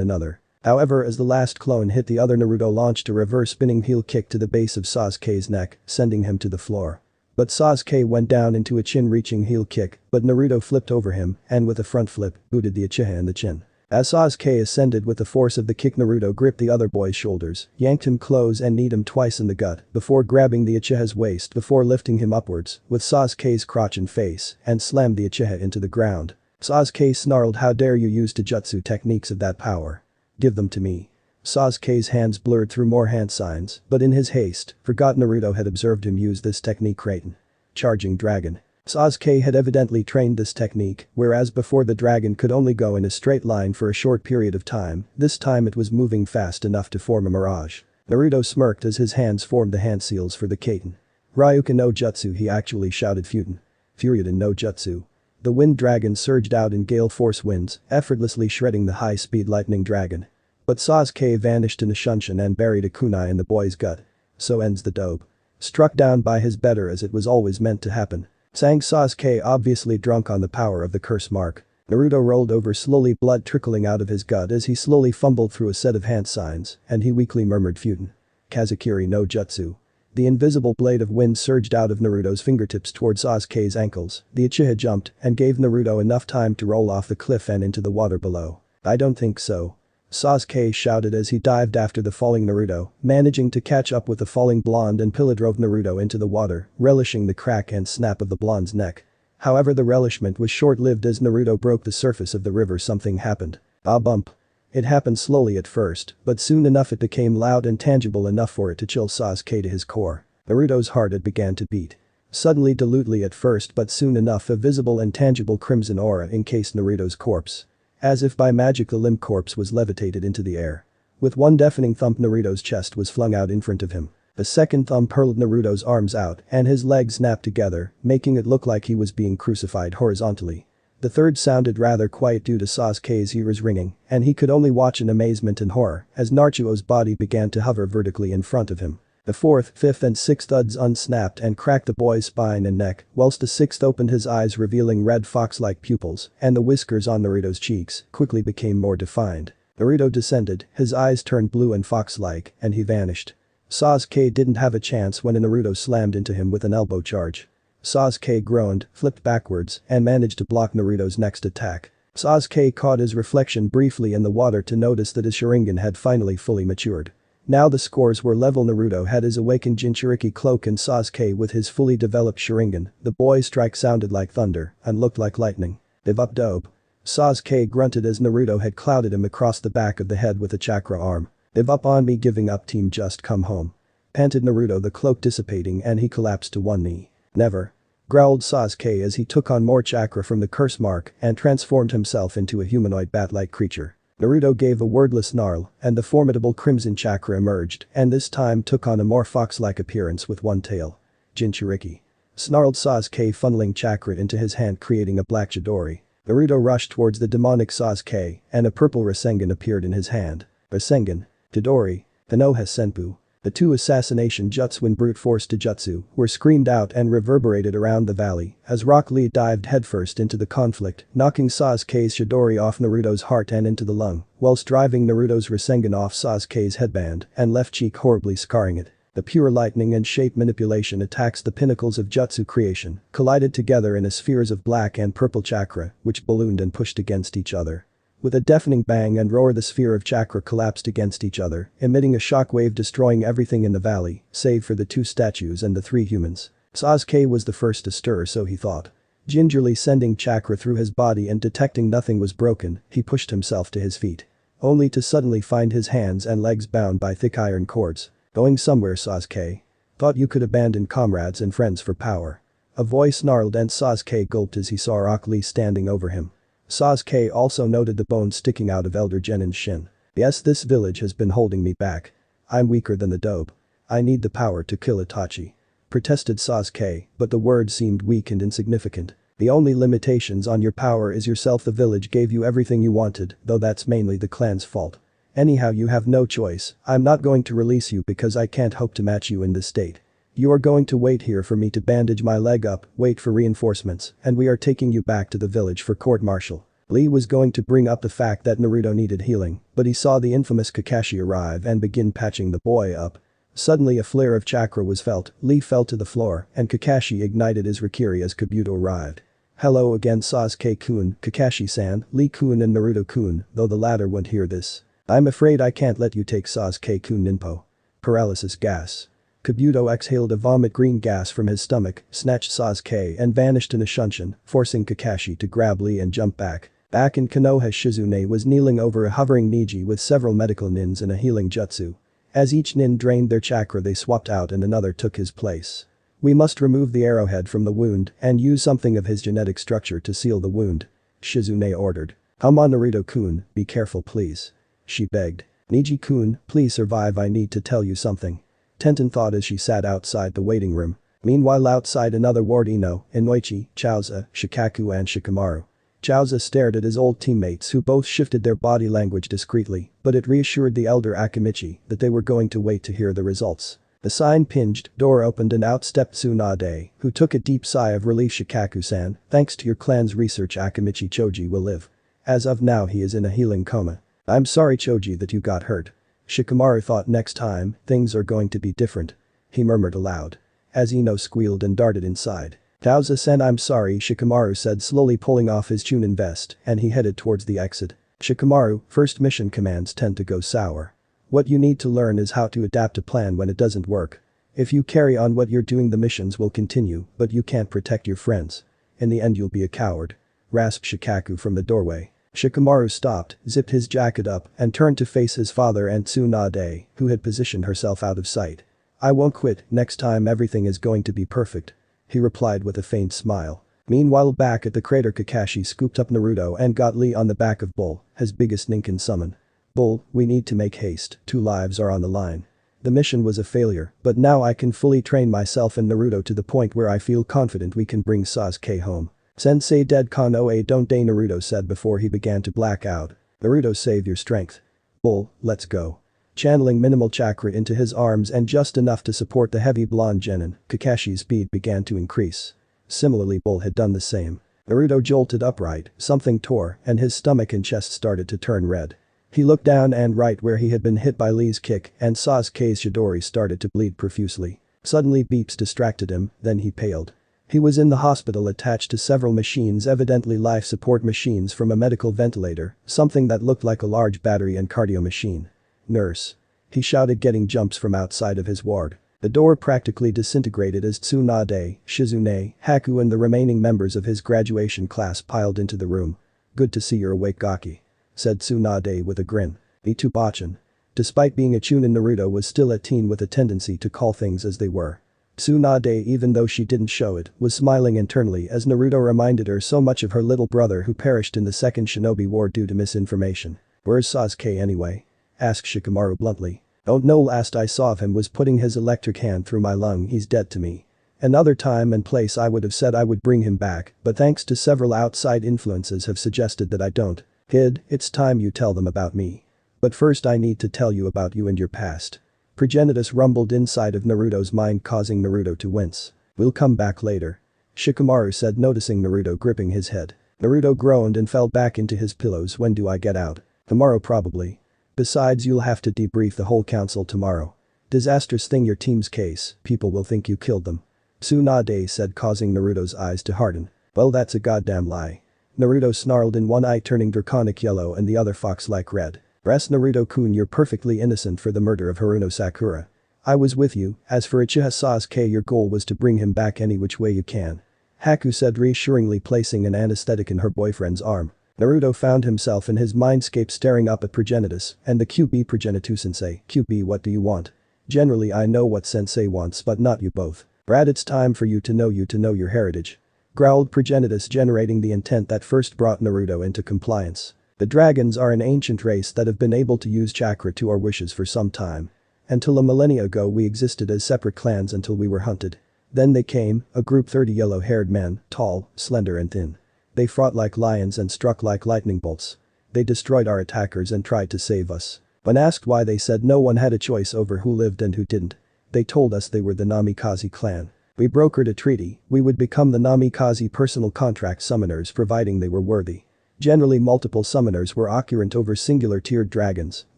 another. However, as the last clone hit the other, Naruto launched a reverse spinning heel kick to the base of Sasuke's neck, sending him to the floor. But Sasuke went down into a chin-reaching heel kick, but Naruto flipped over him and with a front flip, booted the Uchiha in the chin. As Sasuke ascended with the force of the kick, Naruto gripped the other boy's shoulders, yanked him close and kneed him twice in the gut before grabbing the Uchiha's waist before lifting him upwards with Sasuke's crotch and face and slammed the Uchiha into the ground. Sasuke snarled, "How dare you use taijutsu techniques of that power? Give them to me." Sasuke's hands blurred through more hand signs, but in his haste, forgot Naruto had observed him use this technique. Kraten. Charging Dragon. Sasuke had evidently trained this technique, whereas before the dragon could only go in a straight line for a short period of time, this time it was moving fast enough to form a mirage. Naruto smirked as his hands formed the hand seals for the Kaiten. Ryuka no Jutsu, he actually shouted Futen. Furioden no Jutsu. The wind dragon surged out in gale force winds, effortlessly shredding the high-speed lightning dragon. But Sasuke vanished in a shunshin and buried a kunai in the boy's gut. So ends the dope. Struck down by his better as it was always meant to happen. Sang Sasuke, obviously drunk on the power of the curse mark. Naruto rolled over slowly, blood trickling out of his gut as he slowly fumbled through a set of hand signs, and he weakly murmured Futen. Kazekiri no Jutsu. The invisible blade of wind surged out of Naruto's fingertips towards Sasuke's ankles. The Uchiha jumped and gave Naruto enough time to roll off the cliff and into the water below. "I don't think so," Sasuke shouted as he dived after the falling Naruto, managing to catch up with the falling blonde and pillar drove Naruto into the water, relishing the crack and snap of the blonde's neck. However, the relishment was short-lived. As Naruto broke the surface of the river, something happened. A bump. It happened slowly at first, but soon enough it became loud and tangible enough for it to chill Sasuke to his core. Naruto's heart had began to beat. Suddenly, dilutely at first, but soon enough a visible and tangible crimson aura encased Naruto's corpse. As if by magic, the limp corpse was levitated into the air. With one deafening thump, Naruto's chest was flung out in front of him. A second thump hurled Naruto's arms out and his legs snapped together, making it look like he was being crucified horizontally. The third sounded rather quiet due to Sasuke's ears ringing, and he could only watch in amazement and horror as Naruto's body began to hover vertically in front of him. The fourth, fifth and sixth thuds unsnapped and cracked the boy's spine and neck, whilst the sixth opened his eyes, revealing red fox-like pupils, and the whiskers on Naruto's cheeks quickly became more defined. Naruto descended, his eyes turned blue and fox-like, and he vanished. Sasuke didn't have a chance when Naruto slammed into him with an elbow charge. Sasuke groaned, flipped backwards, and managed to block Naruto's next attack. Sasuke caught his reflection briefly in the water to notice that his Sharingan had finally fully matured. Now the scores were level. Naruto had his awakened jinchuriki cloak and Sasuke with his fully developed Sharingan. The boy's strike sounded like thunder and looked like lightning. Div up dope. Sasuke grunted as Naruto had clouded him across the back of the head with a chakra arm. Div up on me, giving up, team, just come home. Panted Naruto, the cloak dissipating, and he collapsed to one knee. Never. Growled Sasuke as he took on more chakra from the curse mark and transformed himself into a humanoid bat-like creature. Naruto gave a wordless snarl and the formidable crimson chakra emerged and this time took on a more fox-like appearance with one tail. Jinchuriki. Snarled Sasuke, funneling chakra into his hand, creating a black Chidori. Naruto rushed towards the demonic Sasuke and a purple Rasengan appeared in his hand. Rasengan. Chidori. Konoha Senpu. The two assassination jutsu and brute force jutsu were screamed out and reverberated around the valley as Rock Lee dived headfirst into the conflict, knocking Sasuke's Chidori off Naruto's heart and into the lung, whilst driving Naruto's Rasengan off Sasuke's headband and left cheek, horribly scarring it. The pure lightning and shape manipulation attacks, the pinnacles of jutsu creation, collided together in a spheres of black and purple chakra, which ballooned and pushed against each other. With a deafening bang and roar, the sphere of chakra collapsed against each other, emitting a shockwave, destroying everything in the valley, save for the two statues and the three humans. Sasuke was the first to stir, so he thought. Gingerly sending chakra through his body and detecting nothing was broken, he pushed himself to his feet. Only to suddenly find his hands and legs bound by thick iron cords. Going somewhere, Sasuke? Thought you could abandon comrades and friends for power. A voice snarled and Sasuke gulped as he saw Rock Lee standing over him. Sasuke also noted the bone sticking out of Elder Genin's shin. Yes, this village has been holding me back. I'm weaker than the dope. I need the power to kill Itachi. Protested Sasuke, but the words seemed weak and insignificant. The only limitations on your power is yourself. The village gave you everything you wanted, though that's mainly the clan's fault. Anyhow, you have no choice. I'm not going to release you because I can't hope to match you in this state. You are going to wait here for me to bandage my leg up, wait for reinforcements, and we are taking you back to the village for court-martial. Lee was going to bring up the fact that Naruto needed healing, but he saw the infamous Kakashi arrive and begin patching the boy up. Suddenly a flare of chakra was felt, Lee fell to the floor, and Kakashi ignited his Rikiri as Kabuto arrived. Hello again, Sasuke-kun, Kakashi-san, Lee-kun and Naruto-kun, though the latter won't hear this. I'm afraid I can't let you take Sasuke-kun ninpo. Paralysis gas. Kabuto exhaled a vomit green gas from his stomach, snatched Sasuke and vanished in a shunshin, forcing Kakashi to grab Lee and jump back. Back in Konoha, Shizune was kneeling over a hovering Niji with several medical nins and a healing jutsu. As each nin drained their chakra, they swapped out and another took his place. We must remove the arrowhead from the wound and use something of his genetic structure to seal the wound. Shizune ordered. Come on, Naruto-kun, be careful please. She begged. Niji-kun, please survive, I need to tell you something. Tenten thought as she sat outside the waiting room. Meanwhile, outside, another ward, Ino, Inoichi, Chaozu, Shikaku and Shikamaru. Chaozu stared at his old teammates who both shifted their body language discreetly, but it reassured the elder Akimichi that they were going to wait to hear the results. The sign pinged, door opened and out stepped Tsunade, who took a deep sigh of relief. Shikaku-san, thanks to your clan's research, Akimichi Choji will live. As of now, he is in a healing coma. I'm sorry, Choji, that you got hurt. Shikamaru thought next time, things are going to be different. He murmured aloud. As Ino squealed and darted inside. Chaozu-san, I'm sorry, Shikamaru said, slowly pulling off his Chunin vest, and he headed towards the exit. Shikamaru, first mission commands tend to go sour. What you need to learn is how to adapt a plan when it doesn't work. If you carry on what you're doing, the missions will continue, but you can't protect your friends. in the end you'll be a coward. Rasped Shikaku from the doorway. Shikamaru stopped, zipped his jacket up, and turned to face his father and Tsunade, who had positioned herself out of sight. I won't quit, next time everything is going to be perfect. He replied with a faint smile. Meanwhile back at the crater Kakashi scooped up Naruto and got Lee on the back of Bull, his biggest ninkin summon. Bull, we need to make haste, 2 lives are on the line. The mission was a failure, but now I can fully train myself and Naruto to the point where I feel confident we can bring Sasuke home. Sensei dead con oe don't day Naruto said before he began to black out. Naruto save your strength. Bull, let's go. Channeling minimal chakra into his arms and just enough to support the heavy blonde genin, Kakashi's speed began to increase. Similarly Bull had done the same. Naruto jolted upright, something tore, and his stomach and chest started to turn red. He looked down and right where he had been hit by Lee's kick and Sasuke's Chidori started to bleed profusely. Suddenly beeps distracted him, then he paled. He was in the hospital attached to several machines, evidently life support machines from a medical ventilator, something that looked like a large battery and cardio machine. Nurse. He shouted getting jumps from outside of his ward. The door practically disintegrated as Tsunade, Shizune, Haku and the remaining members of his graduation class piled into the room. Good to see you're awake Gaki. Said Tsunade with a grin. Me too Bachan. Despite being a chunin Naruto was still a teen with a tendency to call things as they were. Tsunade even though she didn't show it, was smiling internally as Naruto reminded her so much of her little brother who perished in the second shinobi war due to misinformation. Where's Sasuke anyway? Asked Shikamaru bluntly. Don't know last I saw of him was putting his electric hand through my lung he's dead to me. Another time and place I would have said I would bring him back but thanks to several outside influences have suggested that I don't. Kid, it's time you tell them about me. But first I need to tell you about you and your past. Progenitus rumbled inside of Naruto's mind causing Naruto to wince. We'll come back later. Shikamaru said noticing Naruto gripping his head. Naruto groaned and fell back into his pillows. When do I get out? Tomorrow probably. Besides you'll have to debrief the whole council tomorrow. Disastrous thing your team's case, people will think you killed them. Tsunade said causing Naruto's eyes to harden. Well that's a goddamn lie. Naruto snarled in one eye turning draconic yellow and the other fox-like red. Rest Naruto-kun you're perfectly innocent for the murder of Haruno Sakura. I was with you, as for Uchiha Sasuke your goal was to bring him back any which way you can. Haku said reassuringly placing an anesthetic in her boyfriend's arm. Naruto found himself in his mindscape staring up at Progenitus and the QB Progenitu sensei. QB what do you want? Generally I know what sensei wants but not you both. Brad it's time for you to know your heritage. Growled Progenitus generating the intent that first brought Naruto into compliance. The dragons are an ancient race that have been able to use chakra to our wishes for some time. Until a millennia ago we existed as separate clans until we were hunted. Then they came, a group 30 yellow-haired men, tall, slender and thin. They fought like lions and struck like lightning bolts. They destroyed our attackers and tried to save us. When asked why they said no one had a choice over who lived and who didn't. They told us they were the Namikaze clan. We brokered a treaty, we would become the Namikaze personal contract summoners providing they were worthy. Generally multiple summoners were occurrent over singular tiered dragons,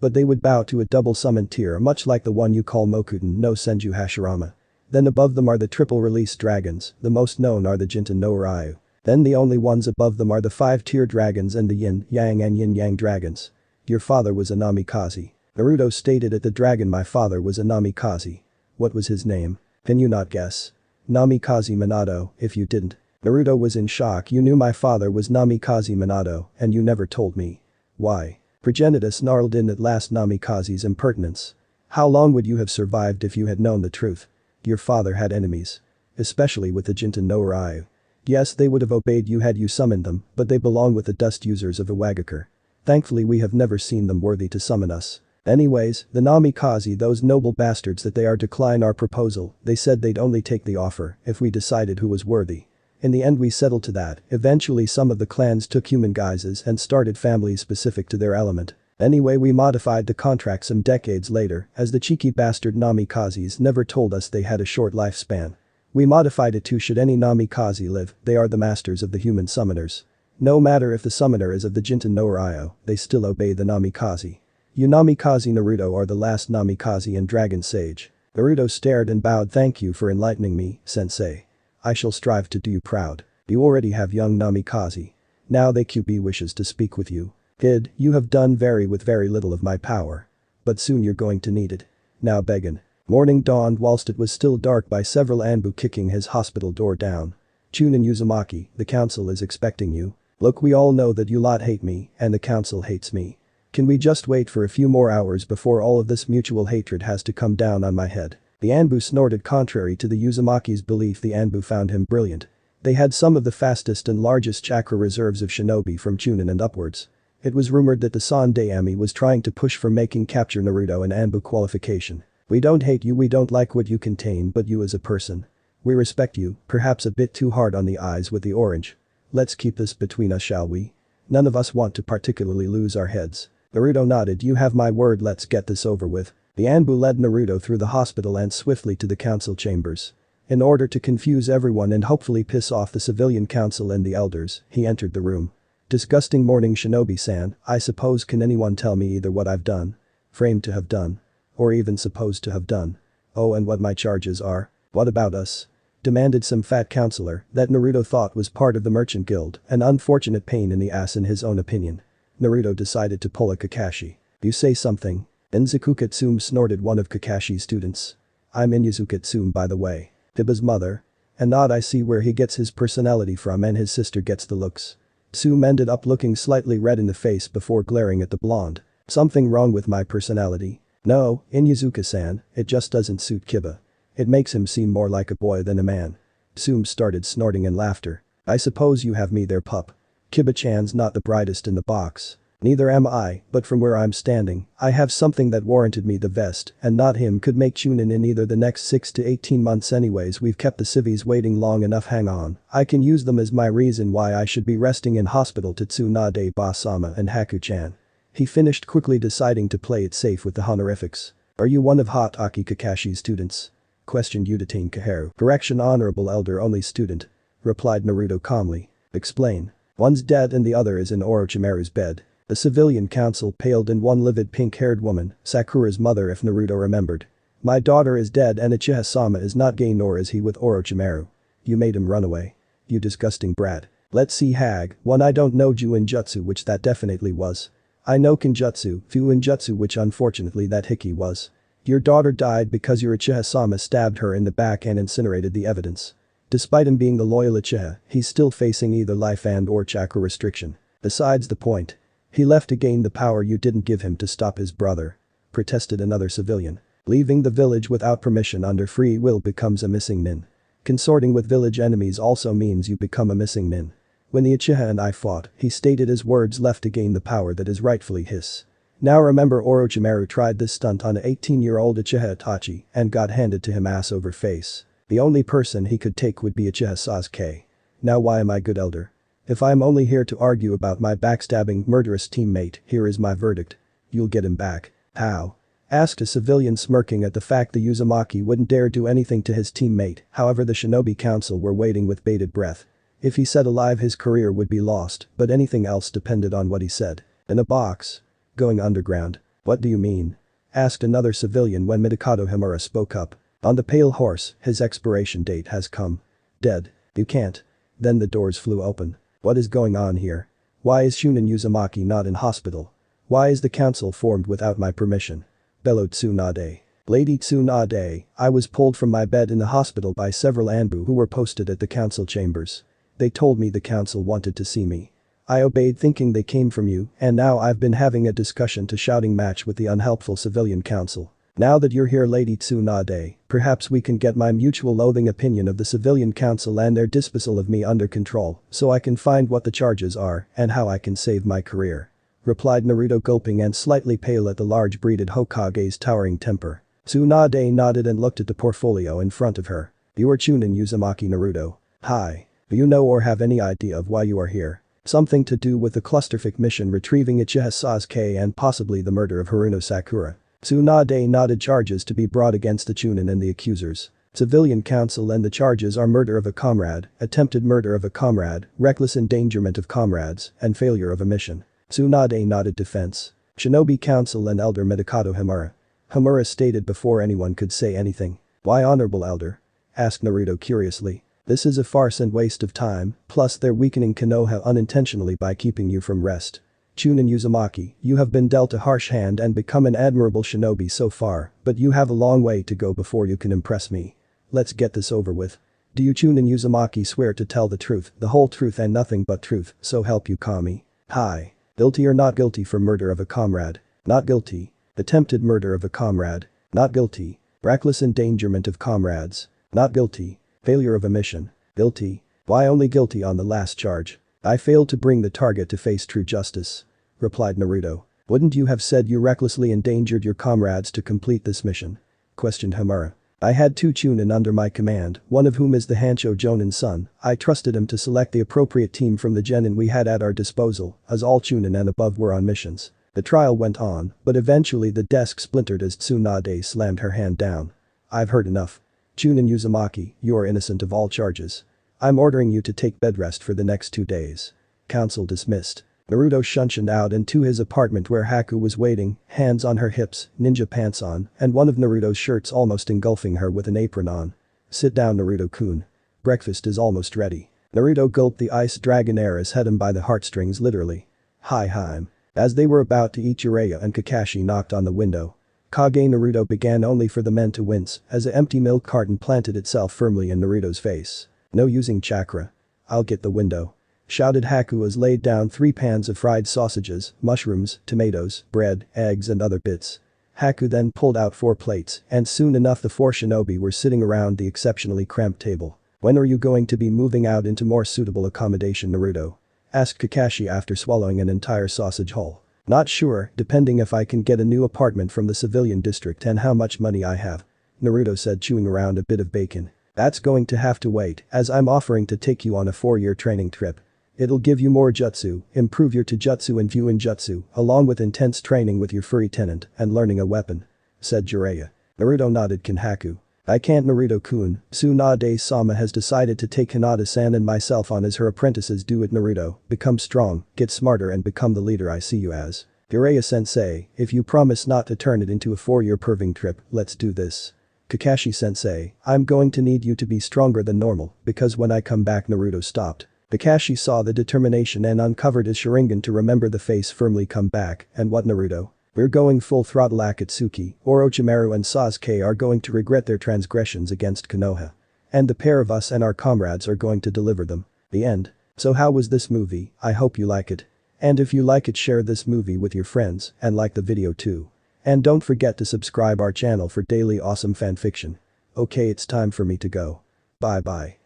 but they would bow to a double summon tier much like the one you call Mokuten no Senju Hashirama. Then above them are the triple release dragons, the most known are the Jinten no Ryu. Then the only ones above them are the 5-tier dragons and the Yin, Yang and Yin Yang dragons. Your father was a Namikaze. Naruto stated at the dragon my father was a Namikaze. What was his name? Can you not guess? Namikaze Minato, if you didn't. Naruto was in shock you knew my father was Namikaze Minato and you never told me. Why? Progenitus snarled in at last Namikaze's impertinence. How long would you have survived if you had known the truth? Your father had enemies. Especially with the Jinten no Ryu. Yes they would have obeyed you had you summoned them but they belong with the dust users of Iwagakure. Thankfully we have never seen them worthy to summon us. Anyways, the Namikaze those noble bastards that they are decline our proposal, they said they'd only take the offer if we decided who was worthy. In the end we settled to that, eventually some of the clans took human guises and started families specific to their element. Anyway we modified the contract some decades later as the cheeky bastard Namikazes never told us they had a short lifespan. We modified it to should any Namikaze live, they are the masters of the human summoners. No matter if the summoner is of the Jinten no Ryu, they still obey the Namikaze. You Namikaze Naruto are the last Namikaze and Dragon Sage. Naruto stared and bowed thank you for enlightening me, sensei. I shall strive to do you proud. You already have young Namikaze. Now the QB wishes to speak with you. Kid, you have done with very little of my power. But soon you're going to need it. Now beggin'. Morning dawned whilst it was still dark by several Anbu kicking his hospital door down. Chunin Uzumaki, the council is expecting you. Look, we all know that you lot hate me, and the council hates me. Can we just wait for a few more hours before all of this mutual hatred has to come down on my head? The Anbu snorted. Contrary to the Uzumaki's belief, the Anbu found him brilliant. They had some of the fastest and largest chakra reserves of shinobi from Chunin and upwards. It was rumored that the Sandaime was trying to push for making capture Naruto an Anbu qualification. We don't hate you, we don't like what you contain, but you as a person. We respect you, perhaps a bit too hard on the eyes with the orange. Let's keep this between us, shall we? None of us want to particularly lose our heads. Naruto nodded. You have my word, let's get this over with. The Anbu led Naruto through the hospital and swiftly to the council chambers. In order to confuse everyone and hopefully piss off the civilian council and the elders, he entered the room. Disgusting morning, Shinobi-san. I suppose, can anyone tell me either what I've done, framed to have done, or even supposed to have done? Oh, and what my charges are? What about us? Demanded some fat counselor that Naruto thought was part of the merchant guild, an unfortunate pain in the ass in his own opinion. Naruto decided to pull a Kakashi. You say something? Inzuku Katsume snorted, one of Kakashi's students. I'm Inyazu Katsume, by the way. Hiba's mother. And not I see where he gets his personality from, and his sister gets the looks. Tsume ended up looking slightly red in the face before glaring at the blonde. Something wrong with my personality? No, Inyazuka-san, it just doesn't suit Kiba. It makes him seem more like a boy than a man. Tsume started snorting in laughter. I suppose you have me there, pup. Kiba-chan's not the brightest in the box. Neither am I, but from where I'm standing, I have something that warranted me the vest, and not him could make Chunin in either the next 6 to 18 months anyways. We've kept the civvies waiting long enough, hang on. I can use them as my reason why I should be resting in hospital. Tsunade Basama and Haku-chan. He finished quickly, deciding to play it safe with the honorifics. Are you one of Hatake Kakashi's students? Questioned Udatin Kaharu. Correction, honorable elder, only student. Replied Naruto calmly. Explain. One's dead and the other is in Orochimaru's bed. The civilian council paled, and one livid pink-haired woman, Sakura's mother if Naruto remembered. My daughter is dead and Uchiha-sama is not gay, nor is he with Orochimaru. You made him run away. You disgusting brat. Let's see, Hag. One, I don't know Jinjutsu, which that definitely was. I know Kenjutsu, Fuinjutsu, which unfortunately that Hiki was. Your daughter died because your Uchiha-sama stabbed her in the back and incinerated the evidence. Despite him being the loyal Uchiha, he's still facing either life and or chakra restriction. Besides the point. He left to gain the power you didn't give him to stop his brother. Protested another civilian. Leaving the village without permission under free will becomes a missing nin. Consorting with village enemies also means you become a missing nin. When the Uchiha and I fought, he stated his words left to gain the power that is rightfully his. Now remember, Orochimaru tried this stunt on an 18-year-old Uchiha Itachi and got handed to him ass over face. The only person he could take would be Uchiha Sasuke. Now why am I good elder? If I'm only here to argue about my backstabbing murderous teammate, here is my verdict. You'll get him back. How? Asked a civilian, smirking at the fact the Uzumaki wouldn't dare do anything to his teammate. However, the Shinobi Council were waiting with bated breath. If he said alive, his career would be lost, but anything else depended on what he said. In a box. Going underground. What do you mean? Asked another civilian when Midokado Himura spoke up. On the pale horse, his expiration date has come. Dead. You can't. Then the doors flew open. What is going on here? Why is Chunin Uzumaki not in hospital? Why is the council formed without my permission? Bellowed Tsunade. Lady Tsunade, I was pulled from my bed in the hospital by several Anbu who were posted at the council chambers. They told me the council wanted to see me. I obeyed, thinking they came from you, and now I've been having a discussion to shouting match with the unhelpful civilian council. Now that you're here, Lady Tsunade, perhaps we can get my mutual loathing opinion of the civilian council and their disposal of me under control, so I can find what the charges are and how I can save my career. Replied Naruto, gulping and slightly pale at the large breeded Hokage's towering temper. Tsunade nodded and looked at the portfolio in front of her. You are Chunin Uzumaki Naruto. Hi. Do you know or have any idea of why you are here? Something to do with the clusterfuck mission retrieving Uchiha Sasuke and possibly the murder of Haruno Sakura. Tsunade nodded. Charges to be brought against the Chunin and the accusers. Civilian council, and the charges are murder of a comrade, attempted murder of a comrade, reckless endangerment of comrades, and failure of a mission. Tsunade nodded. Defense. Shinobi council and Elder Midokado Himura. Himura stated before anyone could say anything. Why, honorable elder? Asked Naruto curiously. This is a farce and waste of time, plus they're weakening Konoha unintentionally by keeping you from rest. Chunin Uzumaki, you have been dealt a harsh hand and become an admirable shinobi so far, but you have a long way to go before you can impress me. Let's get this over with. Do you Chunin Uzumaki swear to tell the truth, the whole truth and nothing but truth, so help you Kami? Hi. Guilty or not guilty for murder of a comrade? Not guilty. Attempted murder of a comrade? Not guilty. Reckless endangerment of comrades? Not guilty. Failure of a mission? Guilty. Why only guilty on the last charge? I failed to bring the target to face true justice. Replied Naruto. Wouldn't you have said you recklessly endangered your comrades to complete this mission? Questioned Hamura. I had 2 Chunin under my command, one of whom is the Hansho Jonin's son. I trusted him to select the appropriate team from the genin we had at our disposal, as all Chunin and above were on missions. The trial went on, but eventually the desk splintered as Tsunade slammed her hand down. I've heard enough. Chunin Uzumaki, you are innocent of all charges. I'm ordering you to take bed rest for the next 2 days. Council dismissed. Naruto shunshined out into his apartment where Haku was waiting, hands on her hips, ninja pants on, and one of Naruto's shirts almost engulfing her with an apron on. Sit down Naruto-kun. Breakfast is almost ready. Naruto gulped the ice dragon air as held him by the heartstrings literally. Hi Haim. As they were about to eat, Jiraiya and Kakashi knocked on the window. Kage Naruto began only for the men to wince as an empty milk carton planted itself firmly in Naruto's face. No using chakra. I'll get the window. Shouted Haku as laid down 3 pans of fried sausages, mushrooms, tomatoes, bread, eggs and other bits. Haku then pulled out 4 plates and soon enough the 4 shinobi were sitting around the exceptionally cramped table. When are you going to be moving out into more suitable accommodation Naruto? Asked Kakashi after swallowing an entire sausage whole. Not sure, depending if I can get a new apartment from the civilian district and how much money I have. Naruto said chewing around a bit of bacon. That's going to have to wait as I'm offering to take you on a 4-year training trip. It'll give you more jutsu, improve your taijutsu and jutsu, along with intense training with your furry tenant and learning a weapon. Said Jiraiya. Naruto nodded Haku. I can't Naruto-kun, Tsunade-sama has decided to take Hinata-san and myself on as her apprentices. Do it Naruto, become strong, get smarter and become the leader I see you as. Jiraiya-sensei, if you promise not to turn it into a 4-year perving trip, let's do this. Kakashi-sensei, I'm going to need you to be stronger than normal because when I come back Naruto stopped. Kakashi saw the determination and uncovered his Sharingan to remember the face firmly come back, and what Naruto? We're going full throttle Akatsuki, Orochimaru and Sasuke are going to regret their transgressions against Konoha. And the pair of us and our comrades are going to deliver them. The end. So how was this movie? I hope you like it. And if you like it share this movie with your friends and like the video too. And don't forget to subscribe our channel for daily awesome fanfiction. Okay it's time for me to go. Bye bye.